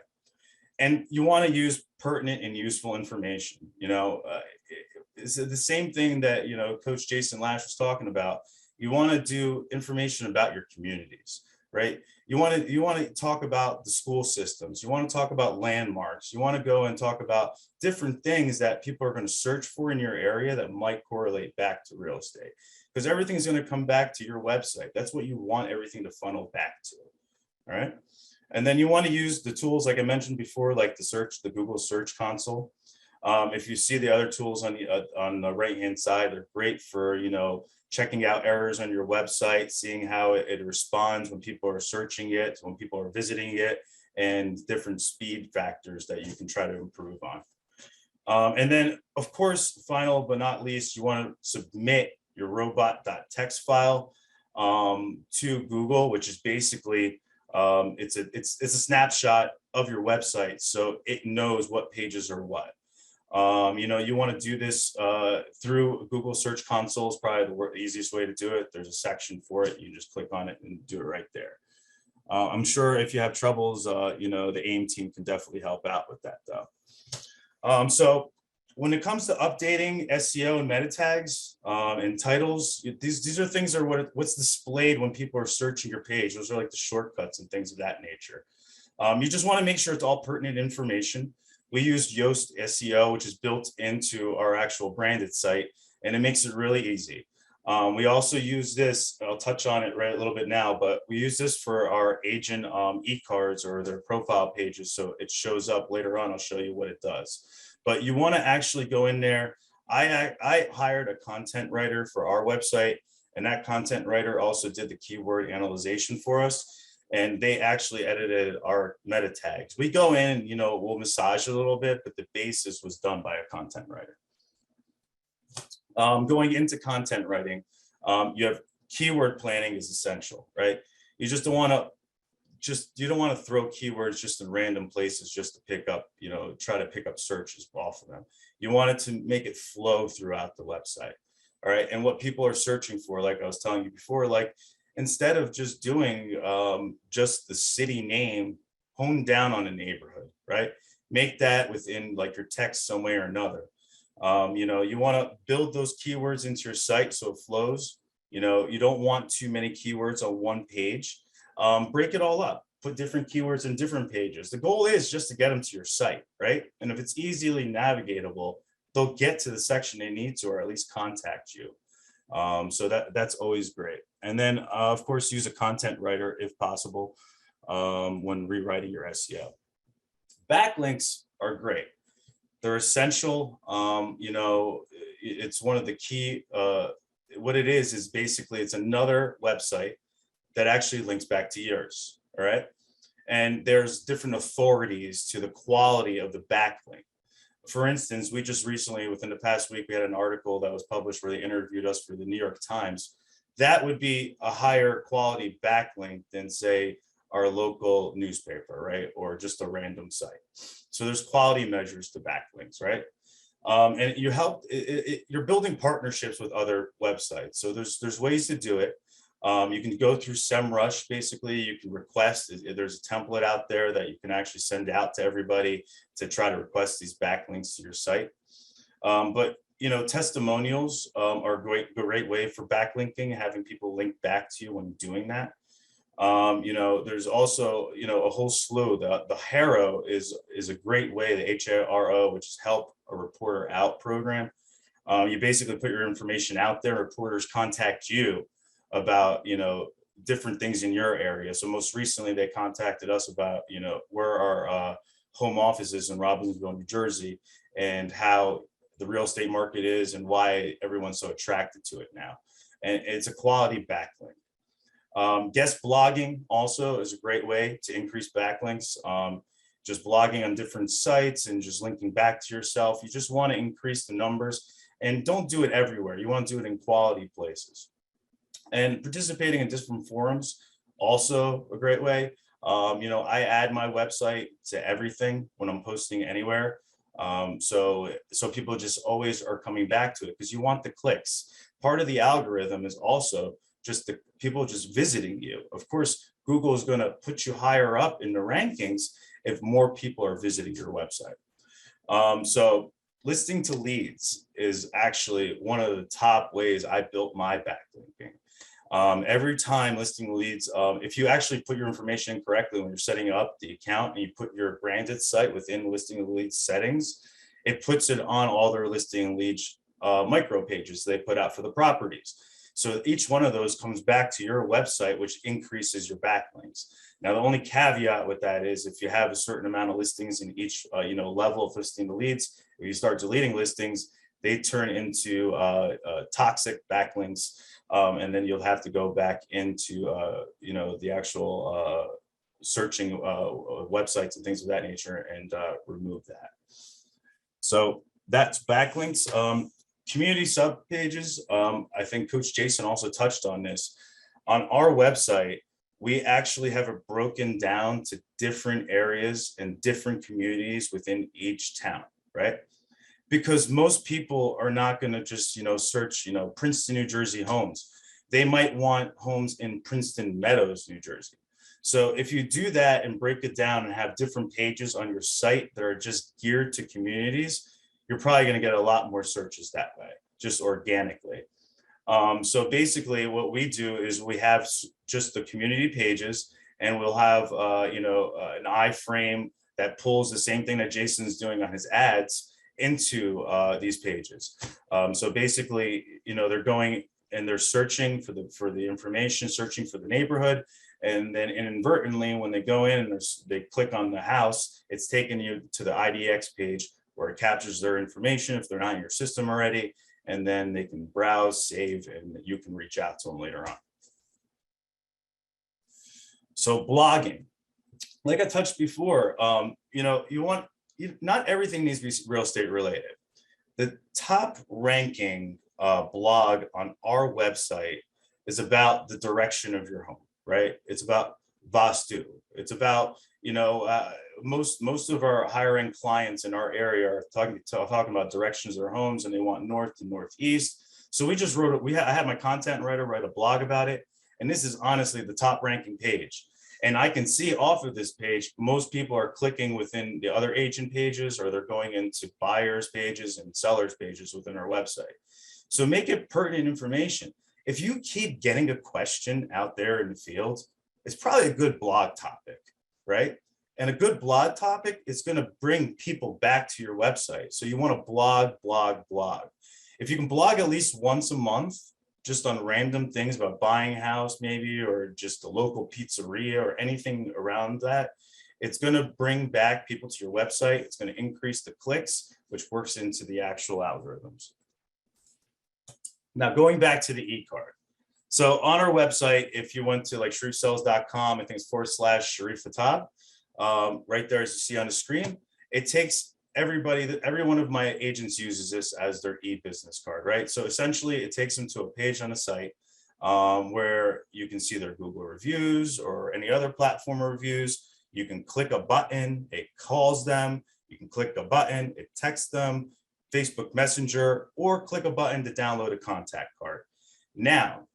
And you want to use pertinent and useful information. It's the same thing that, Coach Jason Lash was talking about. You want to do information about your communities, right? You want to talk about the school systems. You want to talk about landmarks. You want to go and talk about different things that people are going to search for in your area that might correlate back to real estate, because everything's going to come back to your website. That's what you want everything to funnel back to. All right. And then you want to use the tools, like I mentioned before, like the Google Search Console. If you see the other tools on the right-hand side, they're great for, checking out errors on your website, seeing how it responds when people are searching it, when people are visiting it, and different speed factors that you can try to improve on. And then, of course, final but not least, you want to submit your robot.txt file to Google, which is basically it's a snapshot of your website, so it knows what pages are what. You want to do this through Google Search Console is probably the easiest way to do it. There's a section for it. You just click on it and do it right there. I'm sure if you have troubles, the AIM team can definitely help out with that though. So when it comes to updating SEO and meta tags and titles, these are things that are what's displayed when people are searching your page. Those are like the shortcuts and things of that nature. You just want to make sure it's all pertinent information. We use Yoast SEO, which is built into our actual branded site, and it makes it really easy. We also use this, I'll touch on it right a little bit now, but we use this for our agent e-cards or their profile pages. So it shows up later on. I'll show you what it does. But you want to actually go in there. I hired a content writer for our website, and that content writer also did the keyword analyzation for us. And they actually edited our meta tags. We go in, we'll massage it a little bit, but the basis was done by a content writer. Going into content writing, you have keyword planning is essential, right? You just don't want to throw keywords just in random places just to pick up, try to pick up searches off of them. You want it to make it flow throughout the website. All right. And what people are searching for, like I was telling you before, like instead of just doing just the city name, hone down on a neighborhood, right? Make that within like your text some way or another. You know, you want to build those keywords into your site so it flows. You know, you don't want too many keywords on one page. Break it all up, put different keywords in different pages. The goal is just to get them to your site, right? And if it's easily navigatable, they'll get to the section they need to, or at least contact you. So that's always great. And then of course, use a content writer if possible when rewriting your SEO. Backlinks are great. They're essential. You know, it's one of the key, what it is basically it's another website that actually links back to yours, all right? And there's different authorities to the quality of the backlink. For instance, we just recently, within the past week, we had an article that was published where they interviewed us for the New York Times. That would be a higher quality backlink than, say, our local newspaper, right? Or just a random site. So there's quality measures to backlinks, right? And you help, you're building partnerships with other websites. So there's ways to do it. You can go through SEMrush, basically. You can request, there's a template out there that you can actually send out to everybody to try to request these backlinks to your site. But you know, testimonials are a great way for backlinking, having people link back to you when doing that. You know, there's also, you know, a whole slew. The HARO is a great way, the HARO, which is Help a Reporter Out program. You basically put your information out there, reporters contact you about, you know, different things in your area. So most recently they contacted us about, you know, where our home office is in Robbinsville, New Jersey, and how the real estate market is and why everyone's so attracted to it now. And it's a quality backlink. Guest blogging also is a great way to increase backlinks. Just blogging on different sites and just linking back to yourself. You just want to increase the numbers, and don't do it everywhere. You want to do it in quality places. And participating in different forums, also a great way. You know, I add my website to everything when I'm posting anywhere. So people just always are coming back to it because you want the clicks. Part of the algorithm is also just the people just visiting you. Of course, Google is going to put you higher up in the rankings if more people are visiting your website. So listing to leads is actually one of the top ways I built my backlinking. Every time listing leads, if you actually put your information in correctly when you're setting up the account and you put your branded site within listing leads settings, it puts it on all their listing leads micro pages they put out for the properties. So each one of those comes back to your website, which increases your backlinks. Now, the only caveat with that is if you have a certain amount of listings in each you know, level of listing the leads, if you start deleting listings, they turn into toxic backlinks. And then you'll have to go back into, you know, the actual searching websites and things of that nature and remove that. So that's backlinks. Community subpages. I think Coach Jason also touched on this. On our website, we actually have it broken down to different areas and different communities within each town, right? Because most people are not going to just, you know, search, you know, Princeton, New Jersey homes. They might want homes in Princeton Meadows, New Jersey. So if you do that and break it down and have different pages on your site that are just geared to communities, you're probably going to get a lot more searches that way, just organically. So basically what we do is we have just the community pages, and we'll have, you know, an iframe that pulls the same thing that Jason's doing on his ads into these pages. So basically, you know, they're going and they're searching for the information, searching for the neighborhood, and then inadvertently, when they go in and they click on the house, it's taking you to the IDX page where it captures their information if they're not in your system already, and then they can browse, save, and you can reach out to them later on. So blogging, like I touched before, you know, not everything needs to be real estate related. The top ranking blog on our website is about the direction of your home, right? It's about Vastu. It's about, you know, most of our higher end clients in our area are talking about directions of their homes, and they want north to northeast. So we just wrote it. I had my content writer write a blog about it. And this is honestly the top ranking page. And I can see off of this page, most people are clicking within the other agent pages, or they're going into buyers pages and sellers pages within our website. So make it pertinent information. If you keep getting a question out there in the field, it's probably a good blog topic, right? And a good blog topic is going to bring people back to your website. So you want to blog, blog, blog. If you can blog at least once a month, just on random things about buying a house maybe, or just a local pizzeria or anything around that, it's going to bring back people to your website. It's going to increase the clicks, which works into the actual algorithms. Now, going back to the e-card. So on our website, if you went to like sharifsells.com, I think it's /Sharif Fatab, right there as you see on the screen, it takes every one of my agents uses this as their e-business card, right? So essentially it takes them to a page on the site where you can see their Google reviews or any other platform reviews. You can click a button, it calls them. You can click a button, it texts them, Facebook Messenger, or click a button to download a contact card. Now,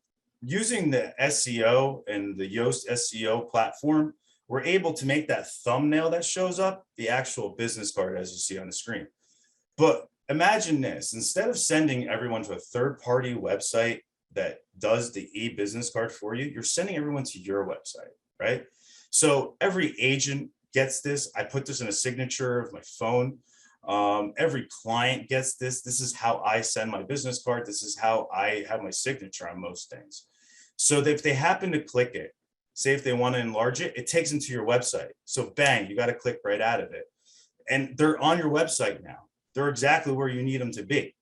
using the SEO and the Yoast SEO platform, we're able to make that thumbnail that shows up the actual business card as you see on the screen. But imagine this, instead of sending everyone to a third-party website that does the e-business card for you, you're sending everyone to your website, right? So every agent gets this. I put this in a signature of my phone. Every client gets this. This is how I send my business card. This is how I have my signature on most things. So that if they happen to click it, say if they want to enlarge it, it takes them to your website. So bang, you got to click right out of it. And they're on your website now. They're exactly where you need them to be.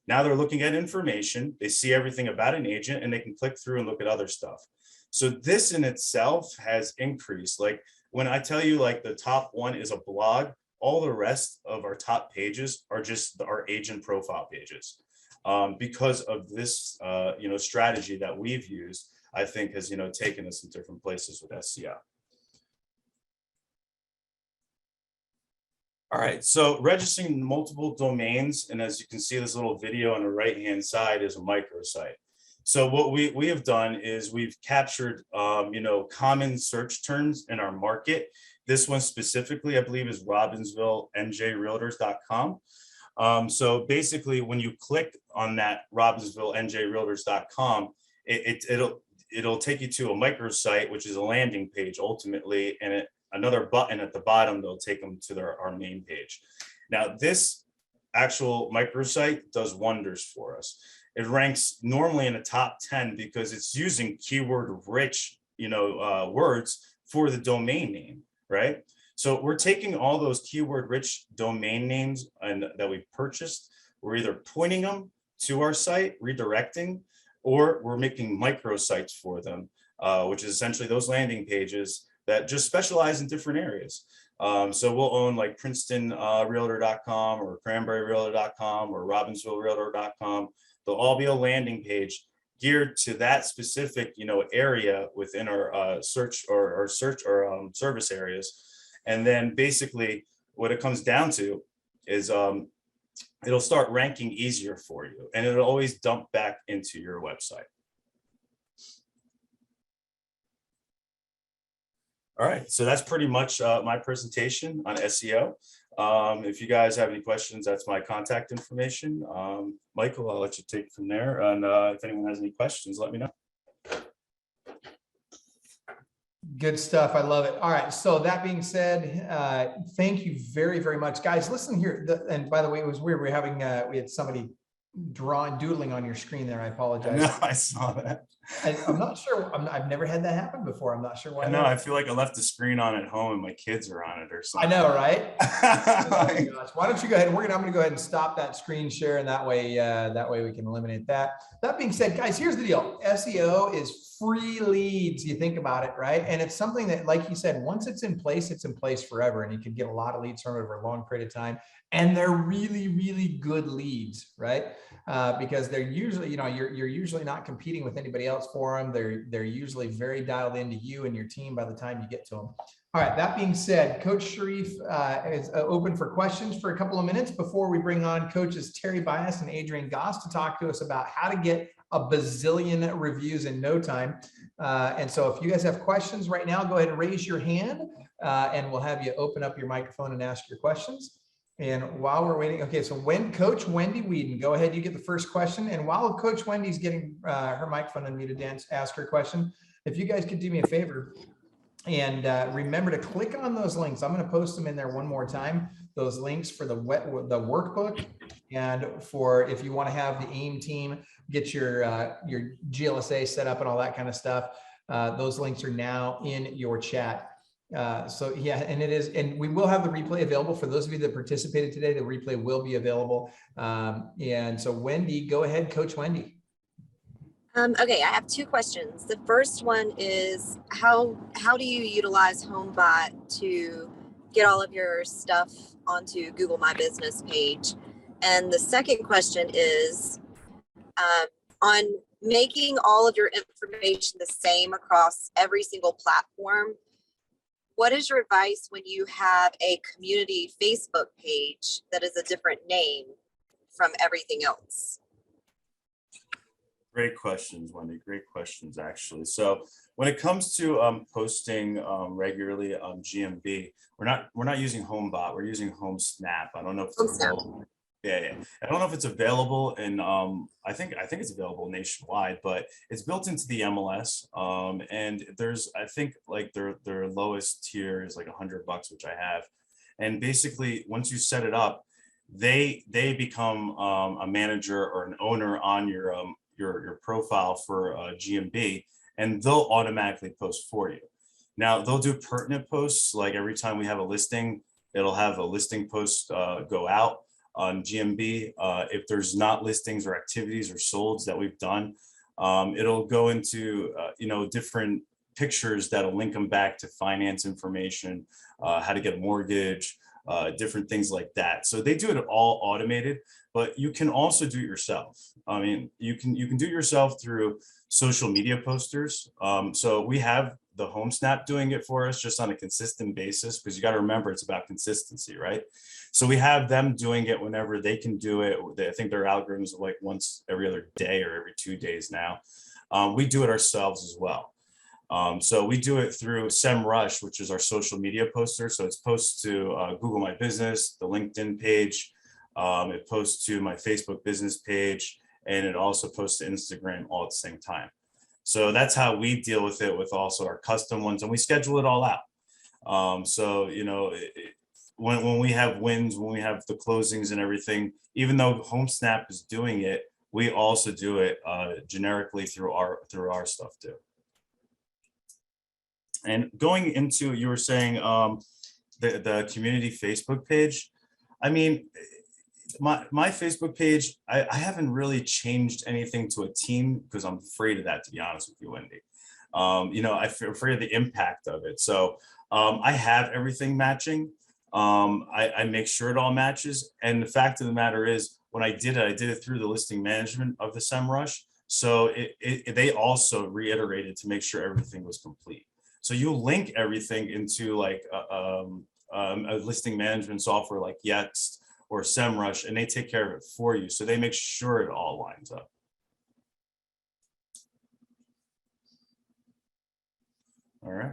Now they're looking at information. They see everything about an agent and they can click through and look at other stuff. So this in itself has increased. Like when I tell you like the top one is a blog, all the rest of our top pages are just our agent profile pages. Because of this, strategy that we've used, I think has, taken us in different places with SEO. All right, so registering multiple domains, and as you can see, this little video on the right-hand side is a microsite. So what we have done is we've captured, common search terms in our market. This one specifically, I believe, is robbinsvillenjrealtors.com. So basically, when you click on that robbinsvillenjrealtors.com, it'll take you to a microsite, which is a landing page ultimately, and another button at the bottom that'll take them to our main page. Now, this actual microsite does wonders for us. It ranks normally in the top 10 because it's using keyword-rich, words for the domain name, right? So we're taking all those keyword-rich domain names that we purchased. We're either pointing them to our site, redirecting, or we're making microsites for them, which is essentially those landing pages that just specialize in different areas. So we'll own like PrincetonRealtor.com or CranberryRealtor.com or RobbinsvilleRealtor.com. They'll all be a landing page geared to that specific, area within our search or service areas. And then basically what it comes down to is it'll start ranking easier for you, and it'll always dump back into your website. All right, so that's pretty much my presentation on SEO. If you guys have any questions, that's my contact information. Michael, I'll let you take it from there. And if anyone has any questions, let me know. Good stuff. I love it. All right. So that being said, thank you very, very much, guys. Listen here. And by the way, it was weird. We had somebody doodling on your screen there. I apologize. No, I saw that. I'm not sure. I've never had that happen before. I'm not sure why. I feel like I left the screen on at home and my kids are on it or something. I know, right? Oh, gosh. Why don't you go ahead? I'm going to go ahead and stop that screen share, and that way we can eliminate that. That being said, guys, here's the deal. SEO is free leads. You think about it, right? And it's something that, like you said, once it's in place forever, and you can get a lot of leads from it over a long period of time. And they're really, really good leads, right? Because they're usually, you're usually not competing with anybody else for them. They're usually very dialed into you and your team by the time you get to them. All right, that being said, Coach Sharif is open for questions for a couple of minutes before we bring on coaches Terry Bias and Adrian Goss to talk to us about how to get a bazillion reviews in no time. And so if you guys have questions right now, go ahead and raise your hand and we'll have you open up your microphone and ask your questions. And while we're waiting, okay, so when Coach Wendy Whedon, go ahead, you get the first question. And while Coach Wendy's getting her microphone unmuted to ask her question, if you guys could do me a favor, and remember to click on those links. I'm going to post them in there one more time. Those links for the workbook, and for if you want to have the AIM team get your GLSA set up and all that kind of stuff. Those links are now in your chat. So yeah, and we will have the replay available for those of you that participated today. The replay will be available. And so Wendy, go ahead, Coach Wendy. Okay, I have two questions. The first one is how do you utilize HomeBot to get all of your stuff onto Google My Business page? And the second question is on making all of your information the same across every single platform. What is your advice when you have a community Facebook page that is a different name from everything else? Great questions, Wendy. Great questions, actually. So when it comes to posting regularly on GMB, we're not using HomeBot. We're using HomeSnap. I don't know if it's available. Yeah. I don't know if it's available, and I think it's available nationwide, but it's built into the MLS. And there's, I think, like their lowest tier is like $100, which I have. And basically, once you set it up, they become a manager or an owner on your profile for GMB, and they'll automatically post for you. Now they'll do pertinent posts, like every time we have a listing, it'll have a listing post go out on GMB. If there's not listings or activities or solds that we've done, it'll go into different pictures that'll link them back to finance information, how to get a mortgage, different things like that. So they do it all automated, but you can also do it yourself. I mean, you can do it yourself through social media posters. So we have the HomeSnap doing it for us just on a consistent basis, because you got to remember it's about consistency, right? So we have them doing it whenever they can do it. I think their algorithms are like once every other day or every 2 days now. We do it ourselves as well. So we do it through SEMrush, which is our social media poster. So it's posts to Google My Business, the LinkedIn page. It posts to my Facebook business page, and it also posts to Instagram all at the same time. So that's how we deal with it, with also our custom ones, and we schedule it all out. So, when we have wins, when we have the closings and everything, even though HomeSnap is doing it, we also do it generically through our stuff too. And going into, you were saying the community Facebook page. I mean, my Facebook page, I haven't really changed anything to a team because I'm afraid of that, to be honest with you, Wendy. I'm afraid of the impact of it. So I have everything matching. I make sure it all matches. And the fact of the matter is, when I did it through the listing management of the SEMrush. So they also reiterated to make sure everything was complete. So you link everything into like a listing management software like Yext or SEMrush, and they take care of it for you. So they make sure it all lines up. All right.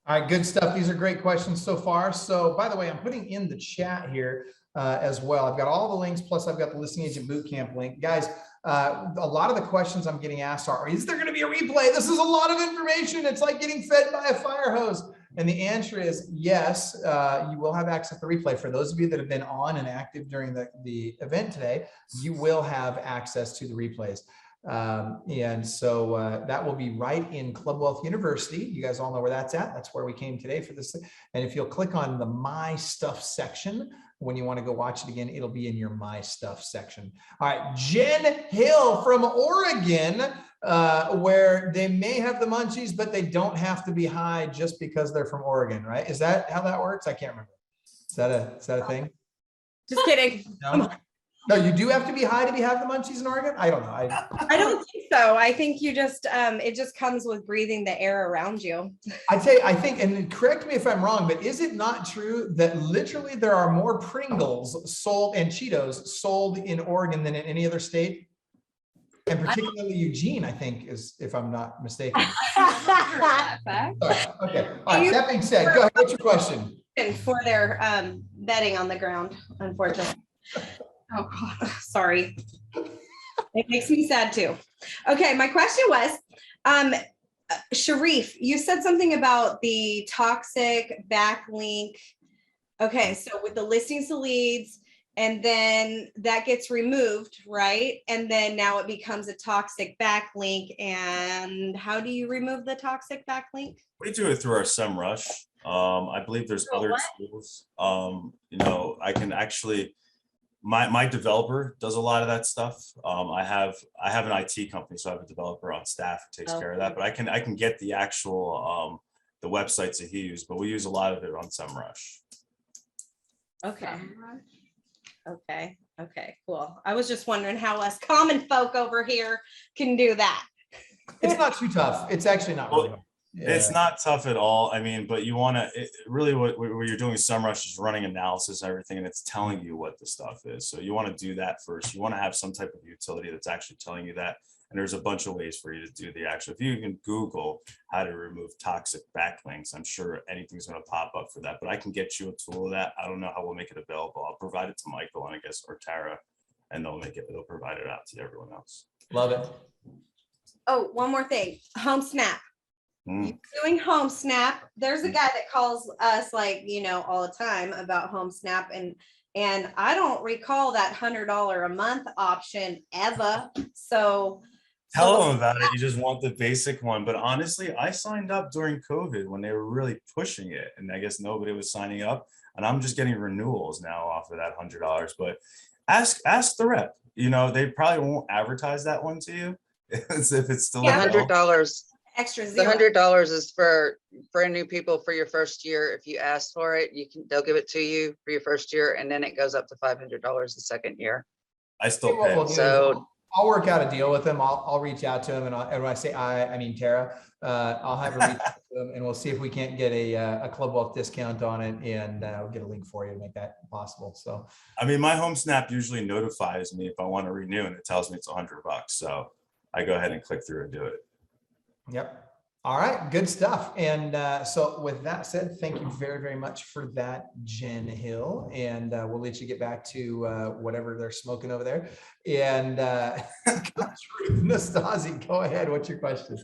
All right, good stuff. These are great questions so far. So by the way, I'm putting in the chat here as well. I've got all the links, plus I've got the listing agent bootcamp link. Guys, a lot of the questions I'm getting asked are, is there going to be a replay? This is a lot of information. It's like getting fed by a fire hose. And the answer is yes, you will have access to the replay. For those of you that have been on and active during the event today, you will have access to the replays. And so that will be right in Club Wealth University. You guys all know where that's at. That's where we came today for this. And if you'll click on the My Stuff section, when you want to go watch it again, it'll be in your My Stuff section. All right, Jen Hill from Oregon, where they may have the munchies, but they don't have to be high just because they're from Oregon, right? Is that how that works? I can't remember. Is that a thing? Just kidding. No? No, you do have to be high to have the munchies in Oregon? I don't know. I don't think so. I think you just, it just comes with breathing the air around you. I tell you, I think, and correct me if I'm wrong, but is it not true that literally there are more Pringles sold and Cheetos sold in Oregon than in any other state? And particularly Eugene, I think, is, if I'm not mistaken. Sorry. Okay. All right. That being said, go ahead. What's your question? For their bedding on the ground, unfortunately. Oh God, sorry. It makes me sad too. Okay, my question was, Sharif, you said something about the toxic backlink. Okay, so with the listings to leads, and then that gets removed, right? And then now it becomes a toxic backlink. And how do you remove the toxic backlink? We do it through our SEMrush. I believe there's other tools. You know, I can actually, my developer does a lot of that stuff. I have an IT company, so I have a developer on staff who takes care of that. But I can get the actual the websites that he used, but we use a lot of it on SEMrush. Okay. Okay, cool. I was just wondering how us common folk over here can do that. It's not too tough. It's actually not really hard. Yeah. It's not tough at all. I mean, but you want to really what you're doing SEMrush is running analysis and everything, and it's telling you what the stuff is. So you want to do that first. You want to have some type of utility that's actually telling you that. And there's a bunch of ways for you to do the actual. If you can Google how to remove toxic backlinks, I'm sure anything's going to pop up for that. But I can get you a tool of that. I don't know how we'll make it available. I'll provide it to Michael and I guess or Tara, and they'll provide it out to everyone else. Love it. Oh, one more thing. Home Snap. Doing Home Snap. There's a guy that calls us like, you know, all the time about Home Snap, and I don't recall that $100 a month option ever. So tell them about it. You just want the basic one. But honestly, I signed up during COVID when they were really pushing it, and I guess nobody was signing up, and I'm just getting renewals now off of that $100. But ask the rep. You know, they probably won't advertise that one to you as if it's still $100. Extra The $100 is for brand new people for your first year. If you ask for it, they'll give it to you for your first year, and then it goes up to $500 the second year. I still pay. So I'll work out a deal with them. I'll reach out to them, and when I say I mean Tara. I'll have her reach out to them, and we'll see if we can't get a Club Wealth discount on it, and we'll get a link for you to make that possible. So, I mean, my Home Snap usually notifies me if I want to renew, and it tells me it's $100. So I go ahead and click through and do it. Yep. All right. Good stuff. And so with that said, thank you very, very much for that, Jen Hill. And we'll let you get back to whatever they're smoking over there. And Nastasi, go ahead. What's your question?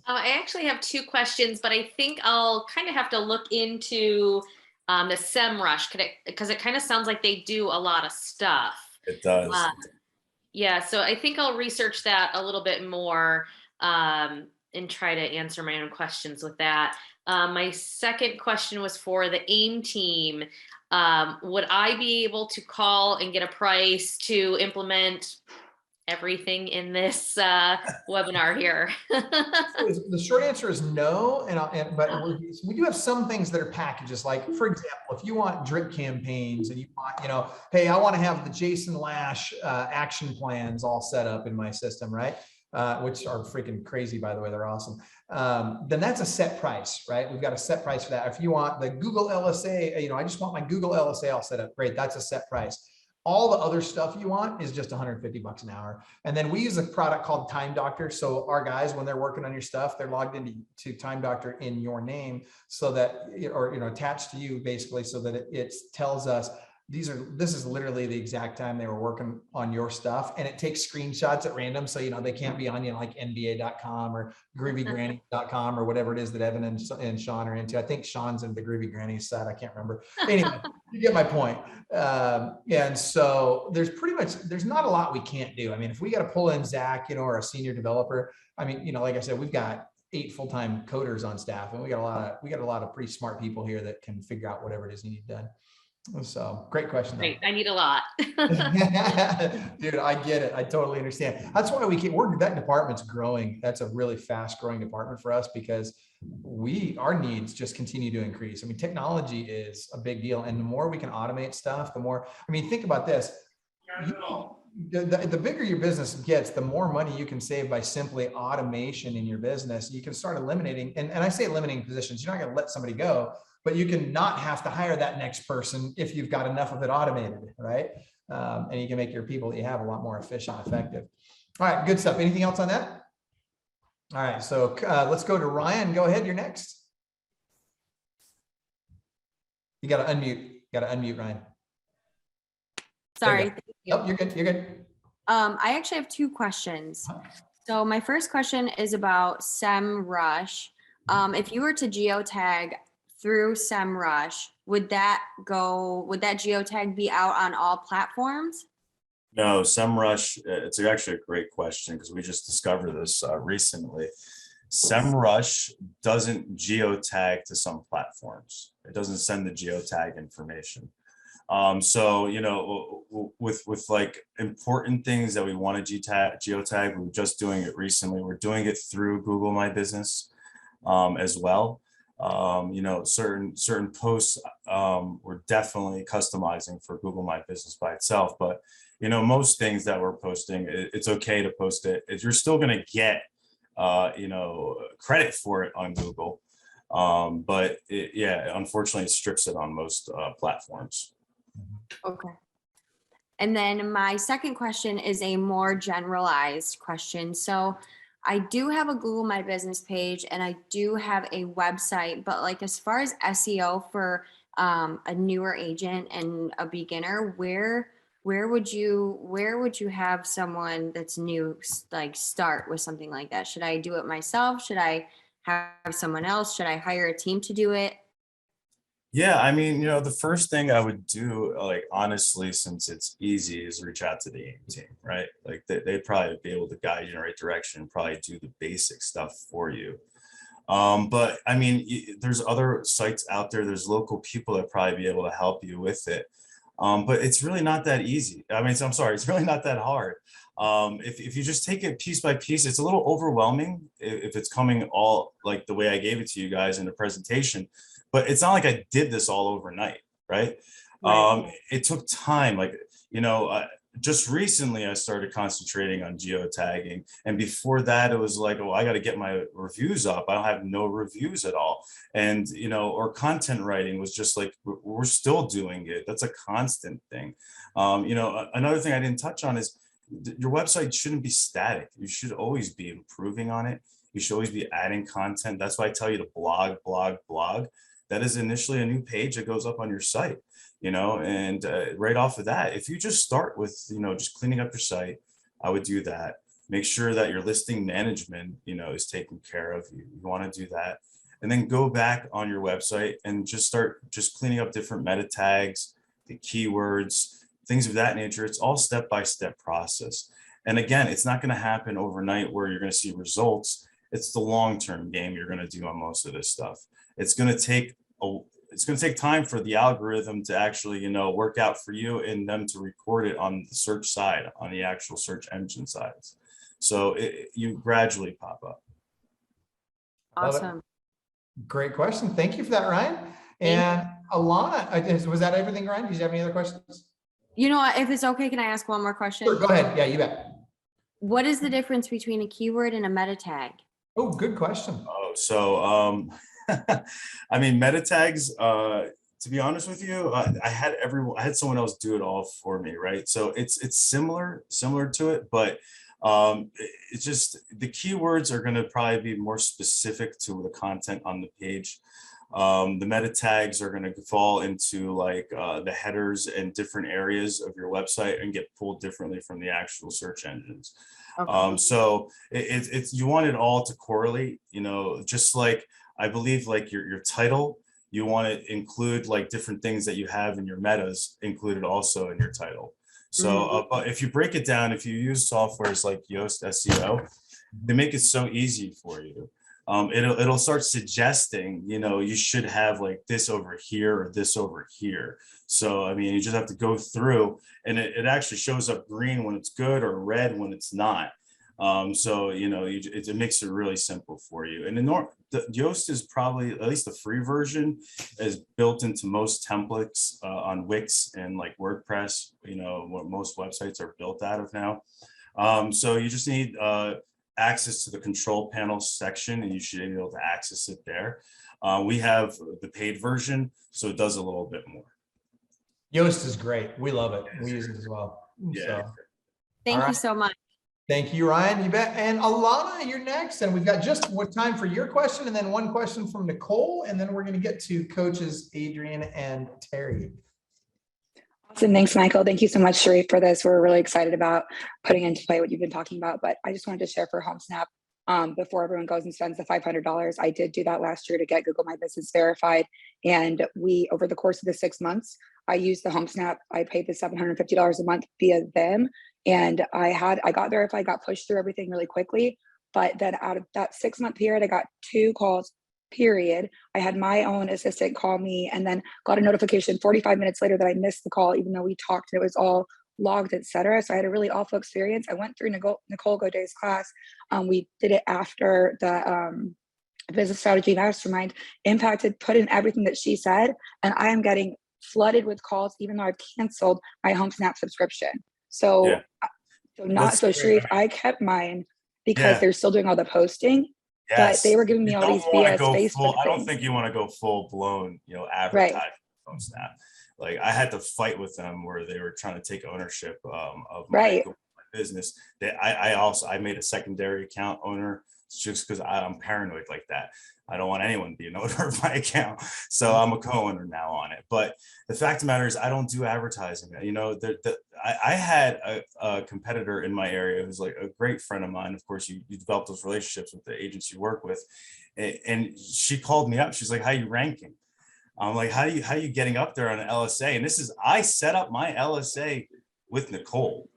I actually have two questions, but I think I'll kind of have to look into the SEMrush because it kind of sounds like they do a lot of stuff. It does. Yeah. So I think I'll research that a little bit more. And try to answer my own questions with that. My second question was for the AIM team. Would I be able to call and get a price to implement everything in this webinar here? The short answer is no, but we do have some things that are packages. Like, for example, if you want drip campaigns and you want, you know, hey, I want to have the Jason Lash action plans all set up in my system, right? Which are freaking crazy, by the way, they're awesome. Then that's a set price, right? We've got a set price for that. If you want the Google LSA, you know, I just want my Google LSA all set up. Great, that's a set price. All the other stuff you want is just $150 an hour. And then we use a product called Time Doctor. So our guys, when they're working on your stuff, they're logged into Time Doctor in your name, so that, or, you know, attached to you basically, so that it tells us this is literally the exact time they were working on your stuff, and it takes screenshots at random. So, you know, they can't be on, you know, like NBA.com or GroovyGranny.com or whatever it is that Evan and Sean are into. I think Sean's in the Groovy Granny side. I can't remember. Anyway, you get my point. And so there's not a lot we can't do. I mean, if we got to pull in Zach, you know, or a senior developer, I mean, you know, like I said, we've got 8 full-time coders on staff, and we got a lot of pretty smart people here that can figure out whatever it is you need done. So great question. Great. I need a lot. Dude, I get it. I totally understand. That's why that department's growing. That's a really fast growing department for us, because our needs just continue to increase. I mean, technology is a big deal. And the more we can automate stuff, the more, I mean, think about this. the bigger your business gets, the more money you can save by simply automation in your business. You can start eliminating, and I say eliminating positions, you're not going to let somebody go, but you can not have to hire that next person if you've got enough of it automated, right? And you can make your people that you have a lot more efficient, effective. All right, good stuff. Anything else on that? All right, so let's go to Ryan. Go ahead, you're next. You got to unmute, Ryan. Sorry. Thank you. Oh, you're good. You're good. I actually have two questions. So my first question is about SEMrush. If you were to geotag through SEMrush, would that geotag be out on all platforms? No, SEMrush, it's actually a great question because we just discovered this recently. SEMrush doesn't geotag to some platforms. It doesn't send the geotag information. So, you know, with like important things that we want to geotag, we're just doing it recently. We're doing it through Google My Business as well. You know, certain posts we're definitely customizing for Google My Business by itself. But, you know, most things that we're posting, it's okay to post it. You're still going to get, you know, credit for it on Google. But yeah, unfortunately, it strips it on most platforms. Okay. And then my second question is a more generalized question. So I do have a Google My Business page and I do have a website, but like as far as SEO for a newer agent and a beginner, where would you have someone that's new like start with something like that? Should I do it myself? Should I have someone else? Should I hire a team to do it? Yeah, I mean, you know, the first thing I would do, like, honestly, since it's easy, is reach out to the AIM team, right? Like, they'd probably be able to guide you in the right direction, probably do the basic stuff for you. But I mean, there's other sites out there, there's local people that probably be able to help you with it. But it's really not that easy. I mean, I'm sorry, it's really not that hard. If you just take it piece by piece, it's a little overwhelming if it's coming all like the way I gave it to you guys in the presentation. But it's not like I did this all overnight, right? It took time. Like, you know, just recently I started concentrating on geotagging. And before that, it was like, oh, I got to get my reviews up. I don't have no reviews at all. And, you know, or content writing was just like, we're still doing it. That's a constant thing. You know, another thing I didn't touch on is your website shouldn't be static. You should always be improving on it. You should always be adding content. That's why I tell you to blog, blog, blog. That is initially a new page that goes up on your site, you know, and right off of that, if you just start with, you know, just cleaning up your site, I would do that. Make sure that your listing management, you know, is taken care of. You want to do that. And then go back on your website and just start just cleaning up different meta tags, the keywords, things of that nature. It's all step-by-step process. And again, it's not going to happen overnight where you're going to see results. It's the long-term game you're going to do on most of this stuff. It's going to take time for the algorithm to actually, you know, work out for you and them to record it on the search side, on the actual search engine sides. So you gradually pop up. Awesome. Great question. Thank you for that, Ryan. And Alana, was that everything, Ryan? Did you have any other questions? You know, if it's okay, can I ask one more question? Sure, go ahead. Yeah, you bet. What is the difference between a keyword and a meta tag? Oh, good question. Oh, so I mean, meta tags, to be honest with you, I had someone else do it all for me, right? So it's similar to it, but it's just the keywords are going to probably be more specific to the content on the page. The meta tags are going to fall into like the headers and different areas of your website and get pulled differently from the actual search engines. Okay. So it's you want it all to correlate, you know, just like I believe like your title, you want to include like different things that you have in your metas included also in your title. So but if you break it down, if you use softwares like Yoast SEO, they make it so easy for you. It'll start suggesting, you know, you should have like this over here or this over here. So, I mean, you just have to go through and it actually shows up green when it's good or red when it's not. So, you know, it makes it really simple for you. And the Yoast is probably, at least the free version, is built into most templates on Wix and like WordPress, you know, what most websites are built out of now. So you just need access to the control panel section, and you should be able to access it there. We have the paid version, so it does a little bit more. Yoast is great. We love it. We use it as well. Yeah. So, Thank you so much. thank you, Ryan. You bet. And Alana, you're next. And we've got just what time for your question, and then one question from Nicole, and then we're going to get to coaches Adrian and Terry. Awesome. Thanks, Michael. Thank you so much, Sharif, for this. We're really excited about putting into play what you've been talking about. But I just wanted to share for HomeSnap, before everyone goes and spends the $500, I did do that last year to get Google My Business verified. And over the course of the 6 months, I used the HomeSnap. I paid the $750 a month via them. And I got verified, got pushed through everything really quickly. But then out of that 6-month period, I got 2 calls, period. I had my own assistant call me and then got a notification 45 minutes later that I missed the call, even though we talked and it was all logged, etc. So I had a really awful experience. I went through Nicole Goday's class. We did it after the business strategy mastermind, impacted, put in everything that she said. And I am getting flooded with calls, even though I've canceled my HomeSnap subscription. So, That's Sharif, I kept mine because they're still doing all the posting. Yes. But they were giving me all these BS Facebook I don't things. think you want to go full blown, you know, advertising on Snap. Like I had to fight with them where they were trying to take ownership of my business. I made a secondary account owner just because I'm paranoid like that. I don't want anyone to be an owner of my account. So I'm a co-owner now on it. But the fact of the matter is I don't do advertising. You know, I had a competitor in my area who's like a great friend of mine. Of course, you develop those relationships with the agents you work with. And she called me up. She's like, how you ranking? I'm like, how are you getting up there on an LSA? And I set up my LSA with Nicole.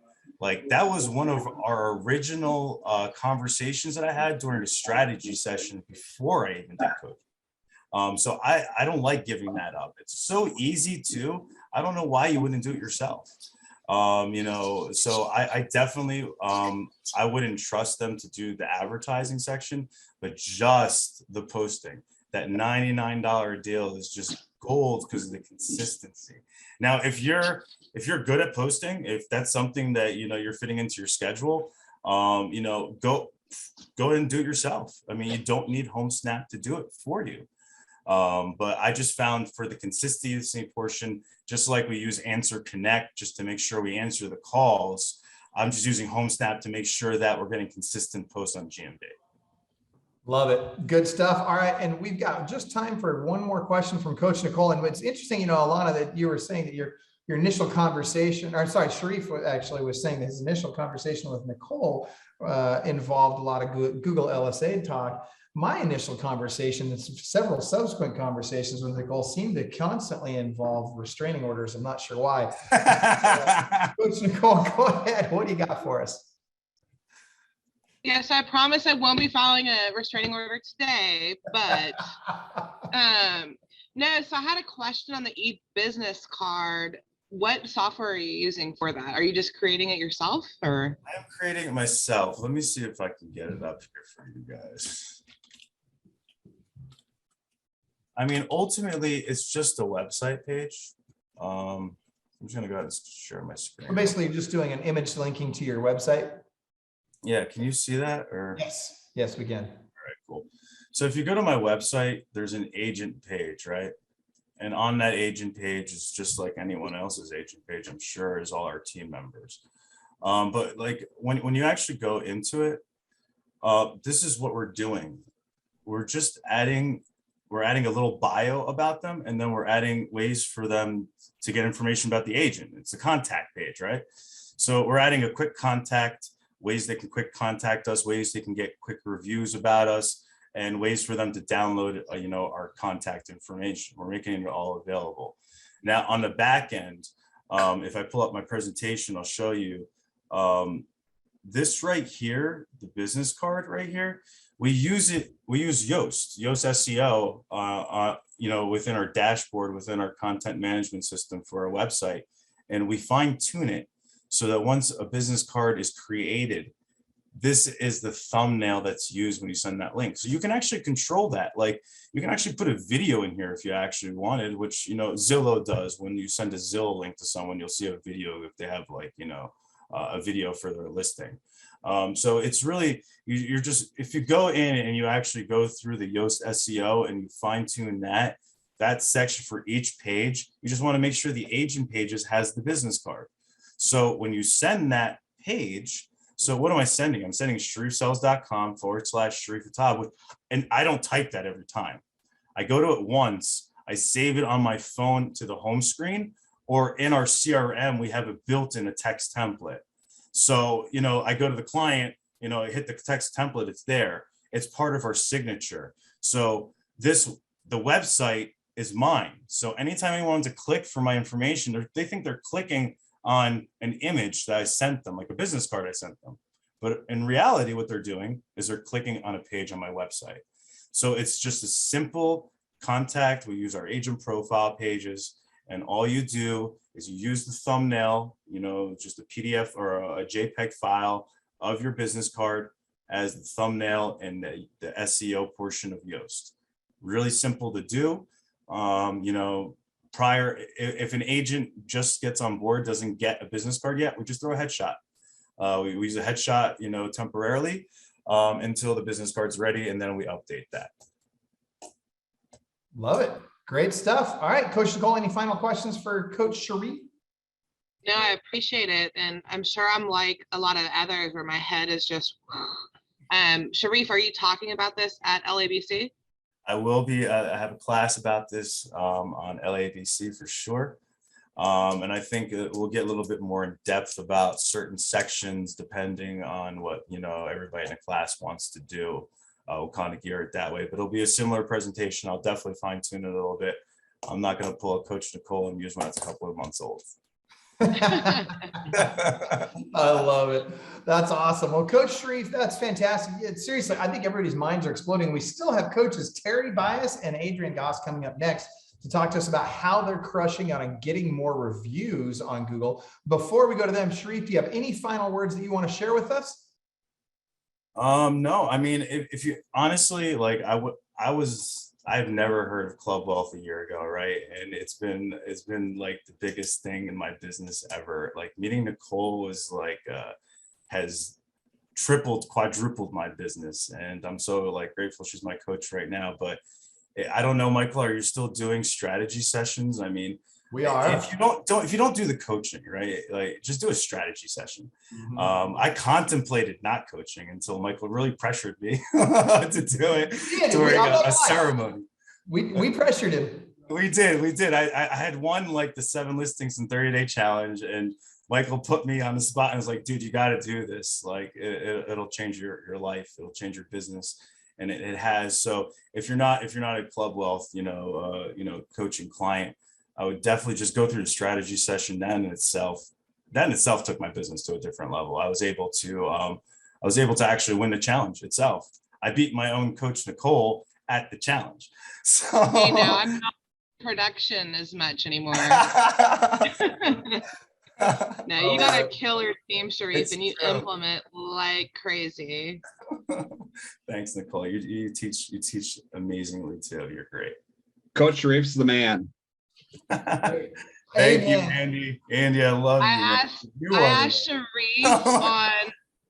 Like that was one of our original conversations that I had during a strategy session before I even did coaching. So I don't like giving that up. It's so easy to, I don't know why you wouldn't do it yourself. You know, so I definitely, I wouldn't trust them to do the advertising section, but just the posting. That $99 deal is just gold because of the consistency. Now, if you're good at posting, if that's something that, you know, you're fitting into your schedule, you know, go ahead and do it yourself. I mean, you don't need HomeSnap to do it for you. But I just found for the consistency portion, just like we use Answer Connect, just to make sure we answer the calls, I'm just using HomeSnap to make sure that we're getting consistent posts on GMB. Love it. Good stuff. All right. And we've got just time for one more question from Coach Nicole. And it's interesting, you know, Alana, that you were saying that your initial conversation, or sorry, Sharif actually was saying that his initial conversation with Nicole involved a lot of Google LSA talk. My initial conversation and several subsequent conversations with Nicole seemed to constantly involve restraining orders. I'm not sure why. Coach Nicole, go ahead. What do you got for us? Yes, I promise I won't be filing a restraining order today, but no, so I had a question on the e-business card. What software are you using for that? Are you just creating it yourself or? I'm creating it myself. Let me see if I can get it up here for you guys. I mean, ultimately, it's just a website page. I'm just gonna go ahead and share my screen. We're basically just doing an image linking to your website. Yeah, can you see that? Or yes, we can. All right, cool. So if you go to my website, there's an agent page, right? And on that agent page is just like anyone else's agent page, I'm sure, is all our team members. But like when you actually go into it, this is what we're doing. We're just adding a little bio about them, and then we're adding ways for them to get information about the agent. It's a contact page, right? So we're adding a quick contact, ways they can quick contact us, ways they can get quick reviews about us, and ways for them to download, you know, our contact information. We're making it all available. Now on the back end, if I pull up my presentation, I'll show you this right here, the business card right here. We use Yoast SEO, you know, within our dashboard, within our content management system for our website, and we fine tune it so that once a business card is created, this is the thumbnail that's used when you send that link. So you can actually control that. Like you can actually put a video in here if you actually wanted, which, you know, Zillow does. When you send a Zillow link to someone, you'll see a video if they have like, you know, a video for their listing. So it's really, you're just, if you go in and you actually go through the Yoast SEO and you fine tune that section for each page, you just want to make sure the agent pages has the business card. So when you send that page, so what am I sending? I'm sending sharifsells.com/Sharif, and I don't type that every time. I go to it once, I save it on my phone to the home screen, or in our CRM, we have it built in a text template. So, you know, I go to the client, you know, I hit the text template, it's there. It's part of our signature. So the website is mine. So anytime anyone wants to click for my information, they think they're clicking on an image that I sent them, like a business card I sent them. But in reality, what they're doing is they're clicking on a page on my website. So it's just a simple contact. We use our agent profile pages, and all you do is you use the thumbnail, you know, just a PDF or a JPEG file of your business card as the thumbnail and the SEO portion of Yoast. Really simple to do. You know, if an agent just gets on board, doesn't get a business card yet, we just throw a headshot. We use a headshot, you know, temporarily until the business card's ready, and then we update that. Love it. Great stuff. All right, Coach Nicole, any final questions for Coach Sharif? No, I appreciate it. And I'm sure I'm like a lot of others where my head is just, Sharif, are you talking about this at LABC? I will be, I have a class about this on LABC for sure. And I think we'll get a little bit more in depth about certain sections depending on what, you know, everybody in the class wants to do. We'll kind of gear it that way, but it'll be a similar presentation. I'll definitely fine tune it a little bit. I'm not going to pull a Coach Nicole and use one that's a couple of months old. I love it. That's awesome. Well, Coach Sharif, that's fantastic. Seriously, I think everybody's minds are exploding. We still have coaches Terry Bias and Adrian Goss coming up next to talk to us about how they're crushing on and getting more reviews on Google. Before we go to them, Sharif, do you have any final words that you want to share with us? No, I mean, if you honestly, like I've never heard of Club Wealth a year ago, right? And it's been like the biggest thing in my business ever. Like meeting Nicole was like has tripled, quadrupled my business, and I'm so like grateful she's my coach right now. But I don't know, Michael, are you still doing strategy sessions? I mean, we are. If you don't do the coaching, right? Like just do a strategy session. Mm-hmm. I contemplated not coaching until Michael really pressured me to do it during a ceremony. We pressured him. We did. I had won like the 7 listings in 30-day challenge, and Michael put me on the spot and was like, dude, you got to do this. Like it'll change your life. It'll change your business. And it has. So if you're not a Club Wealth, coaching client, I would definitely just go through the strategy session. That in itself took my business to a different level. I was able to actually win the challenge itself. I beat my own coach Nicole at the challenge. So hey, now I'm not in production as much anymore. No, you got a killer team, Sharif, and you implement like crazy. Thanks, Nicole. You teach amazingly too. You're great. Coach Sharif's the man. Thank you, Andy. Andy, I love you. I asked Sharif on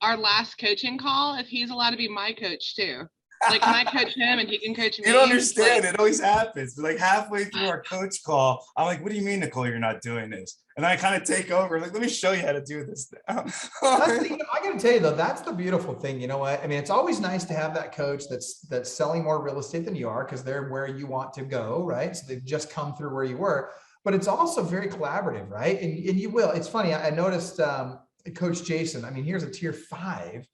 our last coaching call if he's allowed to be my coach too. Like, can I coach him and he can coach me? You don't understand. It always happens. But like halfway through our coach call, I'm like, what do you mean, Nicole, you're not doing this? And I kind of take over. Like, let me show you how to do this now. I got to tell you, though, that's the beautiful thing. You know what? I mean, it's always nice to have that coach that's selling more real estate than you are because they're where you want to go, right? So they've just come through where you were. But it's also very collaborative, right? And you will. It's funny. I noticed Coach Jason, I mean, here's a tier 5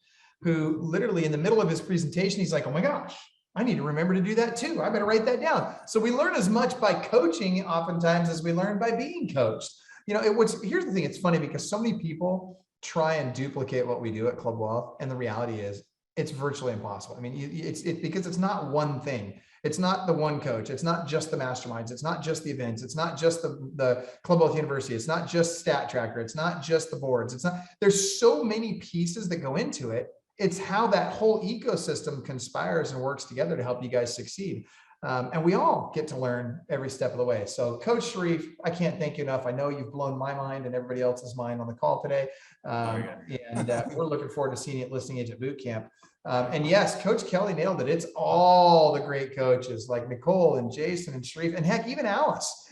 who literally in the middle of his presentation, he's like, oh my gosh, I need to remember to do that too. I better write that down. So we learn as much by coaching oftentimes as we learn by being coached. You know, here's the thing. It's funny because so many people try and duplicate what we do at Club Wealth. And the reality is it's virtually impossible. I mean, it's because it's not one thing. It's not the one coach. It's not just the masterminds. It's not just the events. It's not just the Club Wealth University. It's not just Stat Tracker. It's not just the boards. There's so many pieces that go into it. it's how that whole ecosystem conspires and works together to help you guys succeed. And we all get to learn every step of the way. So Coach Sharif, I can't thank you enough. I know you've blown my mind and everybody else's mind on the call today. We're looking forward to seeing you at Listing Agent Bootcamp. And yes, Coach Kelly nailed it. It's all the great coaches like Nicole and Jason and Sharif, and heck, even Alice,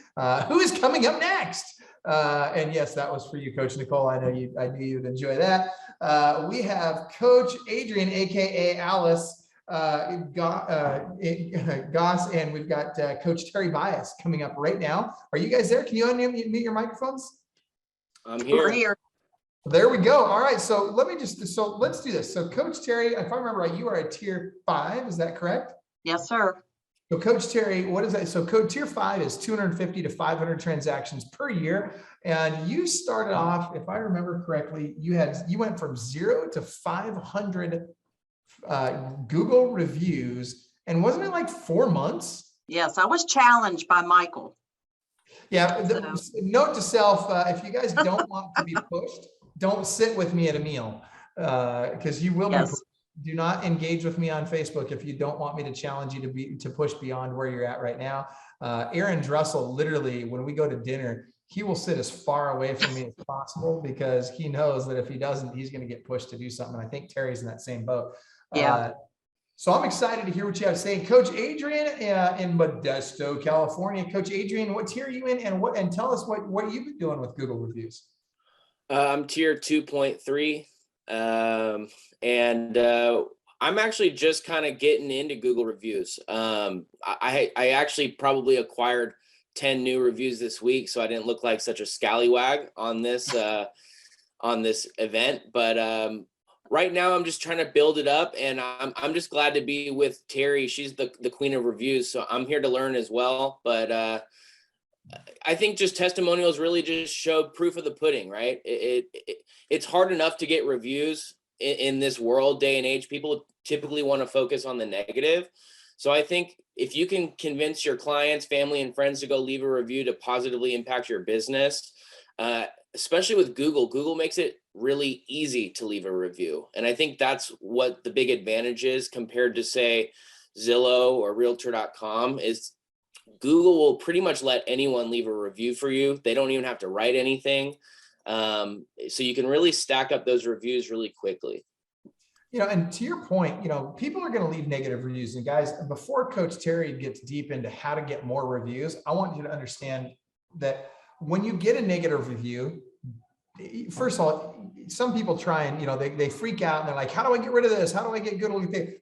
who is coming up next. And yes, that was for you, Coach Nicole. I knew you'd enjoy that. We have Coach Adrian, AKA Alice, Goss, and we've got Coach Terry Bias coming up right now. Are you guys there? Can you unmute your microphones? I'm here. We're here. There we go. All right. So let's do this. So Coach Terry, if I remember right, you are a tier 5. Is that correct? Yes, sir. So Coach Terry, what is that? So code tier 5 is 250 to 500 transactions per year. And you started off, if I remember correctly, you went from 0 to 500 Google reviews. And wasn't it like 4 months? Yes, I was challenged by Michael. Yeah. Note to self, if you guys don't want to be pushed, don't sit with me at a meal, because you will be pushed. Do not engage with me on Facebook if you don't want me to challenge you to push beyond where you're at right now. Aaron Drussel, literally, when we go to dinner, he will sit as far away from me as possible because he knows that if he doesn't, he's going to get pushed to do something. I think Terry's in that same boat. Yeah. So I'm excited to hear what you have to say. Coach Adrian in Modesto, California. Coach Adrian, what tier are you in, and tell us what you've been doing with Google reviews? I'm tier 2.3. I'm actually just kind of getting into Google reviews. I actually probably acquired 10 new reviews this week, so I didn't look like such a scallywag on this event. But right now I'm just trying to build it up, and I'm just glad to be with Terry. She's the queen of reviews, so I'm here to learn as well. But I think just testimonials really just show proof of the pudding, right? It's hard enough to get reviews in this world, day and age. People typically want to focus on the negative. So I think if you can convince your clients, family, and friends to go leave a review to positively impact your business, especially with Google makes it really easy to leave a review. And I think that's what the big advantage is compared to, say, Zillow or realtor.com is Google will pretty much let anyone leave a review for you. They don't even have to write anything. So you can really stack up those reviews really quickly. And to your point, people are going to leave negative reviews. And guys, before Coach Terry gets deep into how to get more reviews, I want you to understand that when you get a negative review, first of all, some people try and, they freak out and they're like, how do I get rid of this? How do I get good?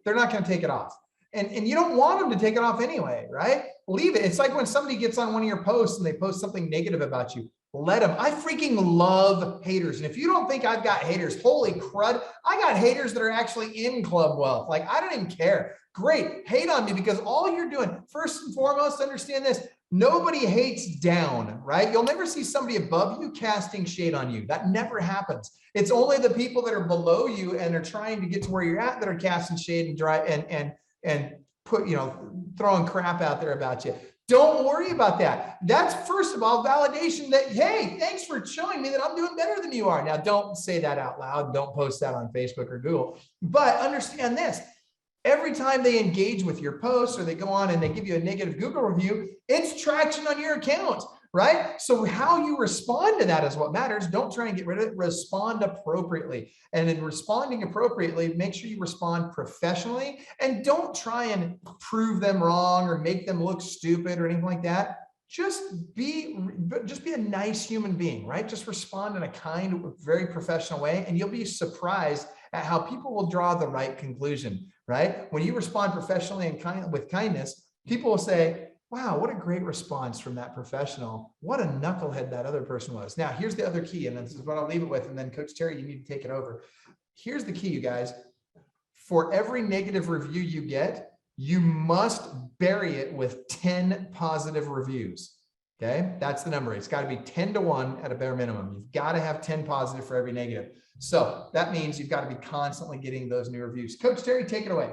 They're not going to take it off. And you don't want them to take it off anyway, right? Leave it. It's like when somebody gets on one of your posts and they post something negative about you. Let them. I freaking love haters. And if you don't think I've got haters, holy crud, I got haters that are actually in Club Wealth. Like, I don't even care. Great. Hate on me, because all you're doing, first and foremost, understand this. Nobody hates down, right? You'll never see somebody above you casting shade on you. That never happens. It's only the people that are below you and are trying to get to where you're at that are casting shade and put, throwing crap out there about you. Don't worry about that. That's, first of all, validation that, hey, thanks for showing me that I'm doing better than you are. Now, don't say that out loud. Don't post that on Facebook or Google. But understand this. Every time they engage with your posts or they go on and they give you a negative Google review, it's traction on your account, right? So how you respond to that is what matters. Don't try and get rid of it. Respond appropriately. And in responding appropriately, make sure you respond professionally, and don't try and prove them wrong or make them look stupid or anything like that. Just be a nice human being, right? Just respond in a kind, very professional way, and you'll be surprised at how people will draw the right conclusion, right? When you respond professionally and with kindness, people will say, wow, what a great response from that professional. What a knucklehead that other person was. Now, here's the other key, and this is what I'll leave it with, and then Coach Terry, you need to take it over. Here's the key, you guys. For every negative review you get, you must bury it with 10 positive reviews, okay? That's the number. It's got to be 10 to 1 at a bare minimum. You've got to have 10 positive for every negative. So that means you've got to be constantly getting those new reviews. Coach Terry, take it away.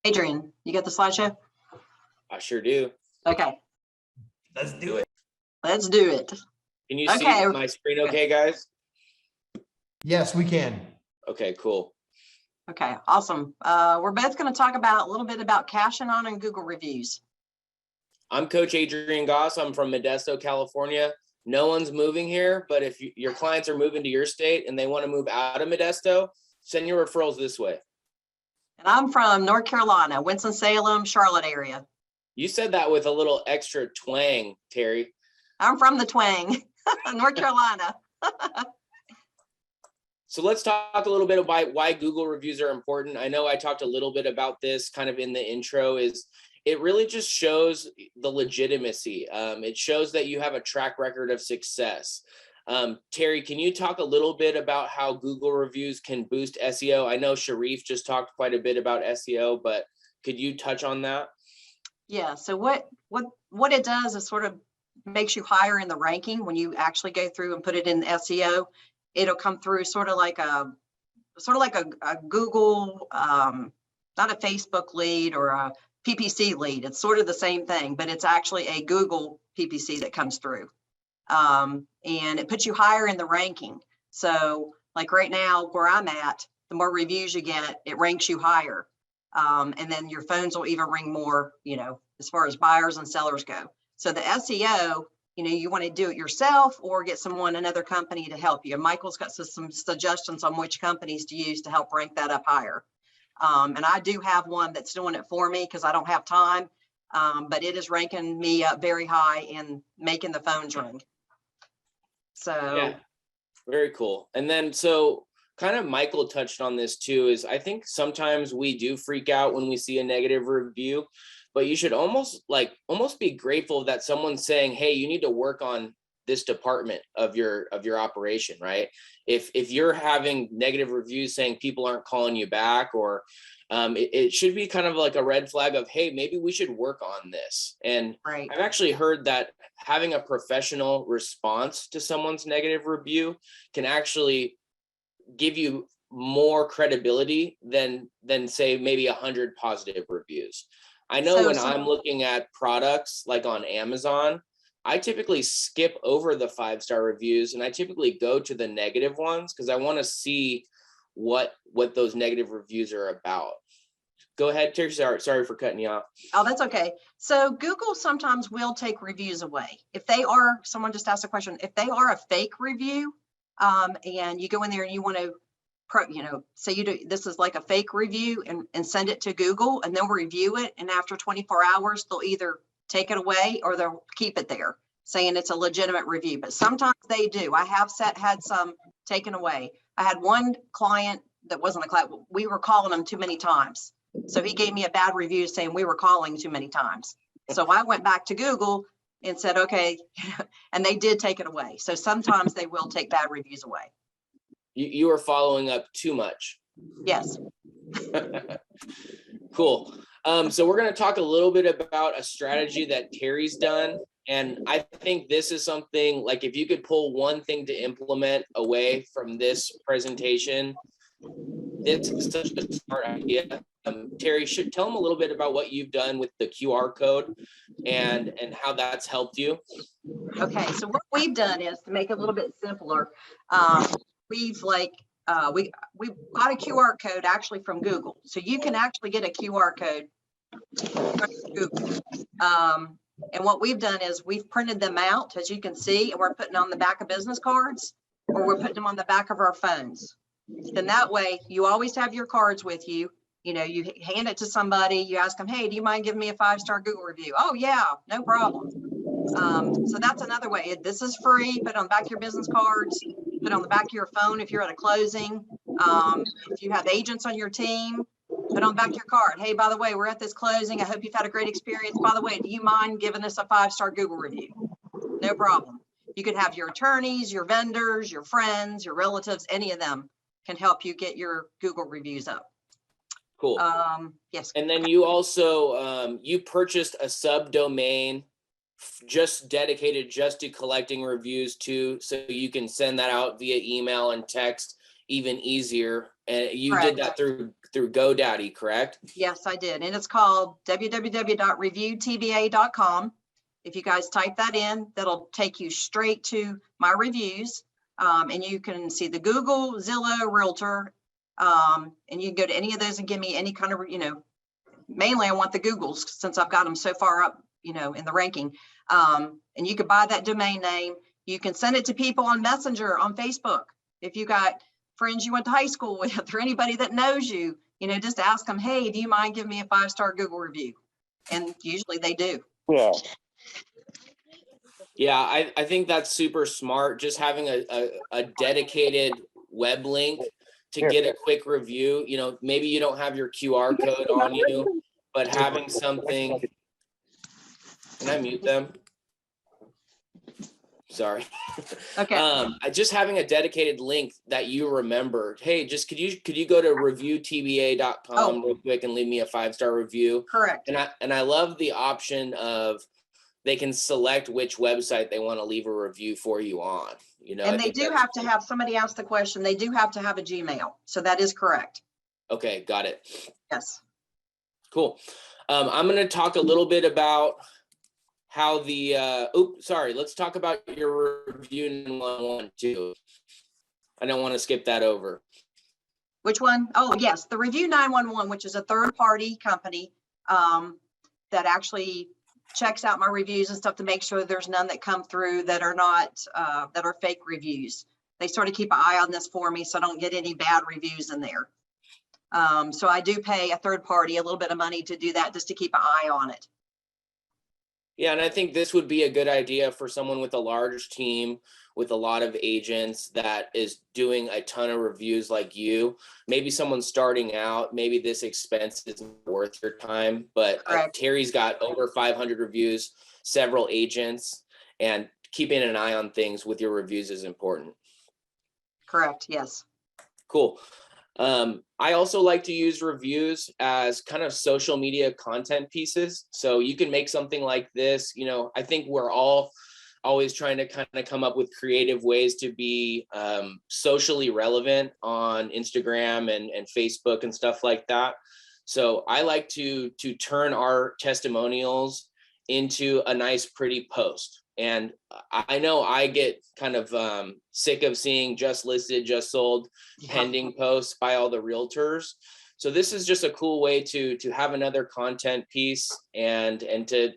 Adrian, you got the slideshow? I sure do. Okay. Let's do it. Let's do it. Can you see my screen okay, guys? Yes, we can. Okay, cool. Okay, awesome. We're both going to talk about a little bit about cashing on and Google reviews. I'm Coach Adrian Goss. I'm from Modesto, California. No one's moving here, but if your clients are moving to your state and they want to move out of Modesto, send your referrals this way. And I'm from North Carolina, Winston-Salem, Charlotte area. You said that with a little extra twang, Terry. I'm from the twang, North Carolina. So let's talk a little bit about why Google reviews are important. I know I talked a little bit about this kind of in the intro. Is it really just shows the legitimacy. It shows that you have a track record of success. Terry, can you talk a little bit about how Google reviews can boost SEO? I know Sharif just talked quite a bit about SEO, but could you touch on that? Yeah, so what it does is sort of makes you higher in the ranking when you actually go through and put it in SEO. It'll come through sort of like a Google, not a Facebook lead or a PPC lead. It's sort of the same thing, but it's actually a Google PPC that comes through. And it puts you higher in the ranking. So like right now where I'm at, the more reviews you get, it ranks you higher. And then your phones will even ring more, you know, as far as buyers and sellers go. So the SEO, you know, you want to do it yourself or get another company to help you. And Michael's got some suggestions on which companies to use to help rank that up higher. And I do have one that's doing it for me because I don't have time, but it is ranking me up very high in making the phones ring. So yeah, very cool. And then so kind of Michael touched on this too, is I think sometimes we do freak out when we see a negative review, but you should almost be grateful that someone's saying, hey, you need to work on this department of your operation, right? If you're having negative reviews saying people aren't calling you back, or it should be kind of like a red flag of, hey, maybe we should work on this. And right. I've actually heard that having a professional response to someone's negative review can actually give you more credibility than say maybe 100 positive reviews. I know when I'm looking at products like on Amazon, I typically skip over the 5-star reviews and I typically go to the negative ones because I want to see what those negative reviews are about. Go ahead, Terry. Sorry for cutting you off. Oh, that's okay. So Google sometimes will take reviews away. If they are, someone just asked a question, if they are a fake review, and you go in there and you want to, say you do, this is like a fake review and send it to Google and they'll review it. And after 24 hours, they'll either take it away or they'll keep it there saying it's a legitimate review. But sometimes they do. I have had some taken away. I had one client that wasn't a client. We were calling him too many times. So he gave me a bad review saying we were calling too many times. So I went back to Google and said, okay, and they did take it away. So sometimes they will take bad reviews away. You were following up too much. Yes. Cool. So we're going to talk a little bit about a strategy that Terry's done. And I think this is something like if you could pull one thing to implement away from this presentation, this is such a smart idea. Terry, should tell them a little bit about what you've done with the QR code and how that's helped you. Okay, so what we've done is to make it a little bit simpler. We've we got a QR code actually from Google, so you can actually get a QR code from Google. And what we've done is we've printed them out, as you can see, and we're putting on the back of business cards, or we're putting them on the back of our phones. Then that way, you always have your cards with you. You know, you hand it to somebody, you ask them, hey, do you mind giving me a 5-star Google review? Oh yeah, no problem. So that's another way. This is free. Put it on the back of your business cards, put it on the back of your phone if you're at a closing. If you have agents on your team, put it on the back of your card. Hey, by the way, we're at this closing. I hope you've had a great experience. By the way, do you mind giving us a 5-star Google review? No problem. You could have your attorneys, your vendors, your friends, your relatives, any of them can help you get your Google reviews up. Cool. Yes. And then you also, you purchased a subdomain just dedicated just to collecting reviews too, so you can send that out via email and text even easier. And you Correct. did that through GoDaddy, correct? Yes, I did. And it's called www.reviewtba.com. If you guys type that in, that'll take you straight to my reviews. And you can see the Google, Zillow, Realtor, And you can go to any of those and give me any kind of, mainly I want the Googles since I've got them so far up, in the ranking. And you could buy that domain name. You can send it to people on Messenger, on Facebook. If you got friends you went to high school with or anybody that knows you, just ask them, hey, do you mind giving me a 5-star Google review? And usually they do. Yeah. Yeah, I think that's super smart. Just having a dedicated web link to get a quick review. Maybe you don't have your QR code on you, but having something. Can I mute them? Sorry. Okay. Just having a dedicated link that you remember. Hey, just could you go to reviewtba.com real quick and leave me a 5-star review? Correct. And I love the option of they can select which website they want to leave a review for you on. And they do have to have, somebody asked the question, they do have to have a Gmail. So that is correct. Okay, got it. Yes. Cool. I'm going to talk a little bit about how the, let's talk about your review 911 too. I don't want to skip that over. Which one? Oh, yes, the Review 911, which is a third-party company that actually checks out my reviews and stuff to make sure there's none that come through that are not, that are fake reviews. They sort of keep an eye on this for me so I don't get any bad reviews in there. So I do pay a third party a little bit of money to do that just to keep an eye on it. Yeah, and I think this would be a good idea for someone with a large team with a lot of agents that is doing a ton of reviews like you. Maybe someone starting out, maybe this expense isn't worth your time, but Terry's got over 500 reviews, several agents, and keeping an eye on things with your reviews is important. Correct, yes. Cool. I also like to use reviews as kind of social media content pieces. So you can make something like this. I think we're all always trying to kind of come up with creative ways to be socially relevant on Instagram and Facebook and stuff like that. So I like to turn our testimonials into a nice, pretty post. And I know I get kind of sick of seeing just listed, just sold, pending posts by all the realtors. So this is just a cool way to have another content piece and to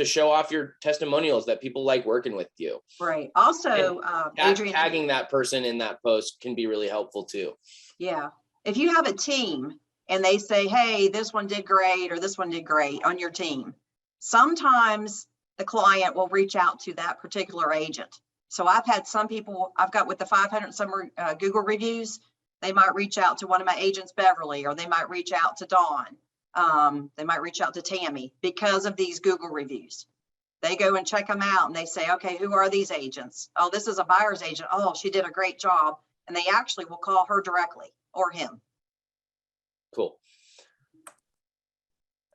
show off your testimonials that people like working with you. Right. Also, Adrian, tagging that person in that post can be really helpful too. Yeah. If you have a team and they say, hey, this one did great or this one did great on your team, sometimes the client will reach out to that particular agent. So I've had some people, I've got with the 500 some Google reviews, they might reach out to one of my agents, Beverly, or they might reach out to Dawn. They might reach out to Tammy because of these Google reviews. They go and check them out and they say, okay, who are these agents? Oh, this is a buyer's agent. Oh, she did a great job. And they actually will call her directly or him. Cool.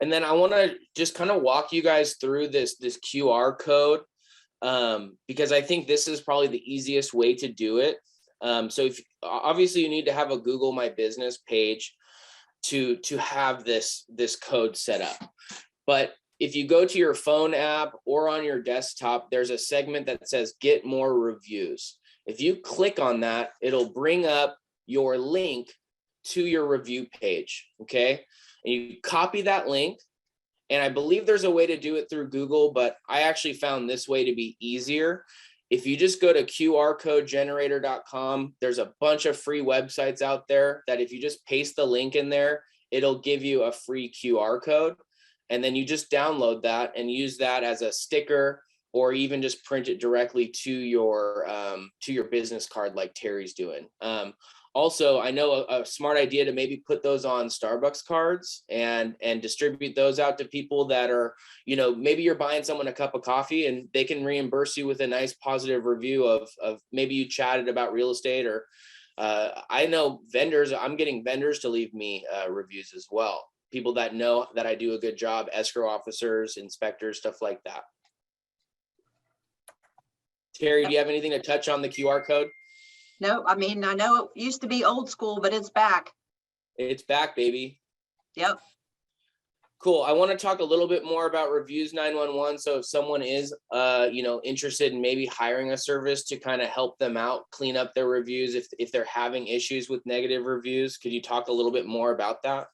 And then I want to just kind of walk you guys through this QR code because I think this is probably the easiest way to do it. So obviously you need to have a Google My Business page to have this code set up. But if you go to your phone app or on your desktop, there's a segment that says Get More Reviews. If you click on that, it'll bring up your link to your review page, okay? And you copy that link, and I believe there's a way to do it through Google, but I actually found this way to be easier. If you just go to qrcodegenerator.com, there's a bunch of free websites out there that if you just paste the link in there, it'll give you a free QR code. And then you just download that and use that as a sticker or even just print it directly to your business card like Terry's doing. Also, I know a smart idea to maybe put those on Starbucks cards and distribute those out to people that are, maybe you're buying someone a cup of coffee and they can reimburse you with a nice positive review of maybe you chatted about real estate or I know vendors, I'm getting vendors to leave me reviews as well. People that know that I do a good job, escrow officers, inspectors, stuff like that. Terry, do you have anything to touch on the QR code? No, I mean, I know it used to be old school, but it's back. It's back, baby. Yep. Cool. I want to talk a little bit more about Reviews 911. So if someone is, interested in maybe hiring a service to kind of help them out, clean up their reviews, if they're having issues with negative reviews, could you talk a little bit more about that?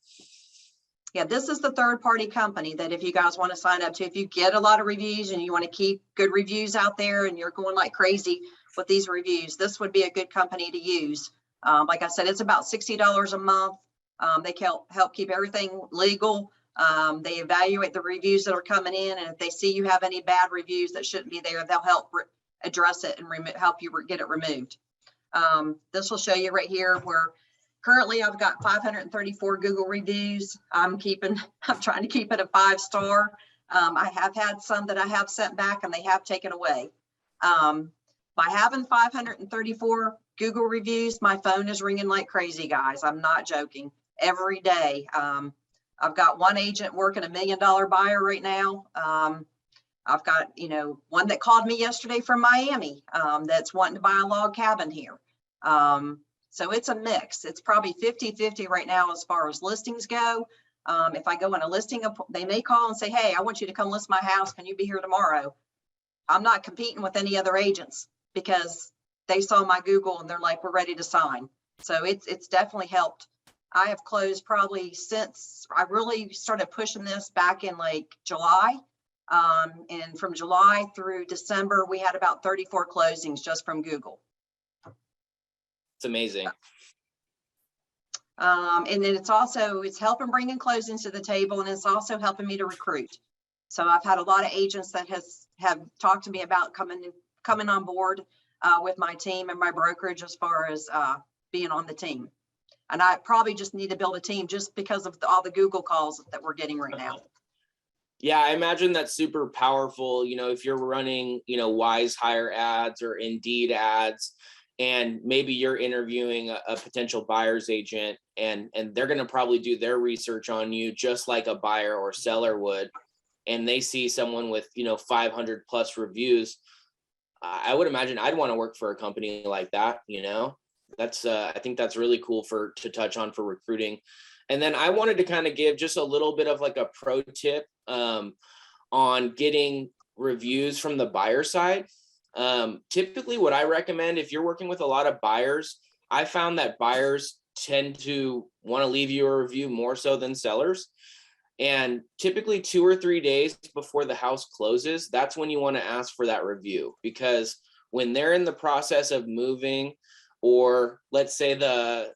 Yeah, this is the third party company that if you guys want to sign up to, if you get a lot of reviews and you want to keep good reviews out there and you're going like crazy with these reviews, this would be a good company to use. Like I said, it's about $60 a month. They help keep everything legal. They evaluate the reviews that are coming in, and if they see you have any bad reviews that shouldn't be there, they'll help address it and help you get it removed. This will show you right here where currently I've got 534 Google reviews. I'm trying to keep it a 5-star. I have had some that I have sent back and they have taken away. By having 534 Google reviews, my phone is ringing like crazy, guys. I'm not joking. Every day. I've got one agent working $1 million buyer right now. I've got, one that called me yesterday from Miami that's wanting to buy a log cabin here. So it's a mix. It's probably 50-50 right now as far as listings go. If I go in a listing, they may call and say, hey, I want you to come list my house. Can you be here tomorrow? I'm not competing with any other agents because they saw my Google and they're like, we're ready to sign. So it's definitely helped. I have closed probably since I really started pushing this back in like July. And from July through December, we had about 34 closings just from Google. It's amazing. And then it's helping bringing closings to the table, and it's also helping me to recruit. So I've had a lot of agents that have talked to me about coming on board with my team and my brokerage as far as being on the team. And I probably just need to build a team just because of all the Google calls that we're getting right now. Yeah, I imagine that's super powerful. If you're running, Wise Hire ads or Indeed ads, and maybe you're interviewing a potential buyer's agent, and they're going to probably do their research on you just like a buyer or seller would. And they see someone with, 500 plus reviews. I would imagine I'd want to work for a company like that. That's I think that's really cool to touch on for recruiting. And then I wanted to kind of give just a little bit of like a pro tip on getting reviews from the buyer side. Typically what I recommend if you're working with a lot of buyers, I found that buyers tend to want to leave you a review more so than sellers. And typically 2 or 3 days before the house closes, that's when you want to ask for that review, because when they're in the process of moving, or let's say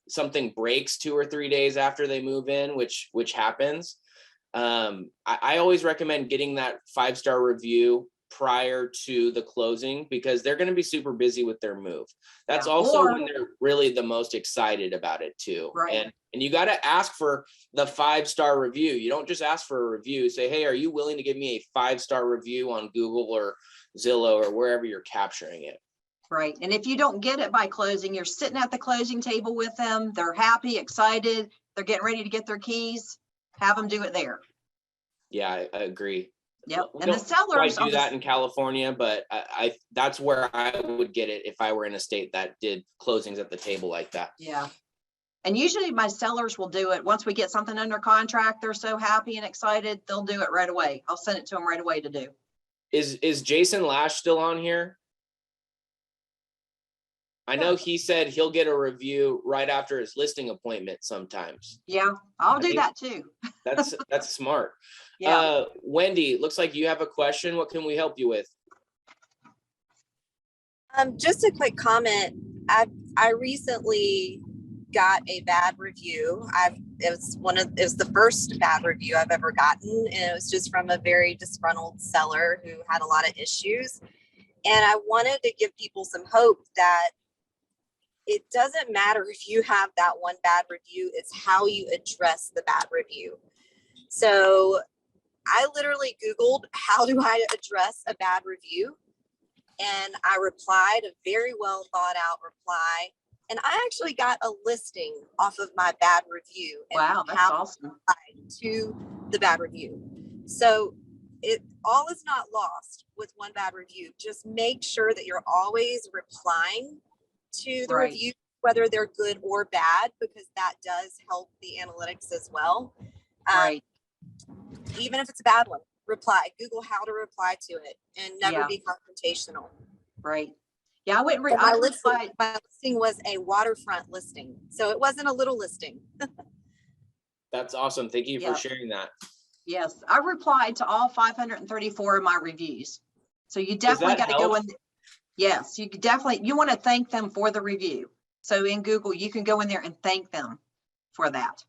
something breaks 2 or 3 days after they move in, which happens, I always recommend getting that 5-star review prior to the closing, because they're going to be super busy with their move. That's also when they're really the most excited about it too. Right. And you got to ask for the 5-star review. You don't just ask for a review. Say, hey, are you willing to give me a 5-star review on Google or Zillow or wherever you're capturing it? Right. And if you don't get it by closing, you're sitting at the closing table with them. They're happy, excited. They're getting ready to get their keys. Have them do it there. Yeah, I agree. Yep. And the sellers do that in California, but I that's where I would get it if I were in a state that did closings at the table like that. Yeah. And usually my sellers will do it once we get something under contract. They're so happy and excited, they'll do it right away. I'll send it to them right away to do. Is Jason Lash still on here? I know he said he'll get a review right after his listing appointment sometimes. Yeah, I'll do that too. That's smart. Yeah. Wendy, looks like you have a question. What can we help you with? Just a quick comment. I recently got a bad review. It was the first bad review I've ever gotten, and it was just from a very disgruntled seller who had a lot of issues. And I wanted to give people some hope that it doesn't matter if you have that one bad review, it's how you address the bad review. So I literally Googled, how do I address a bad review? And I replied a very well thought out reply. And I actually got a listing off of my bad review. And wow, that's awesome. To the bad review. So it all is not lost with one bad review. Just make sure that you're always replying to the review, whether they're good or bad, because that does help the analytics as well. Right. even if it's a bad one, reply, Google how to reply to it and never Yeah. be confrontational. Right. Yeah, I wouldn't. So my I listing was a waterfront listing. So it wasn't a little listing. That's awesome. Thank you for Yeah. sharing that. Yes, I replied to all 534 of my reviews. So you definitely got to go in. Yes, you definitely, you want to thank them for the review. So in Google, you can go in there and thank them for that.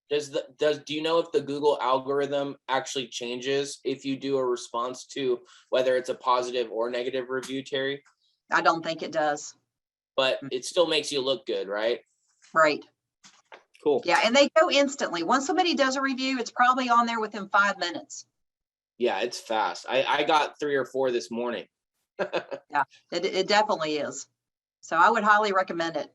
Do you know if the Google algorithm actually changes if you do a response to whether it's a positive or negative review, Terry? I don't think it does. But it still makes you look good, right? Right. Cool. Yeah, and they go instantly. Once somebody does a review, it's probably on there within 5 minutes. Yeah, it's fast. I got 3 or 4 this morning. Yeah, it definitely is. So I would highly recommend it.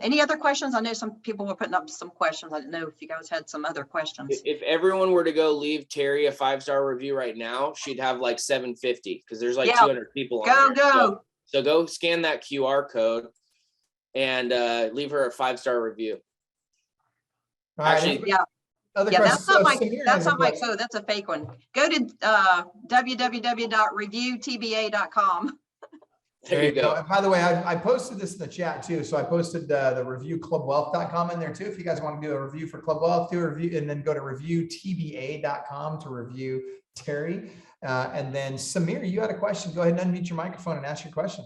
Any other questions? I know some people were putting up some questions. I didn't know if you guys had some other questions. If everyone were to go leave Terry a 5-star review right now, she'd have like 750 because there's like 200 people on there. So go scan that QR code and leave her a 5-star review. Actually, yeah. Other That's not my Samir that's has a not my question. code. That's a fake one. Go to www.reviewtba.com. There you go. And by the way, I posted this in the chat too. So I posted the review clubwealth.com in there too. If you guys want to do a review for Club Wealth, do a review and then go to reviewtba.com to review Terry. And then Samir, you had a question. Go ahead and unmute your microphone and ask your question.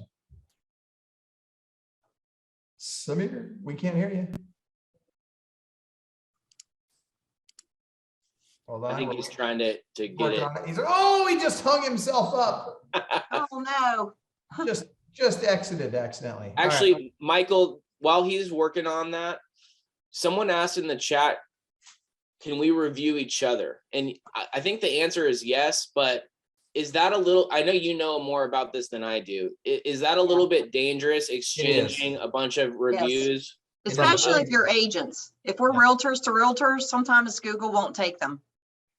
Samir, we can't hear you. Hold on. I think he's trying to get it. He's oh, he just hung himself up. Oh no. Just exited accidentally. Actually, right. Michael, while he's working on that, someone asked in the chat, can we review each other? And I think the answer is yes, but is that a little, I know you know more about this than I do. Is that a little bit dangerous, exchanging a bunch of reviews? Yes. Especially if you're agents. If we're realtors to realtors, sometimes Google won't take them.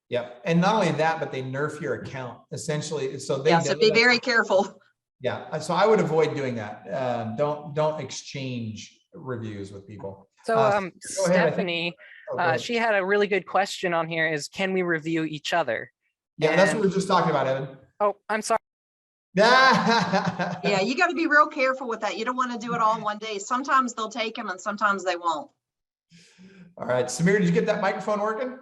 Yep. And not only that, but they nerf your account essentially. So they so be very careful. Yeah. So I would avoid doing that. Don't exchange reviews with people. So Stephanie, she had a really good question on here is, can we review each other? Yeah, that's what we were just talking about, Evan. Oh, I'm sorry. Yeah, you got to be real careful with that. You don't want to do it all in one day. Sometimes they'll take them and sometimes they won't. All right, Samir, did you get that microphone working?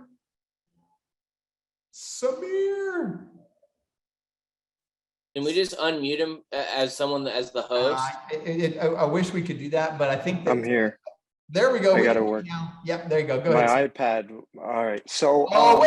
Samir. Can we just unmute him as the host? I wish we could do that, but I think that, I'm here. There we go. I gotta work. Yep, there you go. Go My ahead. iPad. All right. So. Oh,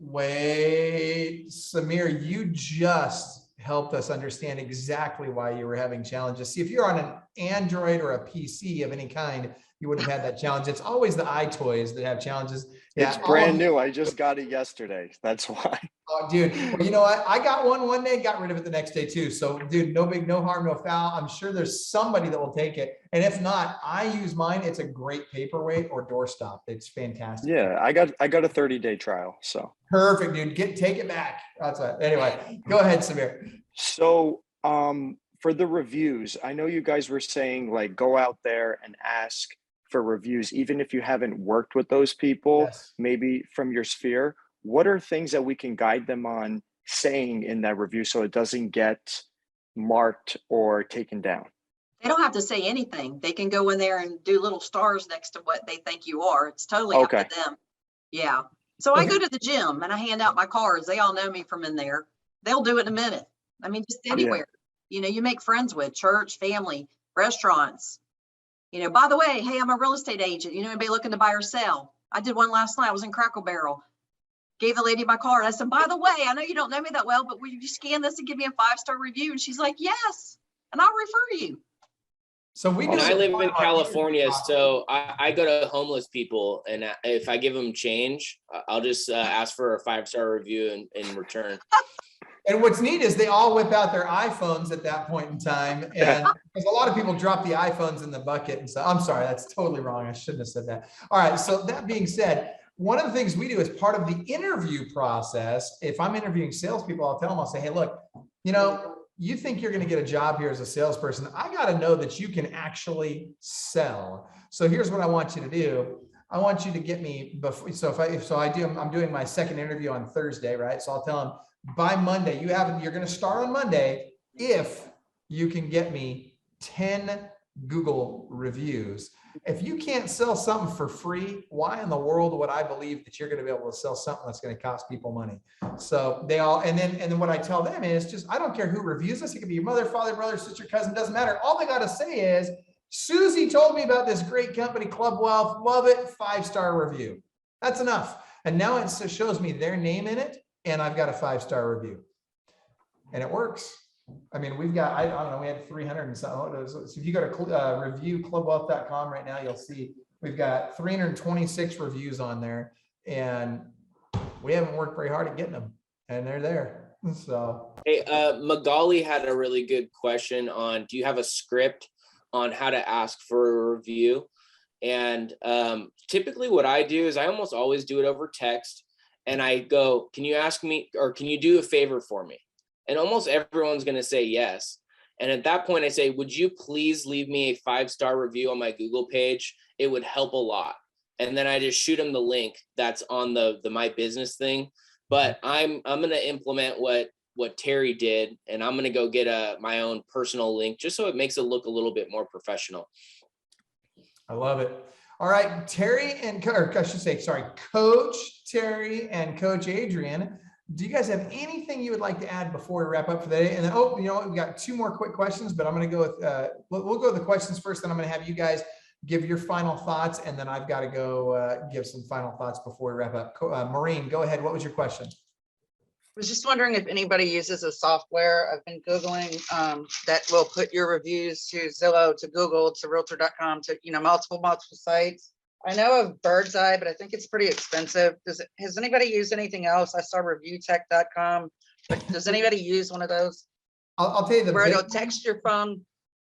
wait. Samir, you just helped us understand exactly why you were having challenges. See, if you're on an Android or a PC of any kind, you wouldn't have had that challenge. It's always the iToys that have challenges. It's brand new. I just got it yesterday. That's why. Oh, dude. Well, you know what? I got one day, got rid of it the next day too. So, dude, no harm, no foul. I'm sure there's somebody that will take it. And if not, I use mine. It's a great paperweight or doorstop. It's fantastic. Yeah, I got a 30-day trial. So perfect, dude. Take it back. That's it. Anyway, go ahead, Samir. So, for the reviews, I know you guys were saying like go out there and ask for reviews, even if you haven't worked with those people, maybe from your sphere. What are things that we can guide them on saying in that review so it doesn't get marked or taken down? They don't have to say anything. They can go in there and do little stars next to what they think you are. It's totally up to them. Yeah. So I go to the gym and I hand out my cards. They all know me from in there. They'll do it in a minute. I mean, just anywhere, you know, you make friends with church, family, restaurants. You know, by the way, hey, I'm a real estate agent. You know, anybody looking to buy or sell? I did one last night. I was in Crackle Barrel. Gave the lady my card. I said, by the way, I know you don't know me that well, but will you scan this and give me a 5-star review? And she's like, yes, and I'll refer you. So we. And I live in California, so I go to homeless people, and if I give them change, I'll just ask for a 5-star review in return. And what's neat is they all whip out their iPhones at that point in time. And because a lot of people drop the iPhones in the bucket. And so I'm sorry, that's totally wrong. I shouldn't have said that. All right. So that being said, one of the things we do as part of the interview process, if I'm interviewing salespeople, I'll tell them, I'll say, hey, look, you know, you think you're going to get a job here as a salesperson. I got to know that you can actually sell. So here's what I want you to do. I want you to get me before. So I'm doing my second interview on Thursday, right? So I'll tell them by Monday, you're going to start on Monday if you can get me 10 Google reviews. If you can't sell something for free, why in the world would I believe that you're going to be able to sell something that's going to cost people money? So they all, and then what I tell them is just, I don't care who reviews this. It could be your mother, father, brother, sister, cousin, doesn't matter. All they got to say is, Susie told me about this great company, Club Wealth, love it, 5-star review. That's enough. And now it shows me their name in it, and I've got a 5-star review. And it works. I mean, we've got, I don't know, we had 300 and something. So if you go to review clubwealth.com right now, you'll see we've got 326 reviews on there, and we haven't worked very hard at getting them, and they're there. So, hey, Magali had a really good question on, do you have a script on how to ask for a review? And typically what I do is I almost always do it over text, and I go, can you ask me, or can you do a favor for me? And almost everyone's going to say yes. And at that point I say, would you please leave me a 5-star review on my Google page? It would help a lot. And then I just shoot them the link that's on the My Business thing. But I'm going to implement what Terry did, and I'm going to go get my own personal link just so it makes it look a little bit more professional. I love it. All right, Terry and, or I should say, sorry, Coach Terry and Coach Adrian, do you guys have anything you would like to add before we wrap up for the day? And then, oh, you know what, we got 2 more quick questions, but I'm going to go with, we'll go with the questions first, then I'm going to have you guys give your final thoughts, and then I've got to go give some final thoughts before we wrap up. Maureen, go ahead. What was your question? I was just wondering if anybody uses a software. I've been Googling that will put your reviews to Zillow, to Google, to realtor.com, to, you know, multiple sites. I know of Bird's Eye, but I think it's pretty expensive. Has anybody used anything else? I saw reviewtech.com, but does anybody use one of those? I'll tell you the where big it'll text your phone.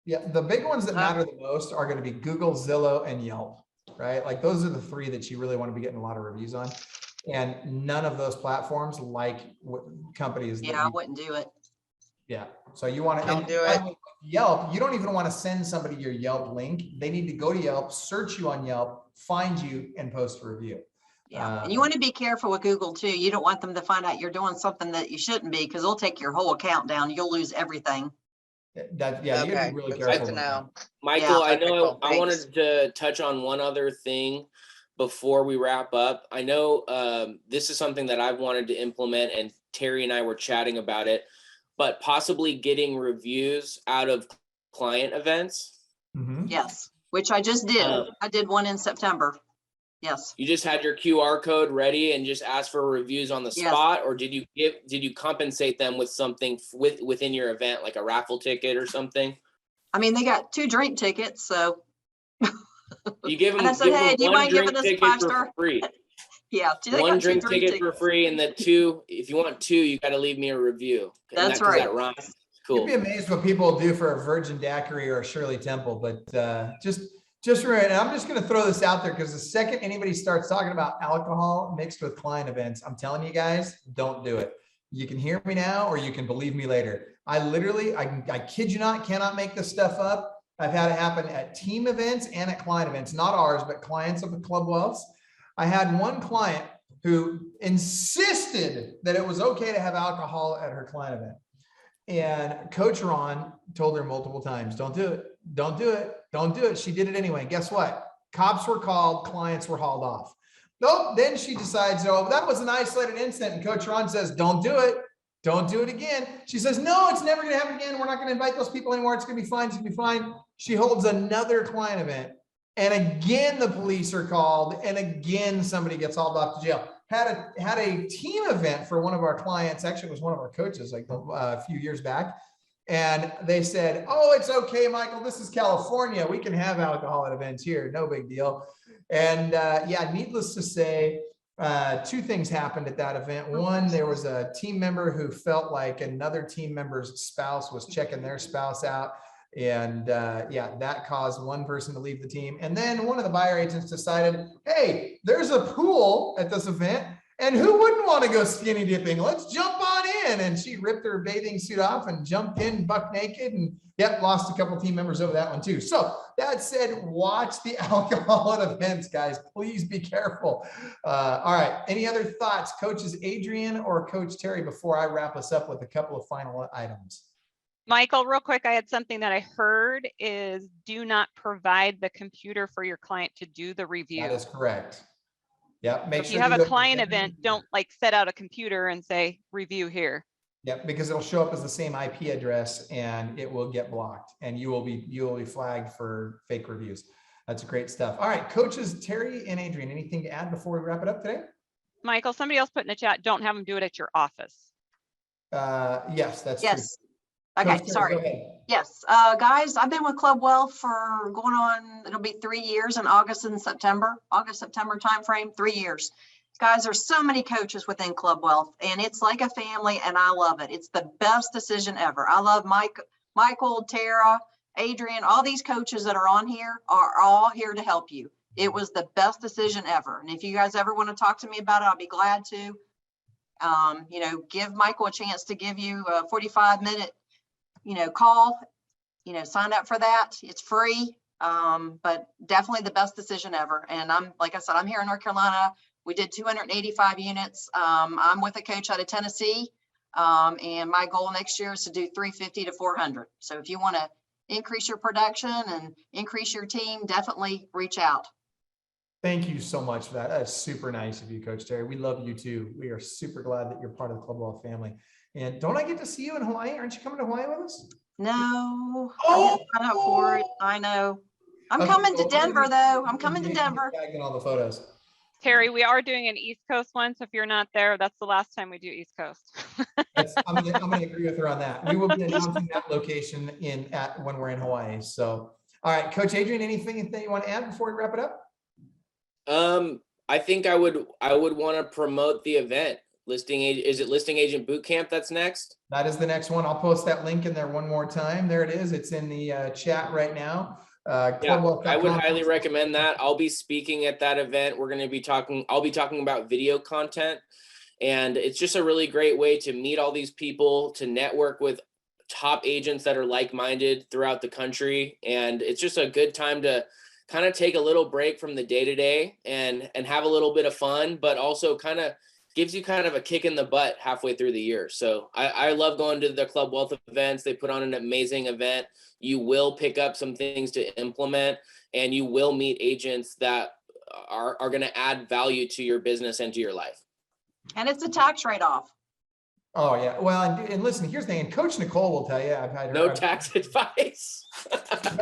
Yeah, the big ones that matter the most are going to be Google, Zillow, and Yelp, right? Like those are the 3 that you really want to be getting a lot of reviews on. And none of those platforms like companies. Yeah, I wouldn't do it. Yeah. So you want to don't do it. Yelp, you don't even want to send somebody your Yelp link. They need to go to Yelp, search you on Yelp, find you, and post a review. Yeah, and you want to be careful with Google too. You don't want them to find out you're doing something that you shouldn't be, because they'll take your whole account down. You'll lose everything. Yeah, you have to be really careful. Good to know. Michael, Yeah, I know cool. I wanted to touch on one other thing before we wrap up. I know this is something that I've wanted to implement, and Terry and I were chatting about it, but possibly getting reviews out of client events. Mm-hmm. Yes, which I just did. I did one in September. Yes. You just had your QR code ready and just asked for reviews on the spot, or did you compensate them with something within your event, like a raffle ticket or something? I mean, they got 2 drink tickets, so. You give them, and I said, hey, do you mind giving this 5-star? Free. Yeah, one drink ticket for free, and the 2, if you want 2, you got to leave me a review. That's right. That rhymes. Cool. You'd be amazed what people will do for a Virgin Daiquiri or a Shirley Temple, but just right. And I'm just going to throw this out there, because the second anybody starts talking about alcohol mixed with client events, I'm telling you guys, don't do it. You can hear me now, or you can believe me later. I literally, I kid you not, cannot make this stuff up. I've had it happen at team events and at client events, not ours, but clients of the Club Wealths. I had one client who insisted that it was okay to have alcohol at her client event. And Coach Ron told her multiple times, don't do it, don't do it, don't do it. She did it anyway. Guess what? Cops were called, clients were hauled off. Nope. Then she decides, oh, that was an isolated incident. And Coach Ron says, don't do it. Don't do it again. She says, no, it's never going to happen again. We're not going to invite those people anymore. It's going to be fine. It's going to be fine. She holds another client event. And again, the police are called. And again, somebody gets hauled off to jail. Had a team event for one of our clients. Actually, it was one of our coaches like a few years back. And they said, oh, it's okay, Michael. This is California. We can have alcohol at events here. No big deal. And yeah, needless to say, 2 things happened at that event. One, there was a team member who felt like another team member's spouse was checking their spouse out. And yeah, that caused one person to leave the team. And then one of the buyer agents decided, hey, there's a pool at this event, and who wouldn't want to go skinny dipping? Let's jump on in, and she ripped her bathing suit off and jumped in buck naked, and yep, lost a couple team members over that one too. So that said, watch the alcohol at events, guys. Please be careful. All right, any other thoughts, Coaches Adrian or Coach Terry, before I wrap us up with a couple of final items? Michael, real quick, I had something that I heard is do not provide the computer for your client to do the review. That is correct. Yep. Make If sure you have a that- client event, don't like set out a computer and say review here. Yep, because it'll show up as the same IP address and it will get blocked, and you will be flagged for fake reviews. That's great stuff. All right, Coaches Terry and Adrian, anything to add before we wrap it up today? Michael, somebody else put in the chat, don't have them do it at your office. Yes, that's Yes. true. Okay, Coach Terry, sorry. go ahead. Yes, guys, I've been with Club Wealth for going on, it'll be 3 years in August and September, September timeframe, 3 years. Guys, there's so many coaches within Club Wealth, and it's like a family, and I love it. It's the best decision ever. I love Michael, Tara, Adrian, all these coaches that are on here are all here to help you. It was the best decision ever. And if you guys ever want to talk to me about it, I'll be glad to. You know, give Michael a chance to give you a 45-minute, call, sign up for that. It's free, but definitely the best decision ever. And like I said, I'm here in North Carolina. We did 285 units. I'm with a coach out of Tennessee. And my goal next year is to do 350 to 400. So if you want to increase your production and increase your team, definitely reach out. Thank you so much for that. That's super nice of you, Coach Terry. We love you too. We are super glad that you're part of the Club Wealth family. And don't I get to see you in Hawaii? Aren't you coming to Hawaii with us? No, I didn't sign up for it. I know. I'm coming to Denver though. I'm coming to Denver. Tagging all the photos. Terry, we are doing an East Coast one, so if you're not there, that's the last time we do East Coast. I'm gonna agree with her on that. We will be announcing that location when we're in Hawaii. So, all right, Coach Adrian, anything that you want to add before we wrap it up? I think I would want to promote the event. Is it Listing Agent Bootcamp that's next? That is the next one. I'll post that link in there one more time. There it is. It's in the chat right now. Yeah, I would highly recommend that. I'll be speaking at that event. I'll be talking about video content, and it's just a really great way to meet all these people, to network with top agents that are like-minded throughout the country. And it's just a good time to kind of take a little break from the day-to-day and have a little bit of fun, but also kind of gives you kind of a kick in the butt halfway through the year. So I love going to the Club Wealth events. They put on an amazing event. You will pick up some things to implement, and you will meet agents that are going to add value to your business and to your life. And it's a tax write-off. Oh yeah. Well, and listen, here's the thing. And Coach Nicole will tell you, I've had her, no tax advice.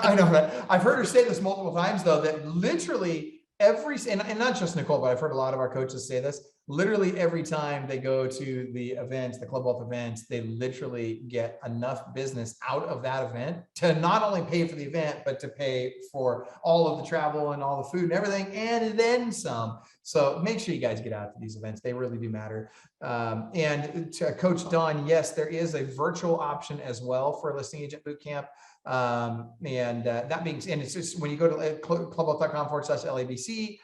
I know that. I've heard her say this multiple times though, that literally and not just Nicole, but I've heard a lot of our coaches say this, literally every time they go to the events, the Club Wealth events, they literally get enough business out of that event to not only pay for the event, but to pay for all of the travel and all the food and everything, and then some. So make sure you guys get out to these events. They really do matter. And to Coach Dawn, yes, there is a virtual option as well for a Listing Agent Bootcamp. That being, and it's just when you go to clubwealth.com/LABC,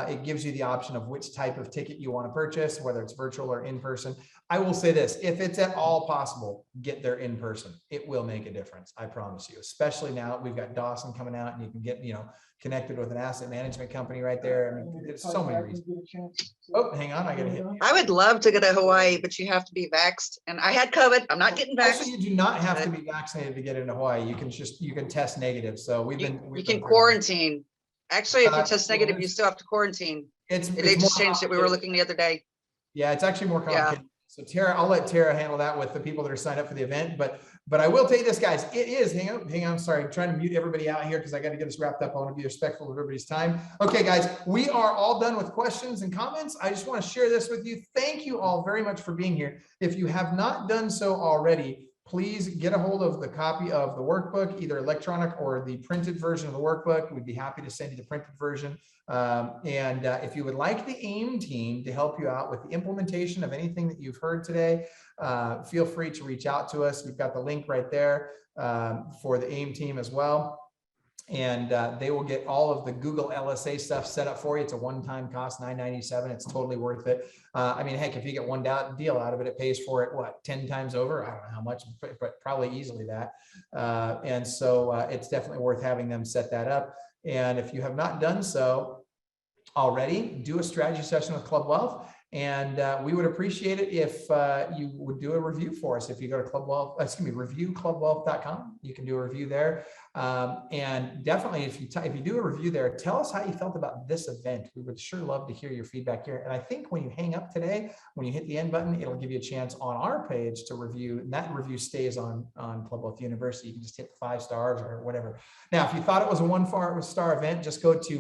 it gives you the option of which type of ticket you want to purchase, whether it's virtual or in person. I will say this, if it's at all possible, get there in person. It will make a difference. I promise you, especially now we've got Dawson coming out and you can get, connected with an asset management company right there. I mean, there's so many reasons. Oh, hang on. I got to hit. I would love to go to Hawaii, but you have to be vaxxed. And I had COVID. I'm not getting vaxxed. Actually, you do not have to be vaccinated to get into Hawaii. You can test negative. So you can quarantine. Actually, if you test negative, you still have to quarantine. They just changed it. We were looking the other day. Yeah, it's actually more complicated. Yeah. So Tara, I'll let Tara handle that with the people that are signed up for the event. But I will tell you this, guys, it is, hang on, sorry, I'm trying to mute everybody out here because I got to get this wrapped up. I want to be respectful of everybody's time. Okay, guys, we are all done with questions and comments. I just want to share this with you. Thank you all very much for being here. If you have not done so already, please get a hold of the copy of the workbook, either electronic or the printed version of the workbook. We'd be happy to send you the printed version. If you would like the AIM team to help you out with the implementation of anything that you've heard today, feel free to reach out to us. We've got the link right there for the AIM team as well. and they will get all of the Google LSA stuff set up for you. It's a one-time cost, $9.97. It's totally worth it. I mean, heck, if you get one deal out of it, it pays for it, what, 10 times over? I don't know how much, but probably easily that. And so it's definitely worth having them set that up. And if you have not done so already, do a strategy session with Club Wealth. And we would appreciate it if you would do a review for us. If you go to reviewclubwealth.com, you can do a review there. And definitely, if you do a review there, tell us how you felt about this event. We would sure love to hear your feedback here. And I think when you hang up today, when you hit the end button, it'll give you a chance on our page to review. And that review stays on Club Wealth University. You can just hit the 5 stars or whatever. Now, if you thought it was a 1-star event, just go to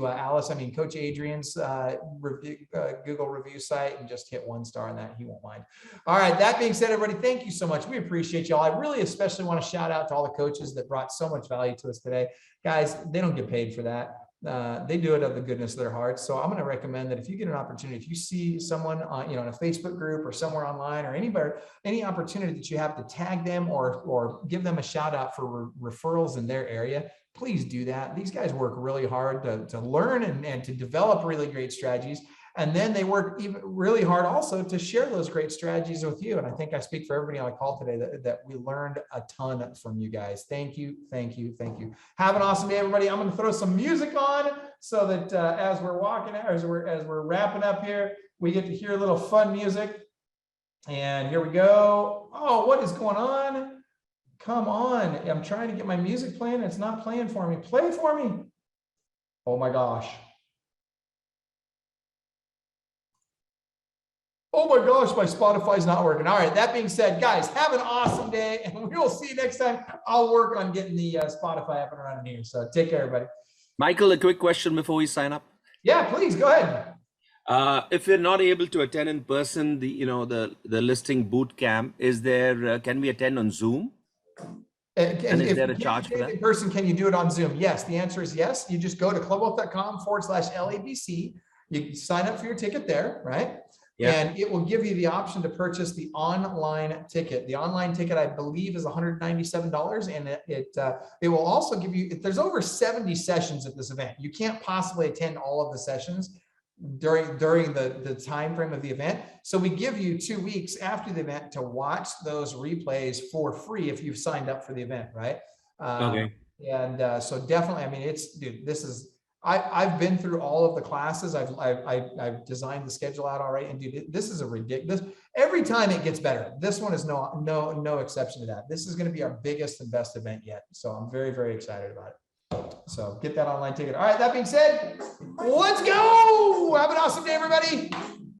Coach Adrian's Google review site and just hit 1 star on that. He won't mind. All right. That being said, everybody, thank you so much. We appreciate y'all. I really especially want to shout out to all the coaches that brought so much value to us today. Guys, they don't get paid for that. They do it out of the goodness of their hearts. So I'm going to recommend that if you get an opportunity, if you see someone on, in a Facebook group or somewhere online or any opportunity that you have to tag them or give them a shout out for referrals in their area, please do that. These guys work really hard to learn and to develop really great strategies. And then they work even really hard also to share those great strategies with you. And I think I speak for everybody on the call today that we learned a ton from you guys. Thank you, thank you, thank you. Have an awesome day, everybody. I'm going to throw some music on so that as we're wrapping up here, we get to hear a little fun music. And here we go. Oh, what is going on? Come on. I'm trying to get my music playing. It's not playing for me. Play for me. Oh my gosh. Oh my gosh, my Spotify's not working. All right, that being said, guys, have an awesome day, and we will see you next time. I'll work on getting the Spotify up and running here. So take care, everybody. Michael, a quick question before we sign up. Yeah, please, go ahead. If we're not able to attend in person, the listing boot camp, is there, can we attend on Zoom? And is there a charge for that? In person, can you do it on Zoom? Yes, the answer is yes. You just go to clubwealth.com/LABC. You sign up for your ticket there, right? Yeah. And it will give you the option to purchase the online ticket. The online ticket, I believe, is $197, and it will also give you. There's over 70 sessions at this event. You can't possibly attend all of the sessions during the time frame of the event. So we give you 2 weeks after the event to watch those replays for free if you've signed up for the event, right? Okay. And so definitely, I mean, this is. I've been through all of the classes. I've designed the schedule out already, and dude, this is a ridiculous. Every time it gets better. This one is no exception to that. This is going to be our biggest and best event yet. So I'm very, very excited about it. So get that online ticket. All right. That being said, let's go. Have an awesome day, everybody.